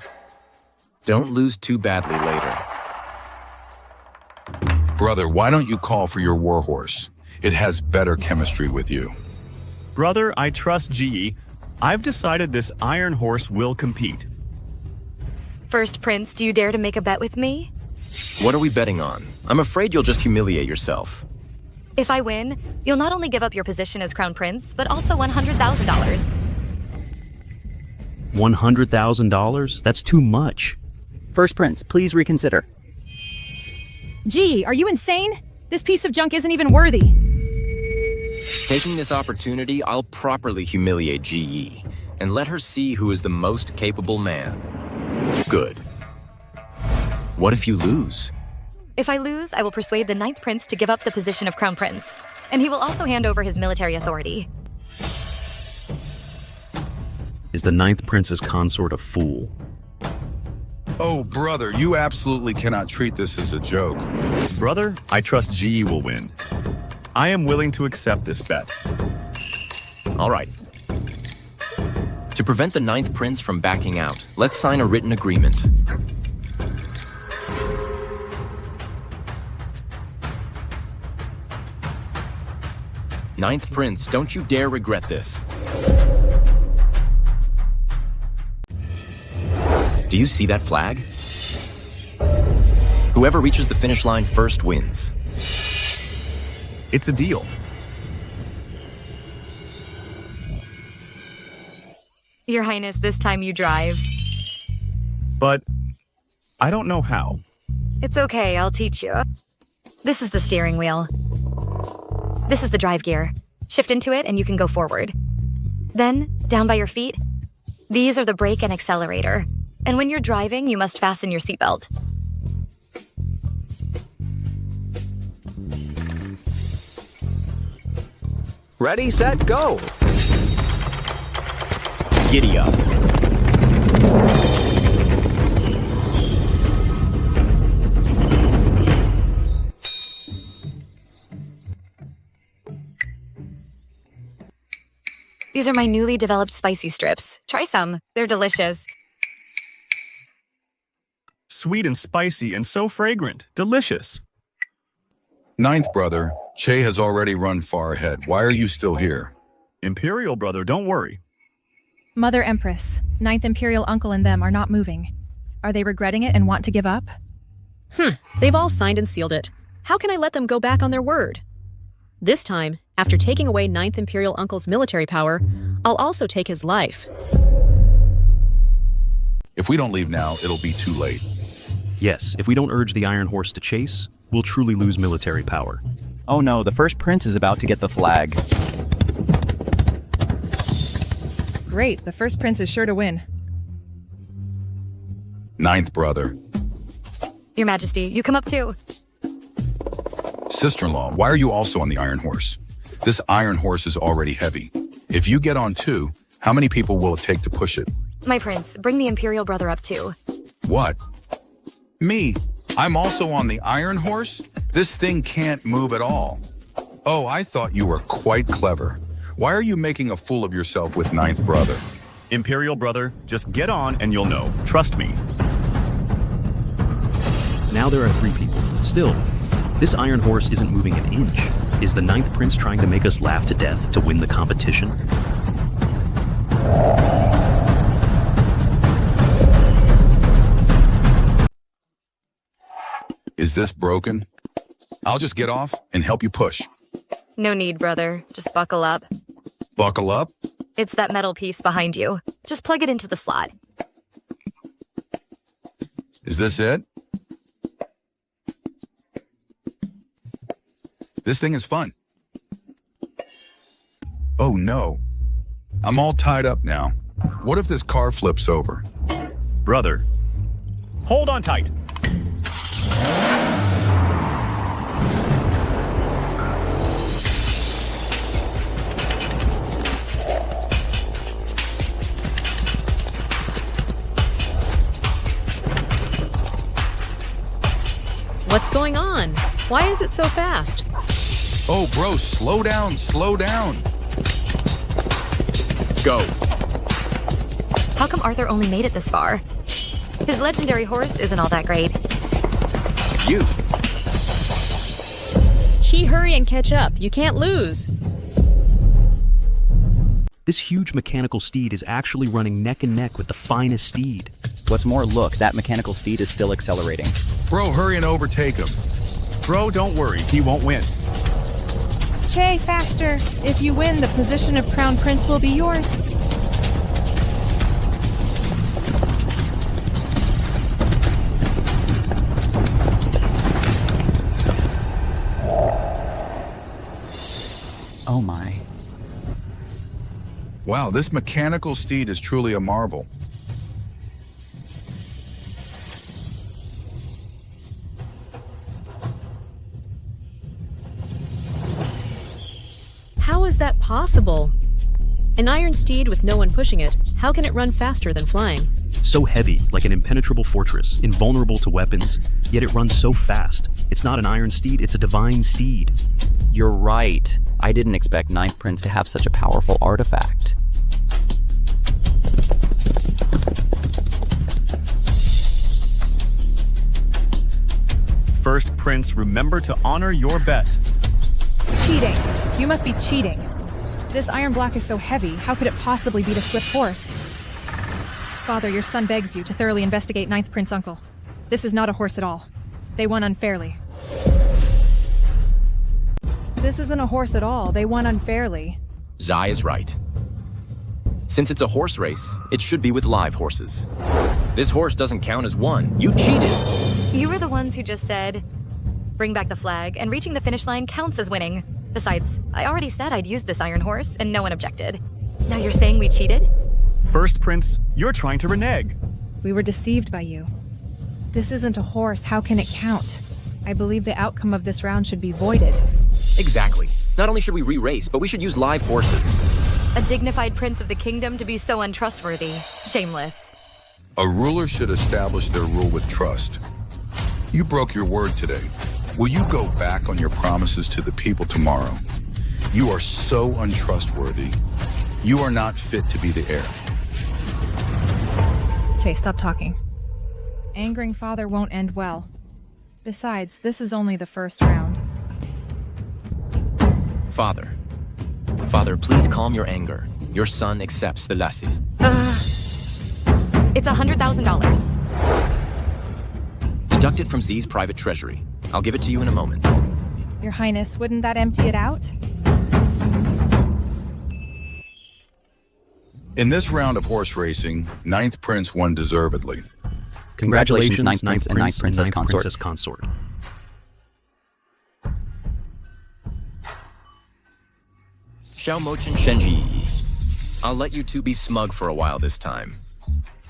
Don't lose too badly later. Brother, why don't you call for your warhorse? It has better chemistry with you. Brother, I trust GE. I've decided this Iron Horse will compete. First Prince, do you dare to make a bet with me? What are we betting on? I'm afraid you'll just humiliate yourself. If I win, you'll not only give up your position as Crown Prince, but also $100,000. $100,000? That's too much. First Prince, please reconsider. Gee, are you insane? This piece of junk isn't even worthy. Taking this opportunity, I'll properly humiliate GE and let her see who is the most capable man. Good. What if you lose? If I lose, I will persuade the 9th Prince to give up the position of Crown Prince, and he will also hand over his military authority. Is the 9th Prince's consort a fool? Oh, brother, you absolutely cannot treat this as a joke. Brother, I trust GE will win. I am willing to accept this bet. All right. To prevent the 9th Prince from backing out, let's sign a written agreement. Ninth Prince, don't you dare regret this. Do you see that flag? Whoever reaches the finish line first wins. It's a deal. Your Highness, this time you drive. But I don't know how. It's okay, I'll teach you. This is the steering wheel. This is the drive gear. Shift into it and you can go forward. Then, down by your feet, these are the brake and accelerator. And when you're driving, you must fasten your seatbelt. Ready, set, go! Giddy up. These are my newly developed spicy strips. Try some. They're delicious. Sweet and spicy and so fragrant. Delicious. 9th brother, Che has already run far ahead. Why are you still here? Imperial brother, don't worry. Mother Empress, 9th Imperial Uncle and them are not moving. Are they regretting it and want to give up? They've all signed and sealed it. How can I let them go back on their word? This time, after taking away 9th Imperial Uncle's military power, I'll also take his life. If we don't leave now, it'll be too late. Yes, if we don't urge the Iron Horse to chase, we'll truly lose military power. Oh no, the first prince is about to get the flag. Great, the first prince is sure to win. 9th brother. Your Majesty, you come up too. Sister-in-law, why are you also on the Iron Horse? This Iron Horse is already heavy. If you get on too, how many people will it take to push it? My prince, bring the Imperial brother up too. What? Me? I'm also on the Iron Horse? This thing can't move at all. Oh, I thought you were quite clever. Why are you making a fool of yourself with 9th brother? Imperial brother, just get on and you'll know. Trust me. Now there are 3 people. Still, this Iron Horse isn't moving an inch. Is the 9th Prince trying to make us laugh to death to win the competition? Is this broken? I'll just get off and help you push. No need, brother. Just buckle up. Buckle up? It's that metal piece behind you. Just plug it into the slot. Is this it? This thing is fun. Oh no. I'm all tied up now. What if this car flips over? Brother, hold on tight. What's going on? Why is it so fast? Oh, bro, slow down, slow down. Go. How come Arthur only made it this far? His legendary horse isn't all that great. You! Chi, hurry and catch up. You can't lose. This huge mechanical steed is actually running neck and neck with the finest steed. What's more, look, that mechanical steed is still accelerating. Bro, hurry and overtake him. Bro, don't worry, he won't win. Che, faster! If you win, the position of Crown Prince will be yours. Oh my. Wow, this mechanical steed is truly a marvel. How is that possible? An iron steed with no one pushing it, how can it run faster than flying? So heavy, like an impenetrable fortress, invulnerable to weapons, yet it runs so fast. It's not an iron steed, it's a divine steed. You're right. I didn't expect Ninth Prince to have such a powerful artifact. First Prince, remember to honor your bet. Cheating. You must be cheating. This iron block is so heavy, how could it possibly beat a swift horse? Father, your son begs you to thoroughly investigate Ninth Prince Uncle. This is not a horse at all. They won unfairly. This isn't a horse at all. They won unfairly. Zai is right. Since it's a horse race, it should be with live horses. This horse doesn't count as one. You cheated! You were the ones who just said, bring back the flag, and reaching the finish line counts as winning. Besides, I already said I'd use this iron horse, and no one objected. Now you're saying we cheated? First Prince, you're trying to renege. We were deceived by you. This isn't a horse. How can it count? I believe the outcome of this round should be voided. Exactly. Not only should we re-race, but we should use live horses. A dignified prince of the kingdom to be so untrustworthy. Shameless. A ruler should establish their rule with trust. You broke your word today. Will you go back on your promises to the people tomorrow? You are so untrustworthy. You are not fit to be the heir. Chase, stop talking. Angering father won't end well. Besides, this is only the first round. Father, please calm your anger. Your son accepts the lassie. It's $100,000. Deduct it from Z's private treasury. I'll give it to you in a moment. Your Highness, wouldn't that empty it out? In this round of horse racing, Ninth Prince won deservedly. Congratulations, Ninth Prince and Ninth Princess Consort. Xiao Mochin Shenji. I'll let you two be smug for a while this time.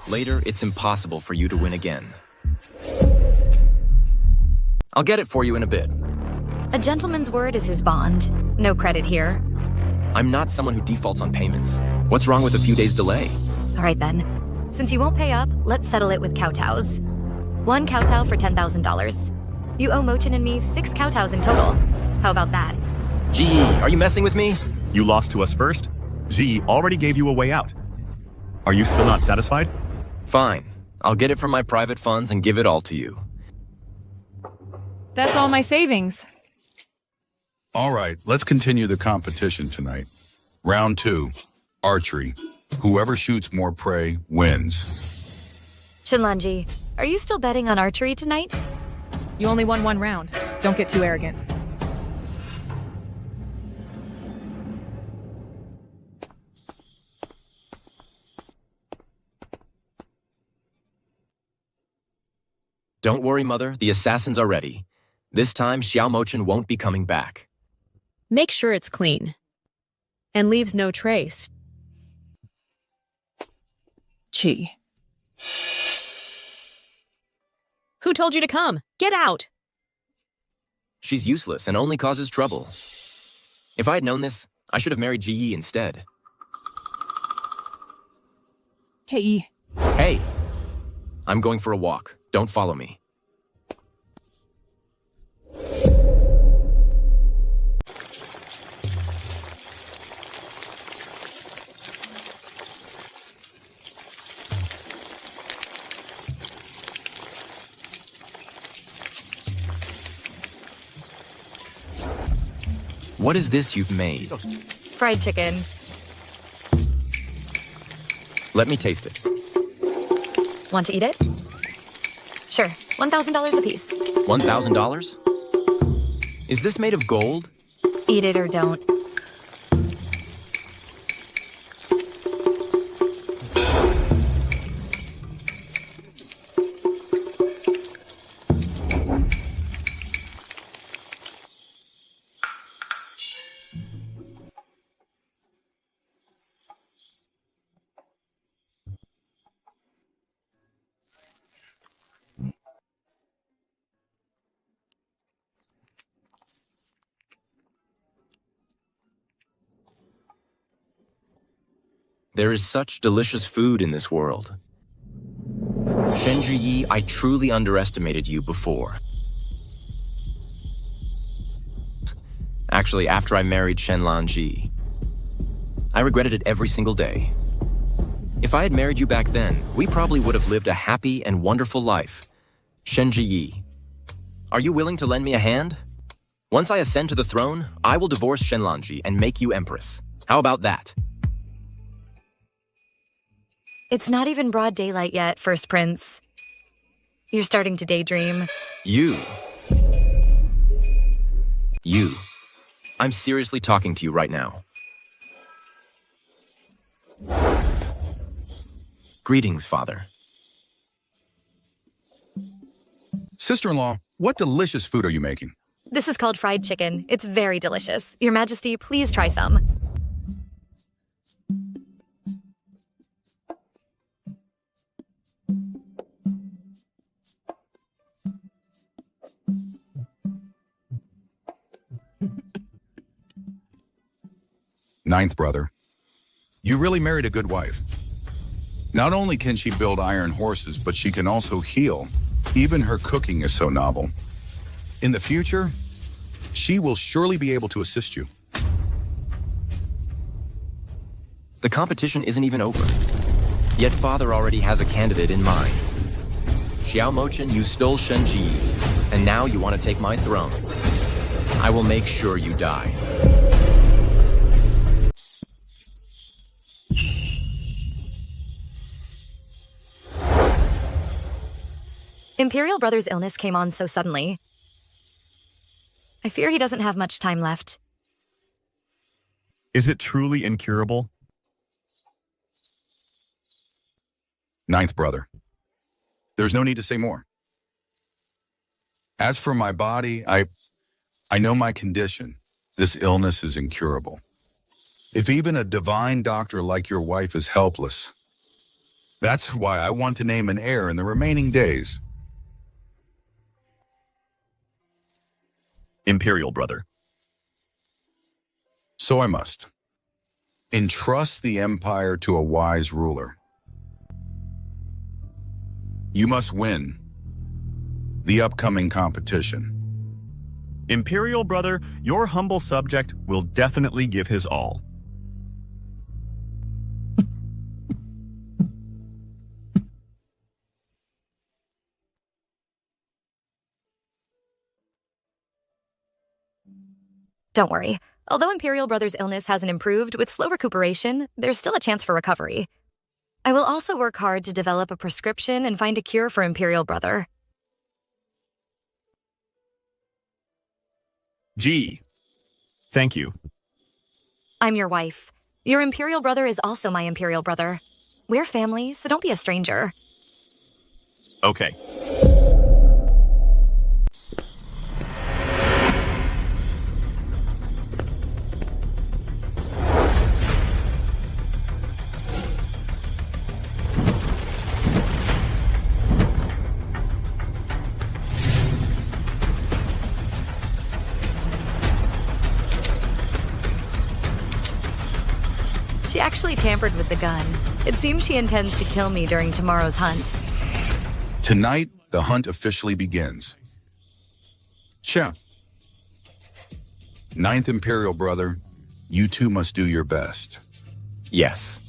Later, it's impossible for you to win again. I'll get it for you in a bit. A gentleman's word is his bond. No credit here. I'm not someone who defaults on payments. What's wrong with a few days' delay? All right then. Since you won't pay up, let's settle it with kowtows. 1 kowtow for $10,000. You owe Mochin and me 6 kowtows in total. How about that? Gee, are you messing with me? You lost to us first. G already gave you a way out. Are you still not satisfied? Fine. I'll get it from my private funds and give it all to you. That's all my savings. All right, let's continue the competition tonight. Round 2, archery. Whoever shoots more prey wins. Shinlanji, are you still betting on archery tonight? You only won 1 round. Don't get too arrogant. Don't worry, Mother. The assassins are ready. This time, Xiao Mochin won't be coming back. Make sure it's clean. And leaves no trace. Chi. Who told you to come? Get out! She's useless and only causes trouble. If I had known this, I should have married Ji Yi instead. K.E. Hey! I'm going for a walk. Don't follow me. What is this you've made? Fried chicken. Let me taste it. Want to eat it? Sure. $1,000 apiece. $1,000? Is this made of gold? Eat it or don't. There is such delicious food in this world. Shenji, I truly underestimated you before. Actually, after I married Shenlanji, I regretted it every single day. If I had married you back then, we probably would have lived a happy and wonderful life. Shenji, are you willing to lend me a hand? Once I ascend to the throne, I will divorce Shenlanji and make you empress. How about that? It's not even broad daylight yet, First Prince. You're starting to daydream. You. I'm seriously talking to you right now. Greetings, Father. Sister-in-law, what delicious food are you making? This is called fried chicken. It's very delicious. Your Majesty, please try some. Ninth brother, you really married a good wife. Not only can she build iron horses, but she can also heal. Even her cooking is so novel. In the future, she will surely be able to assist you. The competition isn't even over. Yet Father already has a candidate in mind. Xiao Mochin, you stole Shenji, and now you want to take my throne. I will make sure you die. Imperial Brother's illness came on so suddenly. I fear he doesn't have much time left. Is it truly incurable? Ninth brother, there's no need to say more. As for my body, I know my condition. This illness is incurable. If even a divine doctor like your wife is helpless, that's why I want to name an heir in the remaining days. Imperial Brother. So I must. Entrust the empire to a wise ruler. You must win the upcoming competition. Imperial Brother, your humble subject will definitely give his all. Don't worry. Although Imperial Brother's illness hasn't improved, with slow recuperation, there's still a chance for recovery. I will also work hard to develop a prescription and find a cure for Imperial Brother. G. Thank you. I'm your wife. Your Imperial Brother is also my Imperial Brother. We're family, so don't be a stranger. Okay. She actually tampered with the gun. It seems she intends to kill me during tomorrow's hunt. Tonight, the hunt officially begins. Cha. Ninth Imperial Brother, you two must do your best. Yes.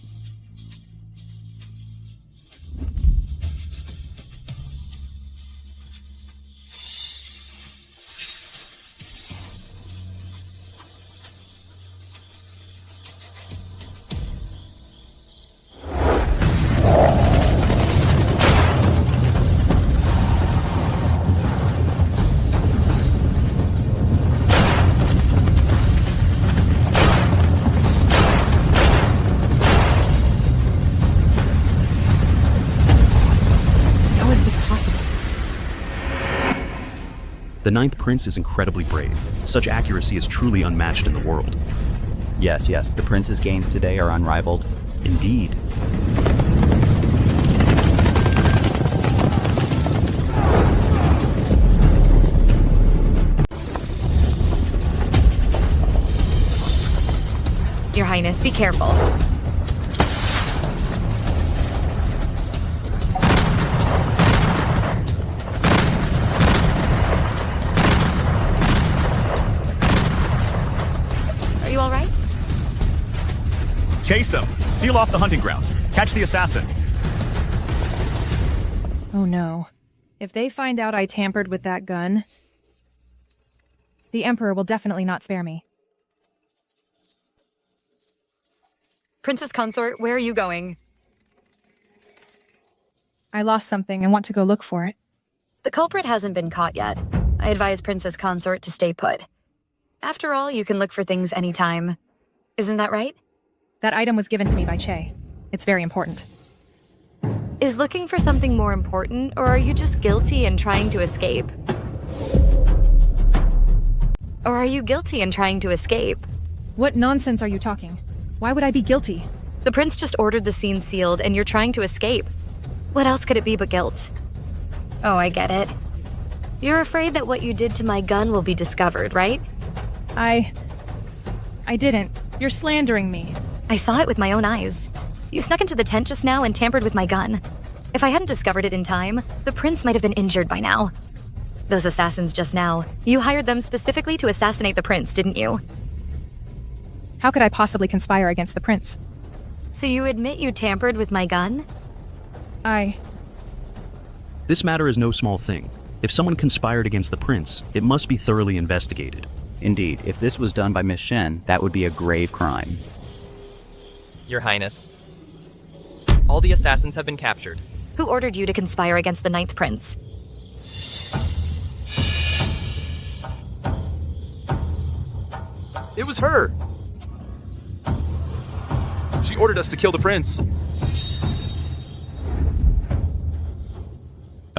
The 9th Prince is incredibly brave. Such accuracy is truly unmatched in the world. Yes, the prince's gains today are unrivaled. Indeed. Your Highness, be careful. Are you all right? Chase them. Seal off the hunting grounds. Catch the assassin. Oh no. If they find out I tampered with that gun, the Emperor will definitely not spare me. Princess Consort, where are you going? I lost something and want to go look for it. The culprit hasn't been caught yet. I advise Princess Consort to stay put. After all, you can look for things anytime. Isn't that right? That item was given to me by Che. It's very important. Is looking for something more important, or are you just guilty and trying to escape? Or are you guilty and trying to escape? What nonsense are you talking? Why would I be guilty? The prince just ordered the scene sealed, and you're trying to escape. What else could it be but guilt? Oh, I get it. You're afraid that what you did to my gun will be discovered, right? I didn't. You're slandering me. I saw it with my own eyes. You snuck into the tent just now and tampered with my gun. If I hadn't discovered it in time, the prince might have been injured by now. Those assassins just now, you hired them specifically to assassinate the prince, didn't you? How could I possibly conspire against the prince? So you admit you tampered with my gun? This matter is no small thing. If someone conspired against the prince, it must be thoroughly investigated. Indeed, if this was done by Miss Shen, that would be a grave crime. Your Highness. All the assassins have been captured. Who ordered you to conspire against the 9th prince? It was her! She ordered us to kill the prince.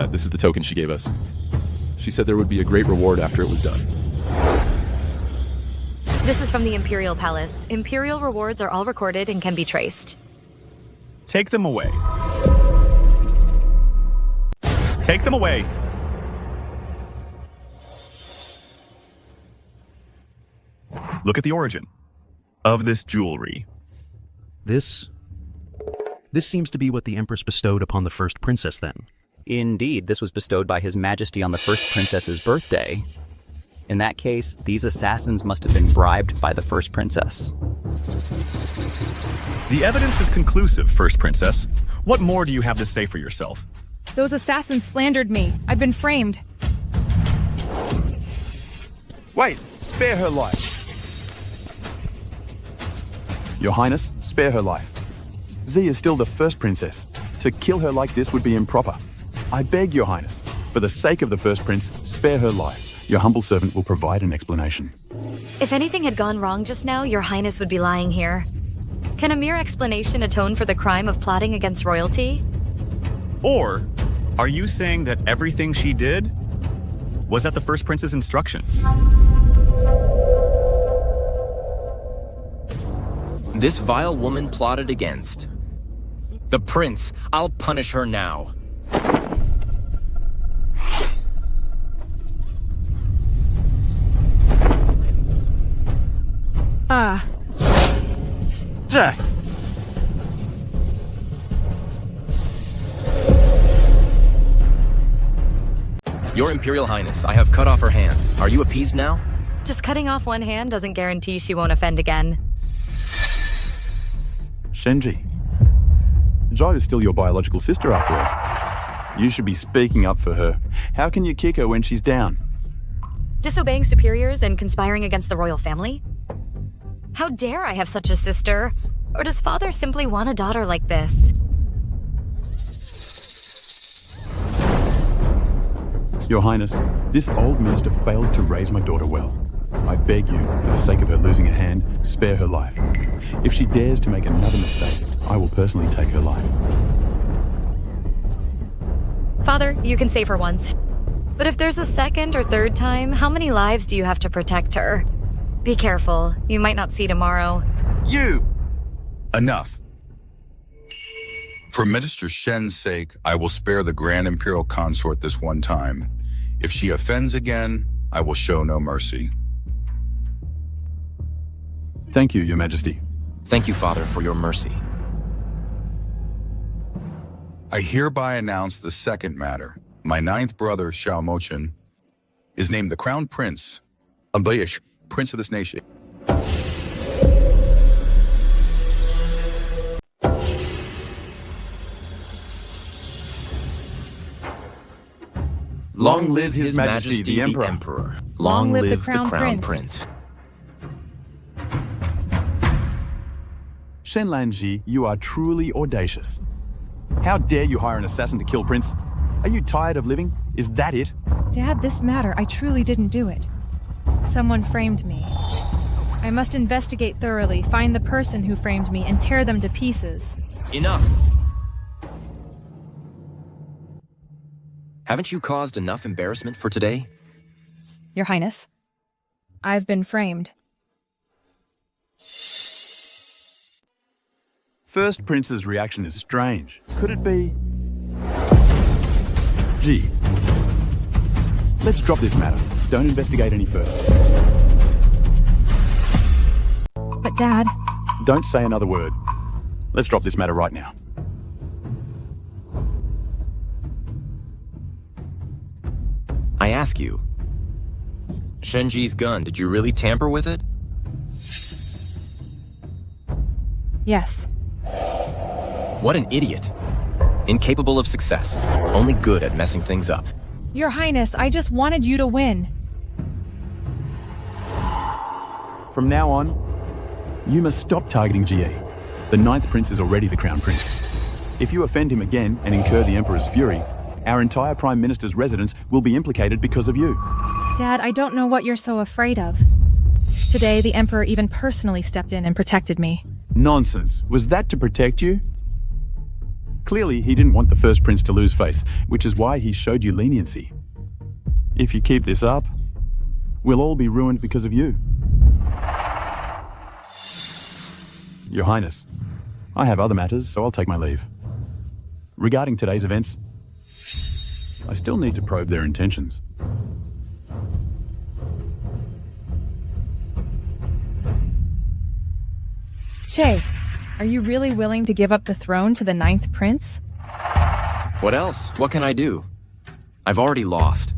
This is the token she gave us. She said there would be a great reward after it was done. This is from the Imperial Palace. Imperial rewards are all recorded and can be traced. Take them away. Take them away. Look at the origin of this jewelry. This seems to be what the Empress bestowed upon the first princess, then. Indeed, this was bestowed by His Majesty on the first princess's birthday. In that case, these assassins must have been bribed by the first princess. The evidence is conclusive, First Princess. What more do you have to say for yourself? Those assassins slandered me. I've been framed. Wait, spare her life. Your Highness, spare her life. Z is still the first princess. To kill her like this would be improper. I beg, Your Highness, for the sake of the first prince, spare her life. Your humble servant will provide an explanation. If anything had gone wrong just now, Your Highness would be lying here. Can a mere explanation atone for the crime of plotting against royalty? Or are you saying that everything she did was at the first prince's instruction? This vile woman plotted against the prince. I'll punish her now. Jack. Your Imperial Highness, I have cut off her hand. Are you appeased now? Just cutting off one hand doesn't guarantee she won't offend again. Shenji. Jai is still your biological sister after all. You should be speaking up for her. How can you kick her when she's down? Disobeying superiors and conspiring against the royal family? How dare I have such a sister? Or does father simply want a daughter like this? Your Highness, this old minister failed to raise my daughter well. I beg you, for the sake of her losing a hand, spare her life. If she dares to make another mistake, I will personally take her life. Father, you can save her once. But if there's a second or third time, how many lives do you have to protect her? Be careful. You might not see tomorrow. You! Enough. For Minister Shen's sake, I will spare the Grand Imperial Consort this one time. If she offends again, I will show no mercy. Thank you, Your Majesty. Thank you, Father, for your mercy. I hereby announce the second matter. My ninth brother, Xiao Mochen, is named the Crown Prince, Ambayish, Prince of this nation. Long live His Majesty the Emperor. Long live the Crown Prince. Shenlanji, you are truly audacious. How dare you hire an assassin to kill Prince? Are you tired of living? Is that it? Dad, this matter, I truly didn't do it. Someone framed me. I must investigate thoroughly, find the person who framed me, and tear them to pieces. Enough! Haven't you caused enough embarrassment for today? Your Highness, I've been framed. First Prince's reaction is strange. Could it be... Gee. Let's drop this matter. Don't investigate any further. But Dad... Don't say another word. Let's drop this matter right now. I ask you, Shenji's gun, did you really tamper with it? Yes. What an idiot. Incapable of success, only good at messing things up. Your Highness, I just wanted you to win. From now on, you must stop targeting GE. The ninth Prince is already the Crown Prince. If you offend him again and incur the Emperor's fury, our entire Prime Minister's residence will be implicated because of you. Dad, I don't know what you're so afraid of. Today, the Emperor even personally stepped in and protected me. Nonsense. Was that to protect you? Clearly, he didn't want the first prince to lose face, which is why he showed you leniency. If you keep this up, we'll all be ruined because of you. Your Highness, I have other matters, so I'll take my leave. Regarding today's events, I still need to probe their intentions. Che, are you really willing to give up the throne to the ninth prince? What else? What can I do? I've already lost.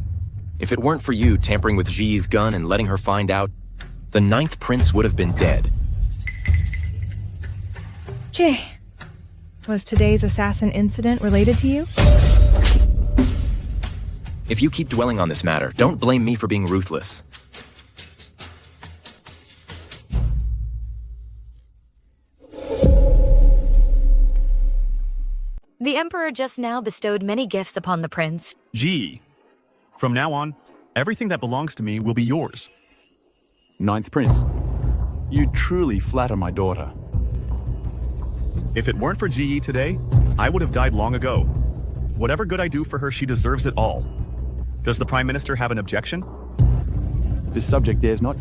If it weren't for you tampering with Ji's gun and letting her find out, the ninth prince would have been dead. Che, was today's assassin incident related to you? If you keep dwelling on this matter, don't blame me for being ruthless. The Emperor just now bestowed many gifts upon the prince. Gee, from now on, everything that belongs to me will be yours. Ninth Prince, you truly flatter my daughter. If it weren't for GE today, I would have died long ago. Whatever good I do for her, she deserves it all. Does the Prime Minister have an objection? This subject dares not.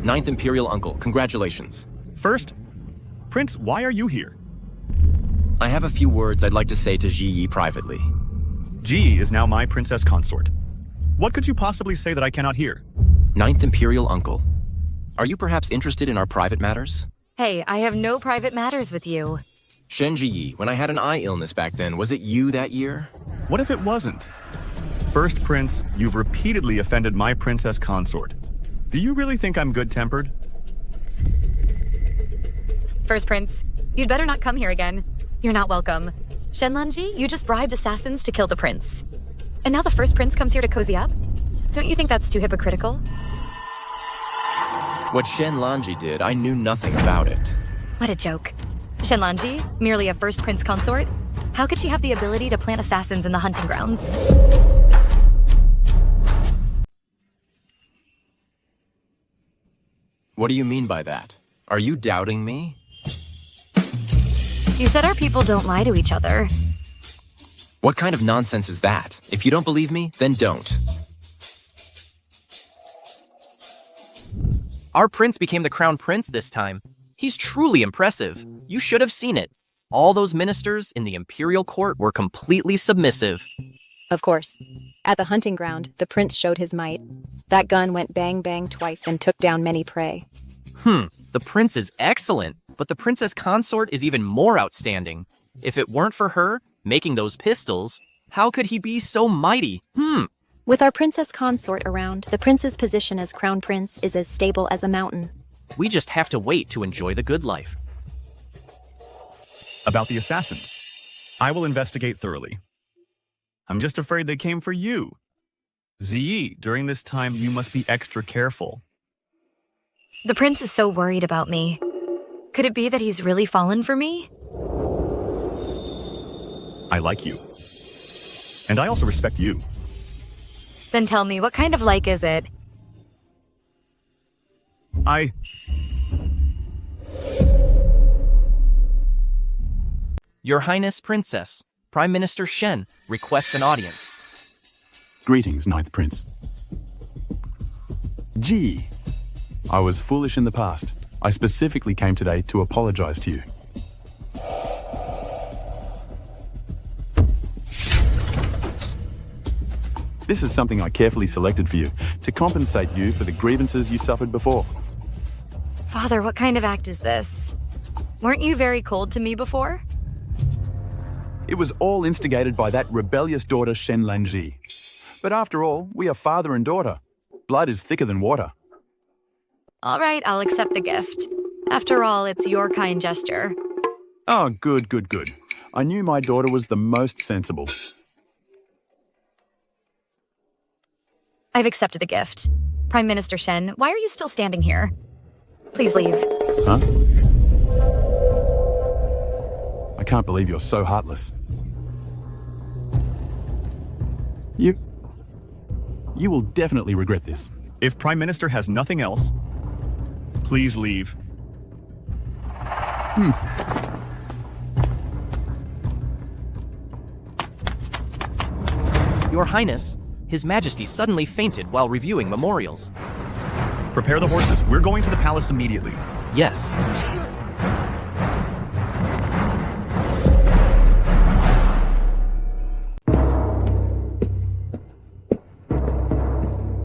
Ninth Imperial Uncle, congratulations. First, Prince, why are you here? I have a few words I'd like to say to Ji privately. Ji is now my princess consort. What could you possibly say that I cannot hear? Ninth Imperial Uncle, are you perhaps interested in our private matters? Hey, I have no private matters with you. Shen Ji, when I had an eye illness back then, was it you that year? What if it wasn't? First Prince, you've repeatedly offended my princess consort. Do you really think I'm good-tempered? First Prince, you'd better not come here again. You're not welcome. Shenlanji, you just bribed assassins to kill the prince. And now the First Prince comes here to cozy up? Don't you think that's too hypocritical? What Shenlanji did, I knew nothing about it. What a joke. Shenlanji, merely a First Prince consort? How could she have the ability to plant assassins in the hunting grounds? What do you mean by that? Are you doubting me? You said our people don't lie to each other. What kind of nonsense is that? If you don't believe me, then don't. Our prince became the crown prince this time. He's truly impressive. You should have seen it. All those ministers in the imperial court were completely submissive. Of course. At the hunting ground, the prince showed his might. That gun went bang bang twice and took down many prey. The prince is excellent, but the princess consort is even more outstanding. If it weren't for her making those pistols, how could he be so mighty? With our princess consort around, the prince's position as crown prince is as stable as a mountain. We just have to wait to enjoy the good life. About the assassins, I will investigate thoroughly. I'm just afraid they came for you. Ziyi, during this time, you must be extra careful. The prince is so worried about me. Could it be that he's really fallen for me? I like you. And I also respect you. Then tell me, what kind of like is it? Your Highness Princess, Prime Minister Shen requests an audience. Greetings, Ninth Prince. Gee, I was foolish in the past. I specifically came today to apologize to you. This is something I carefully selected for you, to compensate you for the grievances you suffered before. Father, what kind of act is this? Weren't you very cold to me before? It was all instigated by that rebellious daughter Shen Lanji. But after all, we are father and daughter. Blood is thicker than water. All right, I'll accept the gift. After all, it's your kind gesture. Oh, good, good, good. I knew my daughter was the most sensible. I've accepted the gift. Prime Minister Shen, why are you still standing here? Please leave. Huh? I can't believe you're so heartless. You will definitely regret this. If Prime Minister has nothing else, please leave. Your Highness, His Majesty suddenly fainted while reviewing memorials. Prepare the horses. We're going to the palace immediately. Yes.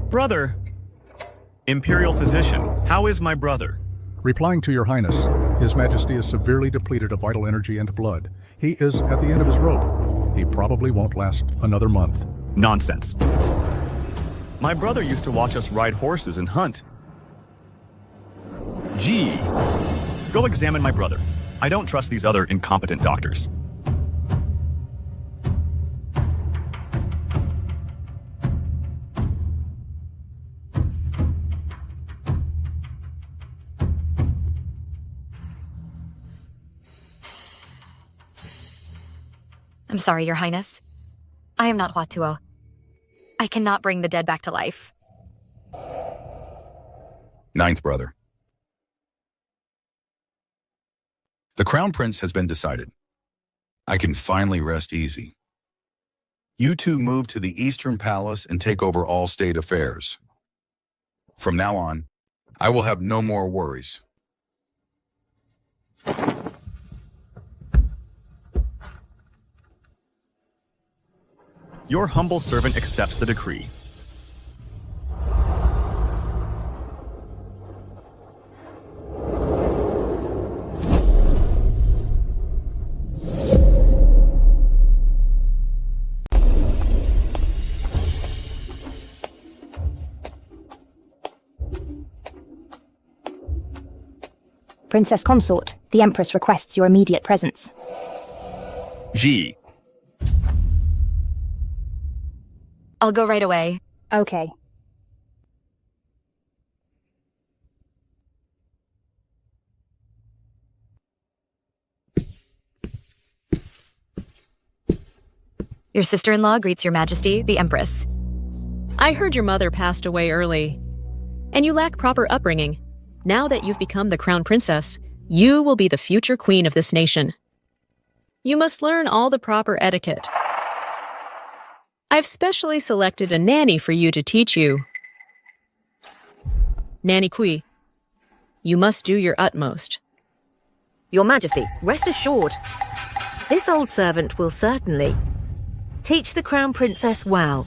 Brother! Imperial physician, how is my brother? Replying to your highness, His Majesty is severely depleted of vital energy and blood. He is at the end of his rope. He probably won't last another month. Nonsense. My brother used to watch us ride horses and hunt. Gee. Go examine my brother. I don't trust these other incompetent doctors. I'm sorry, Your Highness. I am not Huatuo. I cannot bring the dead back to life. Ninth brother. The Crown Prince has been decided. I can finally rest easy. You two move to the Eastern Palace and take over all state affairs. From now on, I will have no more worries. Your humble servant accepts the decree. Princess Consort, the Empress requests your immediate presence. G. I'll go right away. Okay. Your sister-in-law greets Your Majesty, the Empress. I heard your mother passed away early, and you lack proper upbringing. Now that you've become the crown princess, you will be the future queen of this nation. You must learn all the proper etiquette. I've specially selected a nanny for you to teach you. Nanny Kui, you must do your utmost. Your Majesty, rest assured. This old servant will certainly teach the Crown Princess well.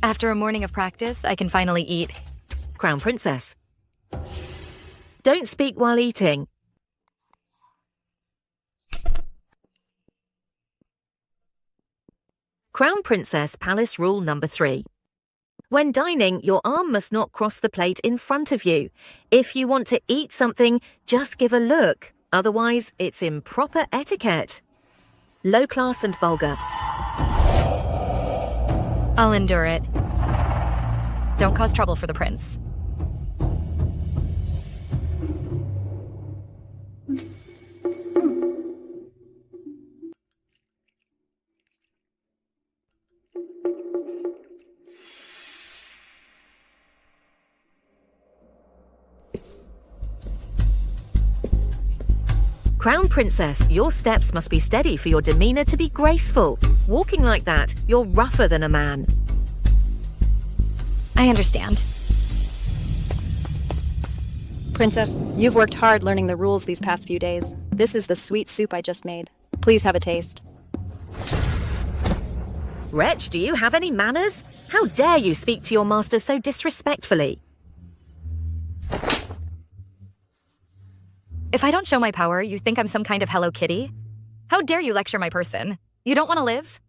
After a morning of practice, I can finally eat. Crown Princess, don't speak while eating. Crown Princess Palace Rule number 3. When dining, your arm must not cross the plate in front of you. If you want to eat something, just give a look. Otherwise, it's improper etiquette. Low class and vulgar. I'll endure it. Don't cause trouble for the prince. Crown Princess, your steps must be steady for your demeanor to be graceful. Walking like that, you're rougher than a man. I understand. Princess, you've worked hard learning the rules these past few days. This is the sweet soup I just made. Please have a taste. Wretch, do you have any manners? How dare you speak to your master so disrespectfully? If I don't show my power, you think I'm some kind of Hello Kitty? How dare you lecture my person? You don't want to live?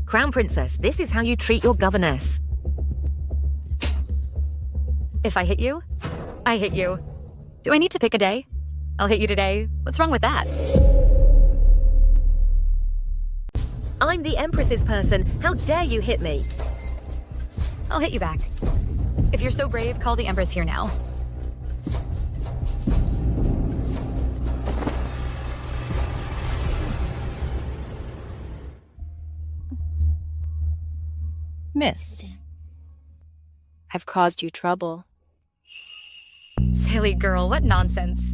Crown Princess, this is how you treat your governess. If I hit you, I hit you. Do I need to pick a day? I'll hit you today. What's wrong with that? I'm the Empress's person. How dare you hit me? I'll hit you back. If you're so brave, call the Empress here now. Miss, I've caused you trouble. Silly girl, what nonsense.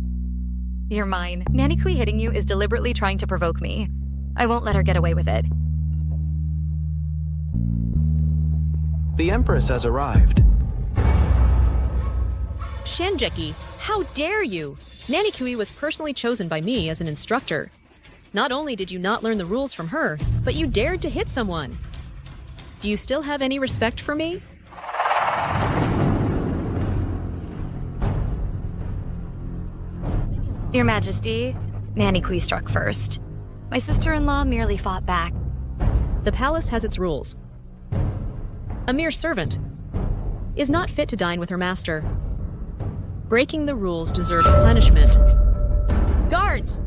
You're mine. Nanny Kui hitting you is deliberately trying to provoke me. I won't let her get away with it. The Empress has arrived. Shenjeki, how dare you? Nanny Kui was personally chosen by me as an instructor. Not only did you not learn the rules from her, but you dared to hit someone. Do you still have any respect for me? Your Majesty, Nanny Kui struck first. My sister-in-law merely fought back. The palace has its rules. A mere servant is not fit to dine with her master. Breaking the rules deserves punishment. Guards!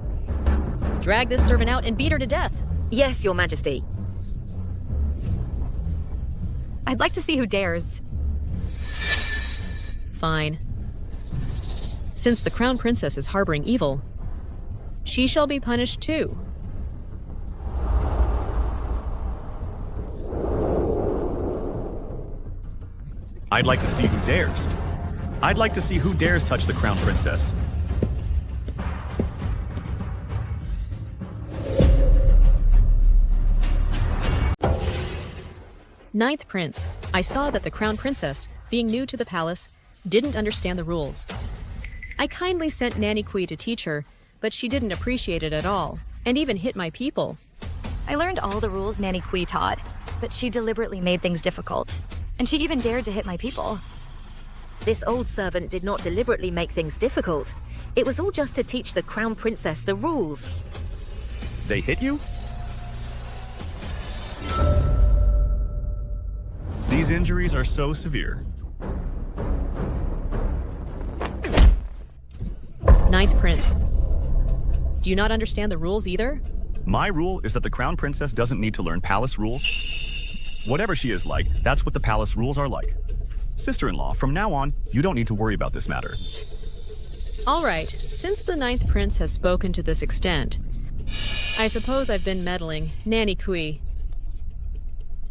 Drag this servant out and beat her to death. Yes, Your Majesty. I'd like to see who dares. Fine. Since the Crown Princess is harboring evil, she shall be punished too. I'd like to see who dares. I'd like to see who dares touch the Crown Princess. Ninth Prince, I saw that the Crown Princess, being new to the palace, didn't understand the rules. I kindly sent Nanny Kui to teach her, but she didn't appreciate it at all, and even hit my people. I learned all the rules Nanny Kui taught, but she deliberately made things difficult. And she even dared to hit my people. This old servant did not deliberately make things difficult. It was all just to teach the Crown Princess the rules. They hit you? These injuries are so severe. Ninth Prince, do you not understand the rules either? My rule is that the Crown Princess doesn't need to learn palace rules. Whatever she is like, that's what the palace rules are like. Sister-in-law, from now on, you don't need to worry about this matter. All right, since the Ninth Prince has spoken to this extent, I suppose I've been meddling. Nanny Kui.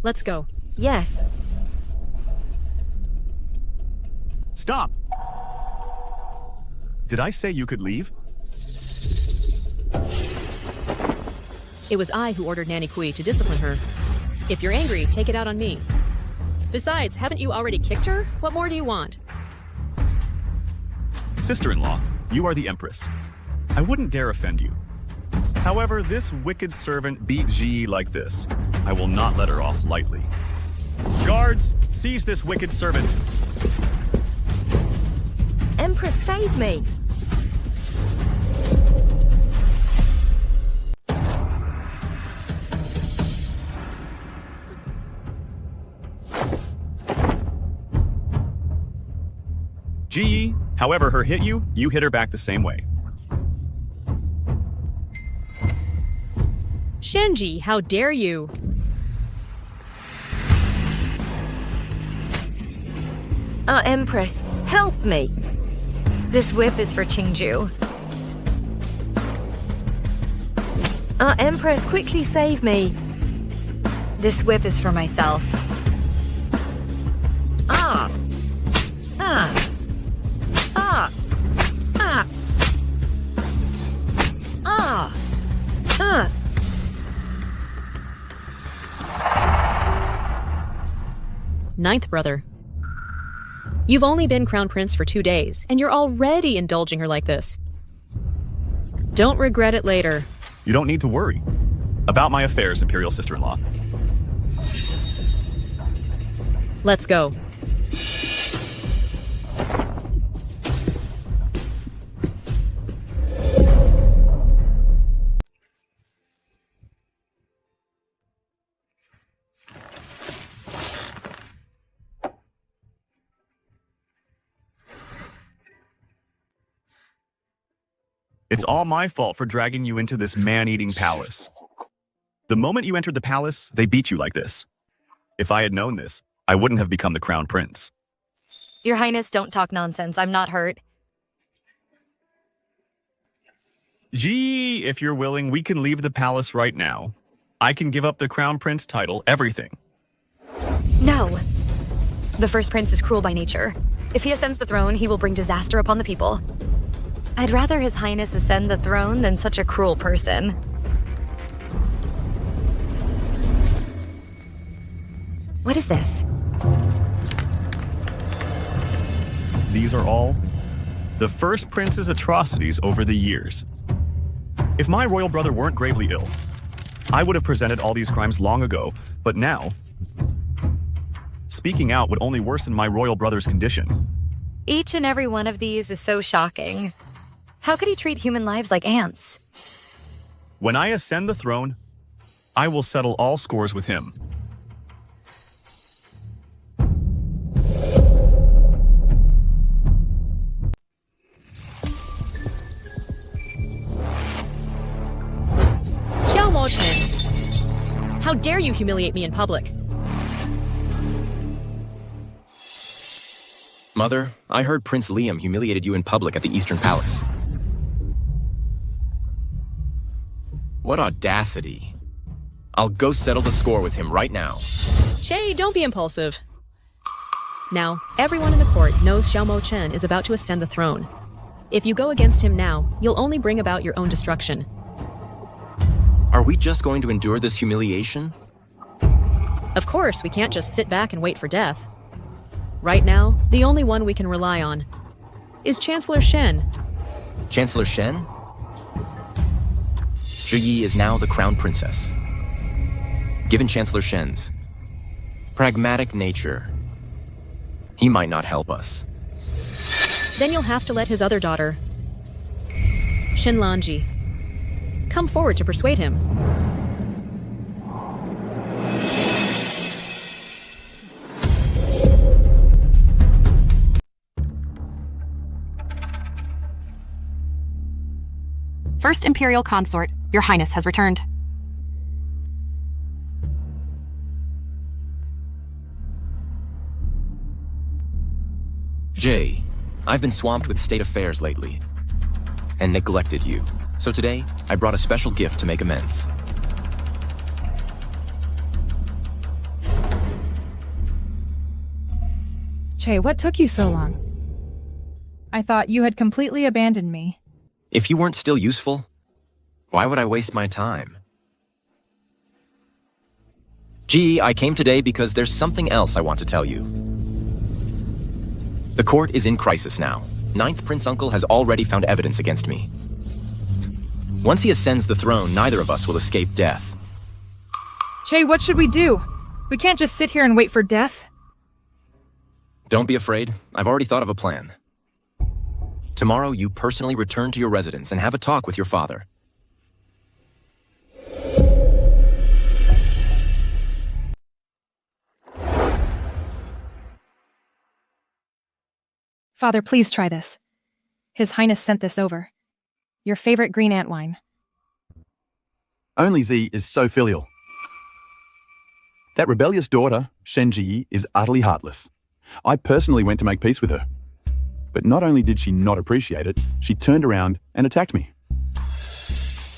Let's go. Yes. Stop! Did I say you could leave? It was I who ordered Nanny Kui to discipline her. If you're angry, take it out on me. Besides, haven't you already kicked her? What more do you want? Sister-in-law, you are the Empress. I wouldn't dare offend you. However, this wicked servant beat Ji like this. I will not let her off lightly. Guards, seize this wicked servant. Empress, save me! Ji, however her hit you, you hit her back the same way. Shenji, how dare you? Empress, help me! This whip is for Qingju. Empress, quickly save me! This whip is for myself. Ah! Ah! Ah! Ah! Ah! Ah! Ninth brother. You've only been crown prince for 2 days, and you're already indulging her like this. Don't regret it later. You don't need to worry about my affairs, Imperial sister-in-law. Let's go. It's all my fault for dragging you into this man-eating palace. The moment you entered the palace, they beat you like this. If I had known this, I wouldn't have become the crown prince. Your Highness, don't talk nonsense. I'm not hurt. Gee, if you're willing, we can leave the palace right now. I can give up the crown prince title, everything. No. The first prince is cruel by nature. If he ascends the throne, he will bring disaster upon the people. I'd rather His Highness ascend the throne than such a cruel person. What is this? These are all the first prince's atrocities over the years. If my royal brother weren't gravely ill, I would have presented all these crimes long ago, but now, speaking out would only worsen my royal brother's condition. Each and every one of these is so shocking. How could he treat human lives like ants? When I ascend the throne, I will settle all scores with him. Chen, how dare you humiliate me in public? Mother, I heard Prince Liam humiliated you in public at the Eastern Palace. What audacity. I'll go settle the score with him right now. Che, don't be impulsive. Now, everyone in the court knows Xiaomo Chen is about to ascend the throne. If you go against him now, you'll only bring about your own destruction. Are we just going to endure this humiliation? Of course, we can't just sit back and wait for death. Right now, the only one we can rely on is Chancellor Shen. Chancellor Shen? Zhi Yi is now the crown princess. Given Chancellor Shen's pragmatic nature, he might not help us. Then you'll have to let his other daughter, Shenlanji, come forward to persuade him. First Imperial Consort, Your Highness has returned. Jay, I've been swamped with state affairs lately and neglected you. So today, I brought a special gift to make amends. Che, what took you so long? I thought you had completely abandoned me. If you weren't still useful, why would I waste my time? Gee, I came today because there's something else I want to tell you. The court is in crisis now. Ninth Prince Uncle has already found evidence against me. Once he ascends the throne, neither of us will escape death. Che, what should we do? We can't just sit here and wait for death. Don't be afraid. I've already thought of a plan. Tomorrow, you personally return to your residence and have a talk with your father. Father, please try this. His Highness sent this over. Your favorite green ant wine. Only Z is so filial. That rebellious daughter, Shen Ji, is utterly heartless. I personally went to make peace with her. But not only did she not appreciate it, she turned around and attacked me.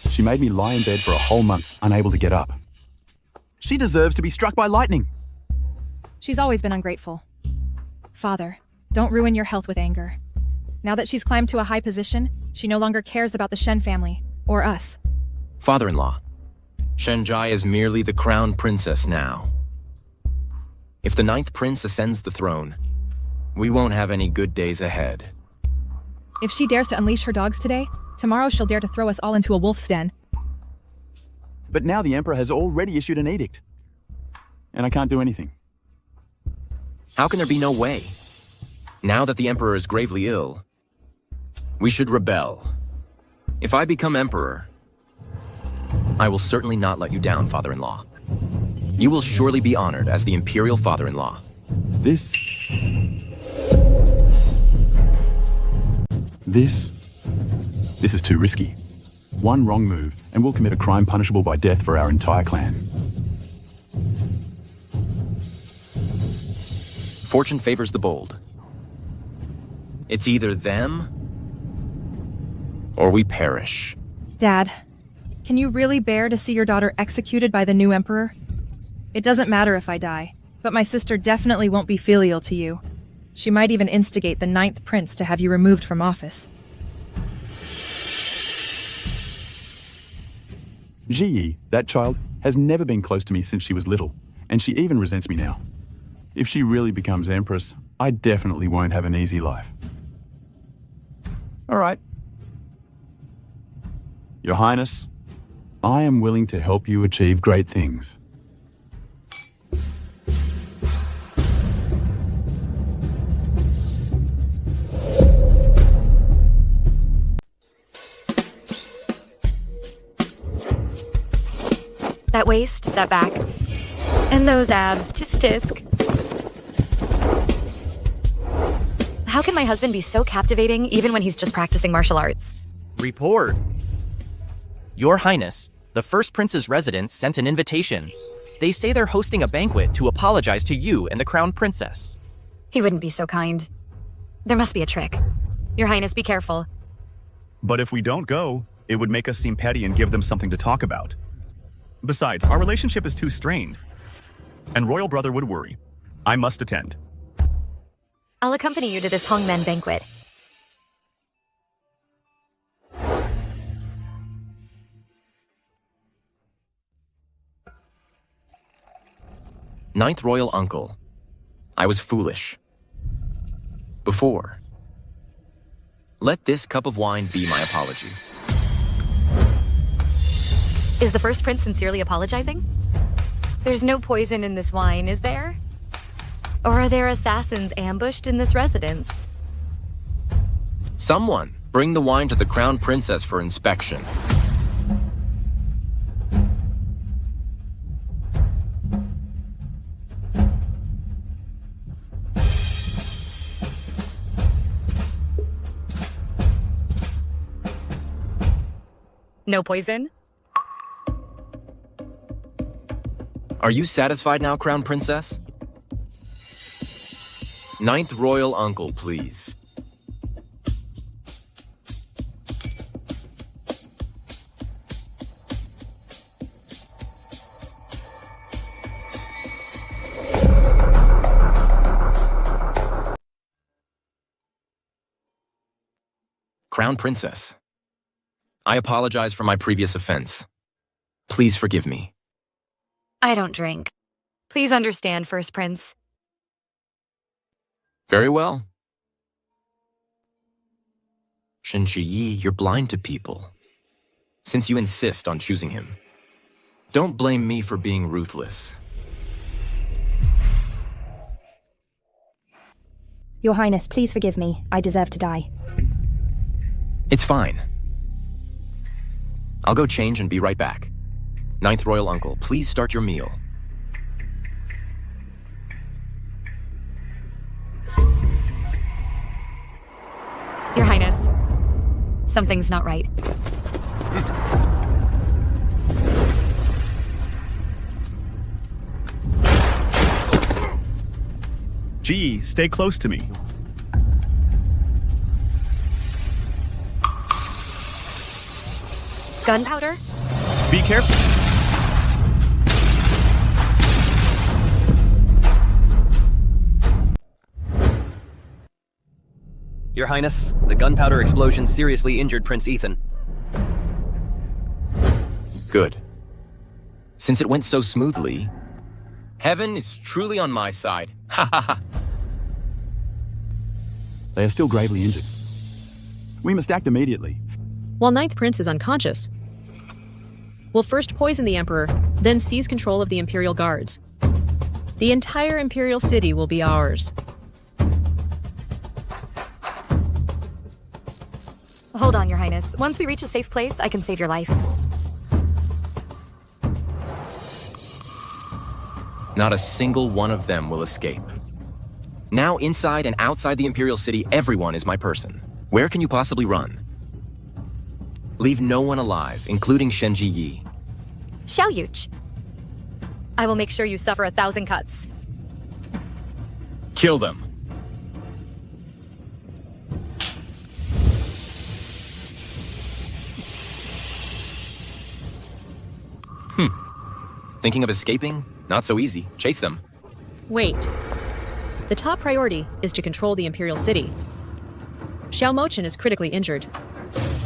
She made me lie in bed for a whole month, unable to get up. She deserves to be struck by lightning. She's always been ungrateful. Father, don't ruin your health with anger. Now that she's climbed to a high position, she no longer cares about the Shen family, or us. Father-in-law, Shenjai is merely the crown princess now. If the ninth prince ascends the throne, we won't have any good days ahead. If she dares to unleash her dogs today, tomorrow she'll dare to throw us all into a wolf's den. But now the Emperor has already issued an edict. And I can't do anything. How can there be no way? Now that the Emperor is gravely ill, we should rebel. If I become Emperor, I will certainly not let you down, father-in-law. You will surely be honored as the imperial father-in-law. This is too risky. One wrong move, and we'll commit a crime punishable by death for our entire clan. Fortune favors the bold. It's either them, or we perish. Dad, can you really bear to see your daughter executed by the new emperor? It doesn't matter if I die, but my sister definitely won't be filial to you. She might even instigate the ninth prince to have you removed from office. Ji, that child, has never been close to me since she was little, and she even resents me now. If she really becomes Empress, I definitely won't have an easy life. All right. Your Highness, I am willing to help you achieve great things. That waist, that back, and those abs, tisk tisk. How can my husband be so captivating even when he's just practicing martial arts? Report. Your Highness, the First Prince's residence sent an invitation. They say they're hosting a banquet to apologize to you and the Crown Princess. He wouldn't be so kind. There must be a trick. Your Highness, be careful. But if we don't go, it would make us seem petty and give them something to talk about. Besides, our relationship is too strained. And Royal Brother would worry. I must attend. I'll accompany you to this Hongmen banquet. Ninth Royal Uncle, I was foolish. Before. Let this cup of wine be my apology. Is the First Prince sincerely apologizing? There's no poison in this wine, is there? Or are there assassins ambushed in this residence? Someone, bring the wine to the Crown Princess for inspection. No poison? Are you satisfied now, Crown Princess? Ninth Royal Uncle, please. Crown Princess. I apologize for my previous offense. Please forgive me. I don't drink. Please understand, First Prince. Very well. Shen Yi, you're blind to people. Since you insist on choosing him, don't blame me for being ruthless. Your Highness, please forgive me. I deserve to die. It's fine. I'll go change and be right back. Ninth Royal Uncle, please start your meal. Your Highness, something's not right. Gee, stay close to me. Gunpowder? Be careful. Your Highness, the gunpowder explosion seriously injured Prince Ethan. Good. Since it went so smoothly, heaven is truly on my side. Ha ha ha. They are still gravely injured. We must act immediately. While Ninth Prince is unconscious, we'll first poison the Emperor, then seize control of the Imperial Guards. The entire Imperial City will be ours. Hold on, Your Highness. Once we reach a safe place, I can save your life. Not a single one of them will escape. Now, inside and outside the Imperial City, everyone is my person. Where can you possibly run? Leave no one alive, including Shen Yi. Xiao Yuch. I will make sure you suffer 1,000 cuts. Kill them. Thinking of escaping? Not so easy. Chase them. Wait. The top priority is to control the Imperial City. Xiao Mochen is critically injured.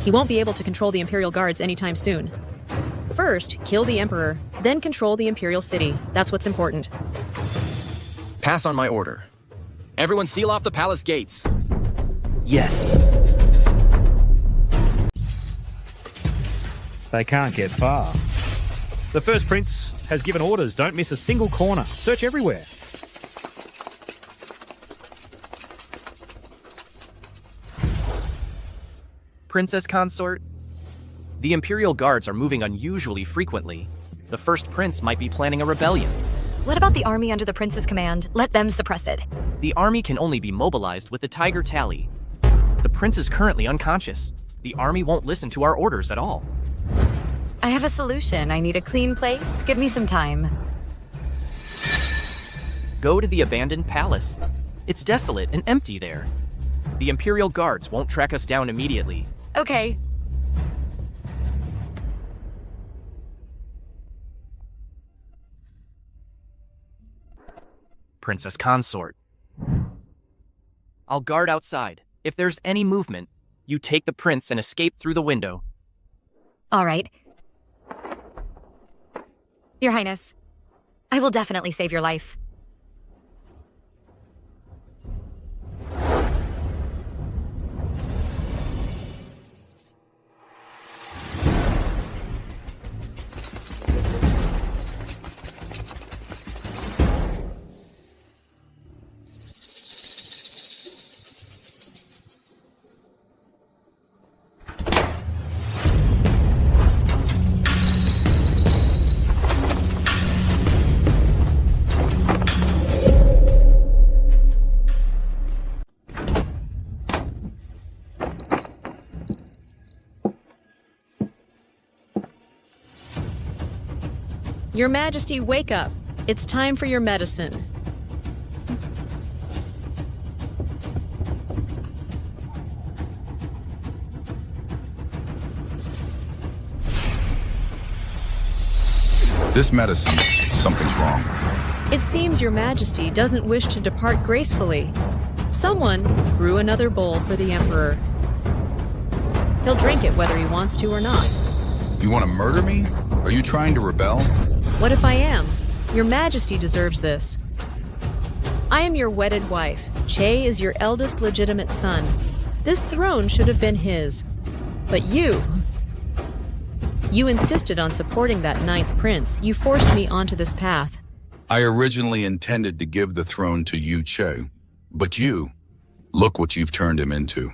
He won't be able to control the Imperial Guards anytime soon. First, kill the Emperor, then control the Imperial City. That's what's important. Pass on my order. Everyone seal off the palace gates. Yes. They can't get far. The First Prince has given orders, don't miss a single corner. Search everywhere. Princess Consort, the Imperial Guards are moving unusually frequently. The First Prince might be planning a rebellion. What about the army under the Prince's command? Let them suppress it. The army can only be mobilized with the Tiger Tally. The Prince is currently unconscious. The army won't listen to our orders at all. I have a solution. I need a clean place. Give me some time. Go to the abandoned palace. It's desolate and empty there. The Imperial Guards won't track us down immediately. Okay. Princess Consort. I'll guard outside. If there's any movement, you take the prince and escape through the window. All right. Your Highness, I will definitely save your life. Your Majesty, wake up. It's time for your medicine. This medicine, something's wrong. It seems Your Majesty doesn't wish to depart gracefully. Someone brew another bowl for the Emperor. He'll drink it whether he wants to or not. You want to murder me? Are you trying to rebel? What if I am? Your Majesty deserves this. I am your wedded wife. Che is your eldest legitimate son. This throne should have been his. But you insisted on supporting that 9th prince. You forced me onto this path. I originally intended to give the throne to Yu Che, but you, look what you've turned him into.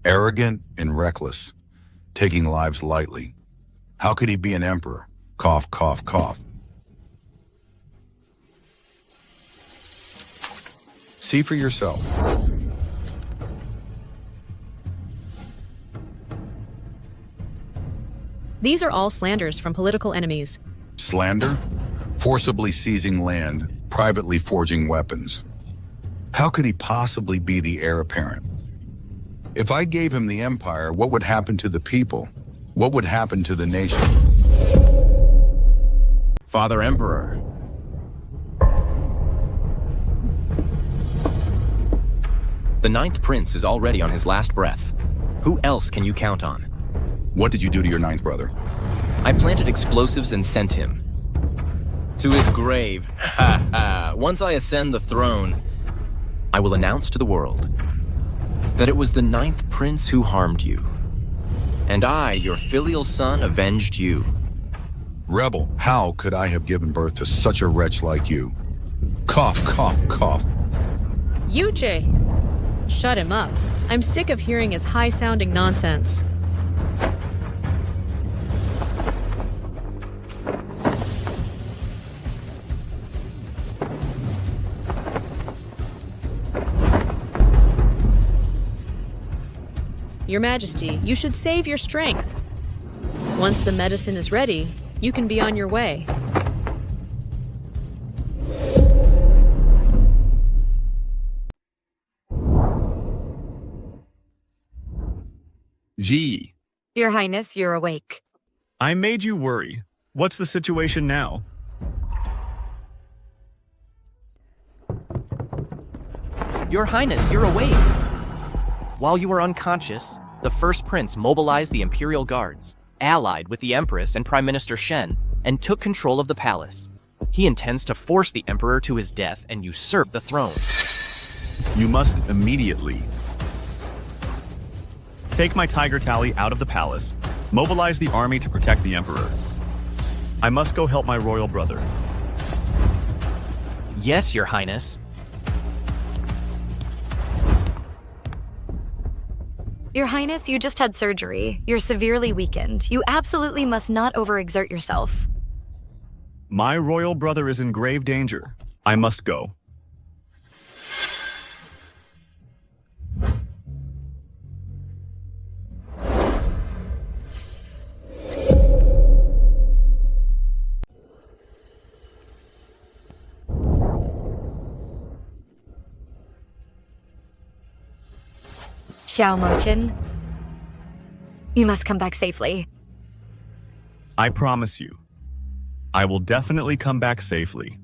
Arrogant and reckless, taking lives lightly. How could he be an emperor? Cough, cough, cough. See for yourself. These are all slanders from political enemies. Slander? Forcibly seizing land, privately forging weapons. How could he possibly be the heir apparent? If I gave him the empire, what would happen to the people? What would happen to the nation? Father Emperor. The 9th prince is already on his last breath. Who else can you count on? What did you do to your 9th brother? I planted explosives and sent him to his grave. Ha ha. Once I ascend the throne, I will announce to the world that it was the 9th prince who harmed you. And I, your filial son, avenged you. Rebel, how could I have given birth to such a wretch like you? Cough, cough, cough. Yuche! Shut him up. I'm sick of hearing his high-sounding nonsense. Your Majesty, you should save your strength. Once the medicine is ready, you can be on your way. Gee. Your Highness, you're awake. I made you worry. What's the situation now? Your Highness, you're awake. While you were unconscious, the first prince mobilized the Imperial Guards, allied with the Empress and Prime Minister Shen, and took control of the palace. He intends to force the Emperor to his death and usurp the throne. You must immediately take my tiger tally out of the palace, mobilize the army to protect the Emperor. I must go help my royal brother. Yes, Your Highness. Your Highness, you just had surgery. You're severely weakened. You absolutely must not overexert yourself. My royal brother is in grave danger. I must go. Xiao Mochin, you must come back safely. I promise you. I will definitely come back safely.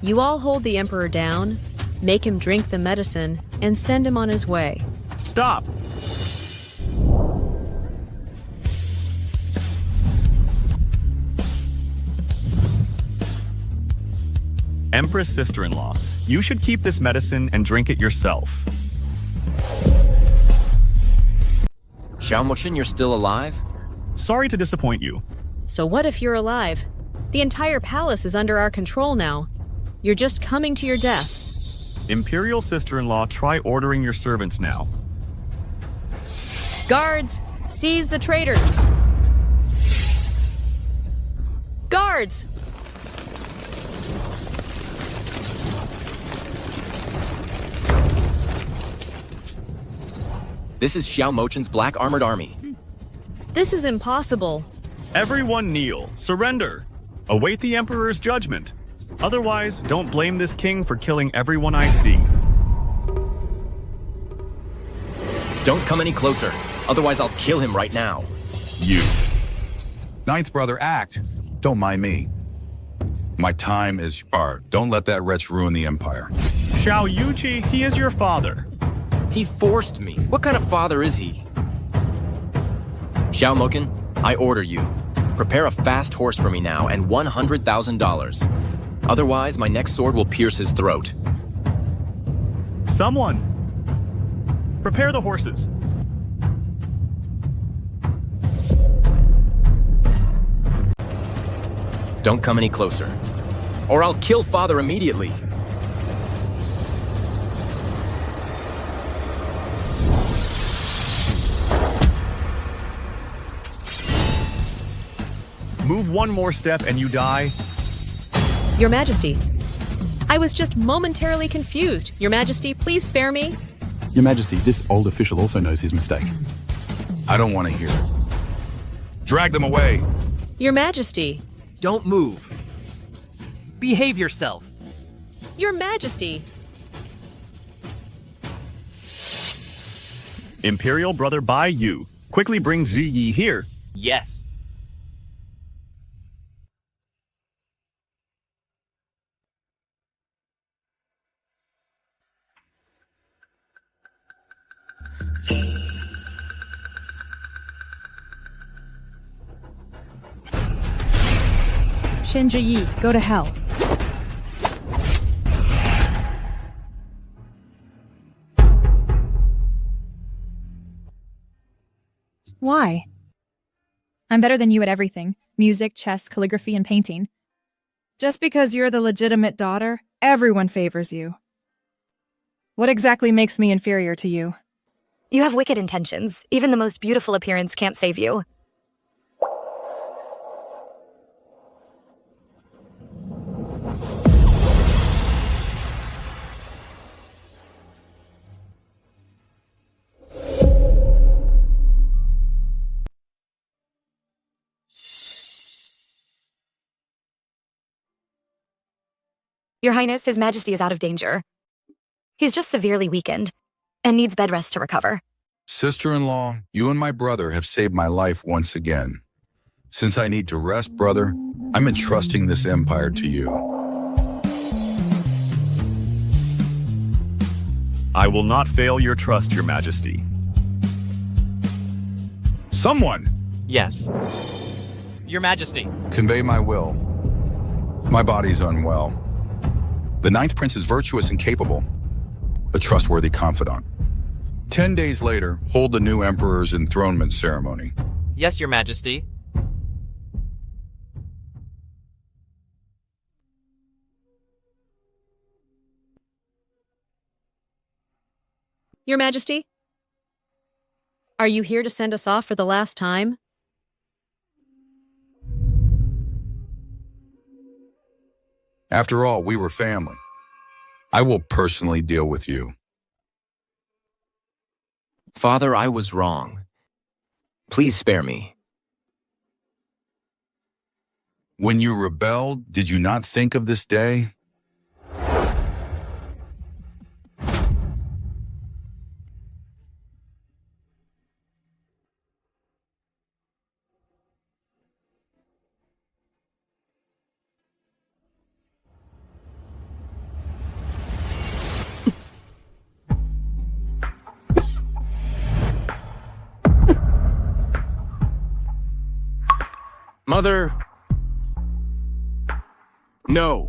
You all hold the Emperor down, make him drink the medicine, and send him on his way. Stop! Empress sister-in-law, you should keep this medicine and drink it yourself. Xiao Mochin, you're still alive? Sorry to disappoint you. So what if you're alive? The entire palace is under our control now. You're just coming to your death. Imperial sister-in-law, try ordering your servants now. Guards, seize the traitors! Guards! This is Xiao Mochin's Black Armored Army. This is impossible. Everyone kneel. Surrender. Await the Emperor's judgment. Otherwise, don't blame this king for killing everyone I see. Don't come any closer, otherwise I'll kill him right now. You. Ninth brother, act. Don't mind me. My time is yours. Don't let that wretch ruin the empire. Xiao Yuji, he is your father. He forced me. What kind of father is he? Xiao Moken, I order you. Prepare a fast horse for me now and $100,000. Otherwise, my next sword will pierce his throat. Someone! Prepare the horses. Don't come any closer, or I'll kill father immediately. Move one more step and you die. Your Majesty, I was just momentarily confused. Your Majesty, please spare me. Your Majesty, this old official also knows his mistake. I don't want to hear it. Drag them away. Your Majesty. Don't move. Behave yourself. Your Majesty. Imperial brother Bai Yu, quickly bring Ziyi here. Yes. Shinji Yi, go to hell. Why? I'm better than you at everything. Music, chess, calligraphy, and painting. Just because you're the legitimate daughter, everyone favors you. What exactly makes me inferior to you? You have wicked intentions. Even the most beautiful appearance can't save you. Your Highness, His Majesty is out of danger. He's just severely weakened and needs bed rest to recover. Sister-in-law, you and my brother have saved my life once again. Since I need to rest, brother, I'm entrusting this empire to you. I will not fail your trust, Your Majesty. Someone! Yes. Your Majesty. Convey my will. My body's unwell. The Ninth Prince is virtuous and capable, a trustworthy confidant. 10 days later, hold the new Emperor's enthronement ceremony. Yes, Your Majesty. Your Majesty? Are you here to send us off for the last time? After all, we were family. I will personally deal with you. Father, I was wrong. Please spare me. When you rebelled, did you not think of this day? Mother... No.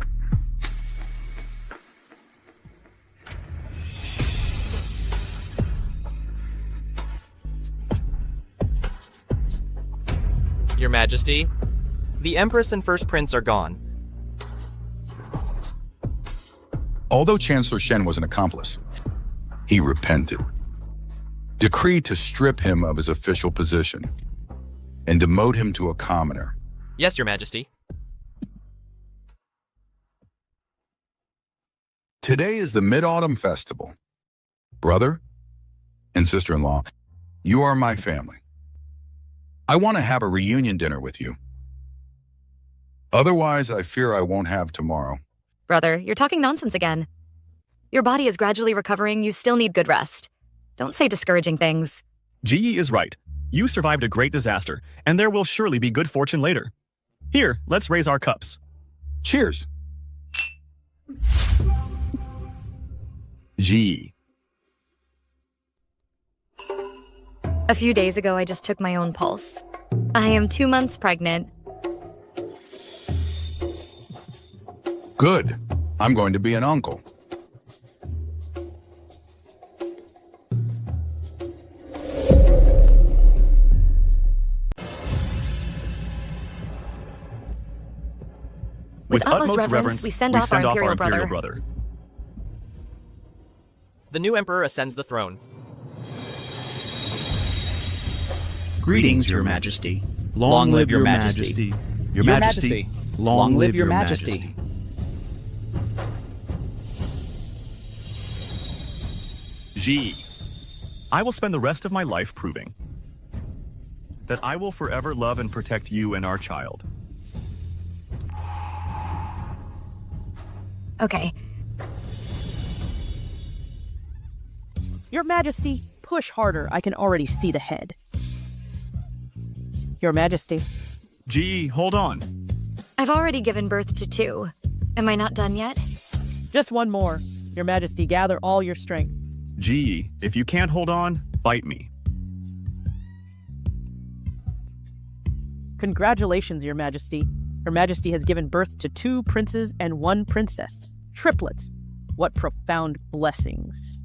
Your Majesty, the Empress and First Prince are gone. Although Chancellor Shen was an accomplice, he repented, decreed to strip him of his official position, and demote him to a commoner. Yes, Your Majesty. Today is the Mid-Autumn Festival. Brother and sister-in-law, you are my family. I want to have a reunion dinner with you. Otherwise, I fear I won't have tomorrow. Brother, you're talking nonsense again. Your body is gradually recovering, you still need good rest. Don't say discouraging things. Ji is right. You survived a great disaster, and there will surely be good fortune later. Here, let's raise our cups. Cheers. Ji. A few days ago, I just took my own pulse. I am 2 months pregnant. Good. I'm going to be an uncle. With utmost reverence, we send off our Imperial brother. The new emperor ascends the throne. Greetings, Your Majesty. Long live Your Majesty. Your Majesty. Long live Your Majesty. Ji. I will spend the rest of my life proving that I will forever love and protect you and our child. Okay. Your Majesty, push harder. I can already see the head. Your Majesty. Ji, hold on. I've already given birth to 2. Am I not done yet? Just one more. Your Majesty, gather all your strength. Ji, if you can't hold on, bite me. Congratulations, Your Majesty. Her Majesty has given birth to 2 princes and 1 princess. Triplets. What profound blessings.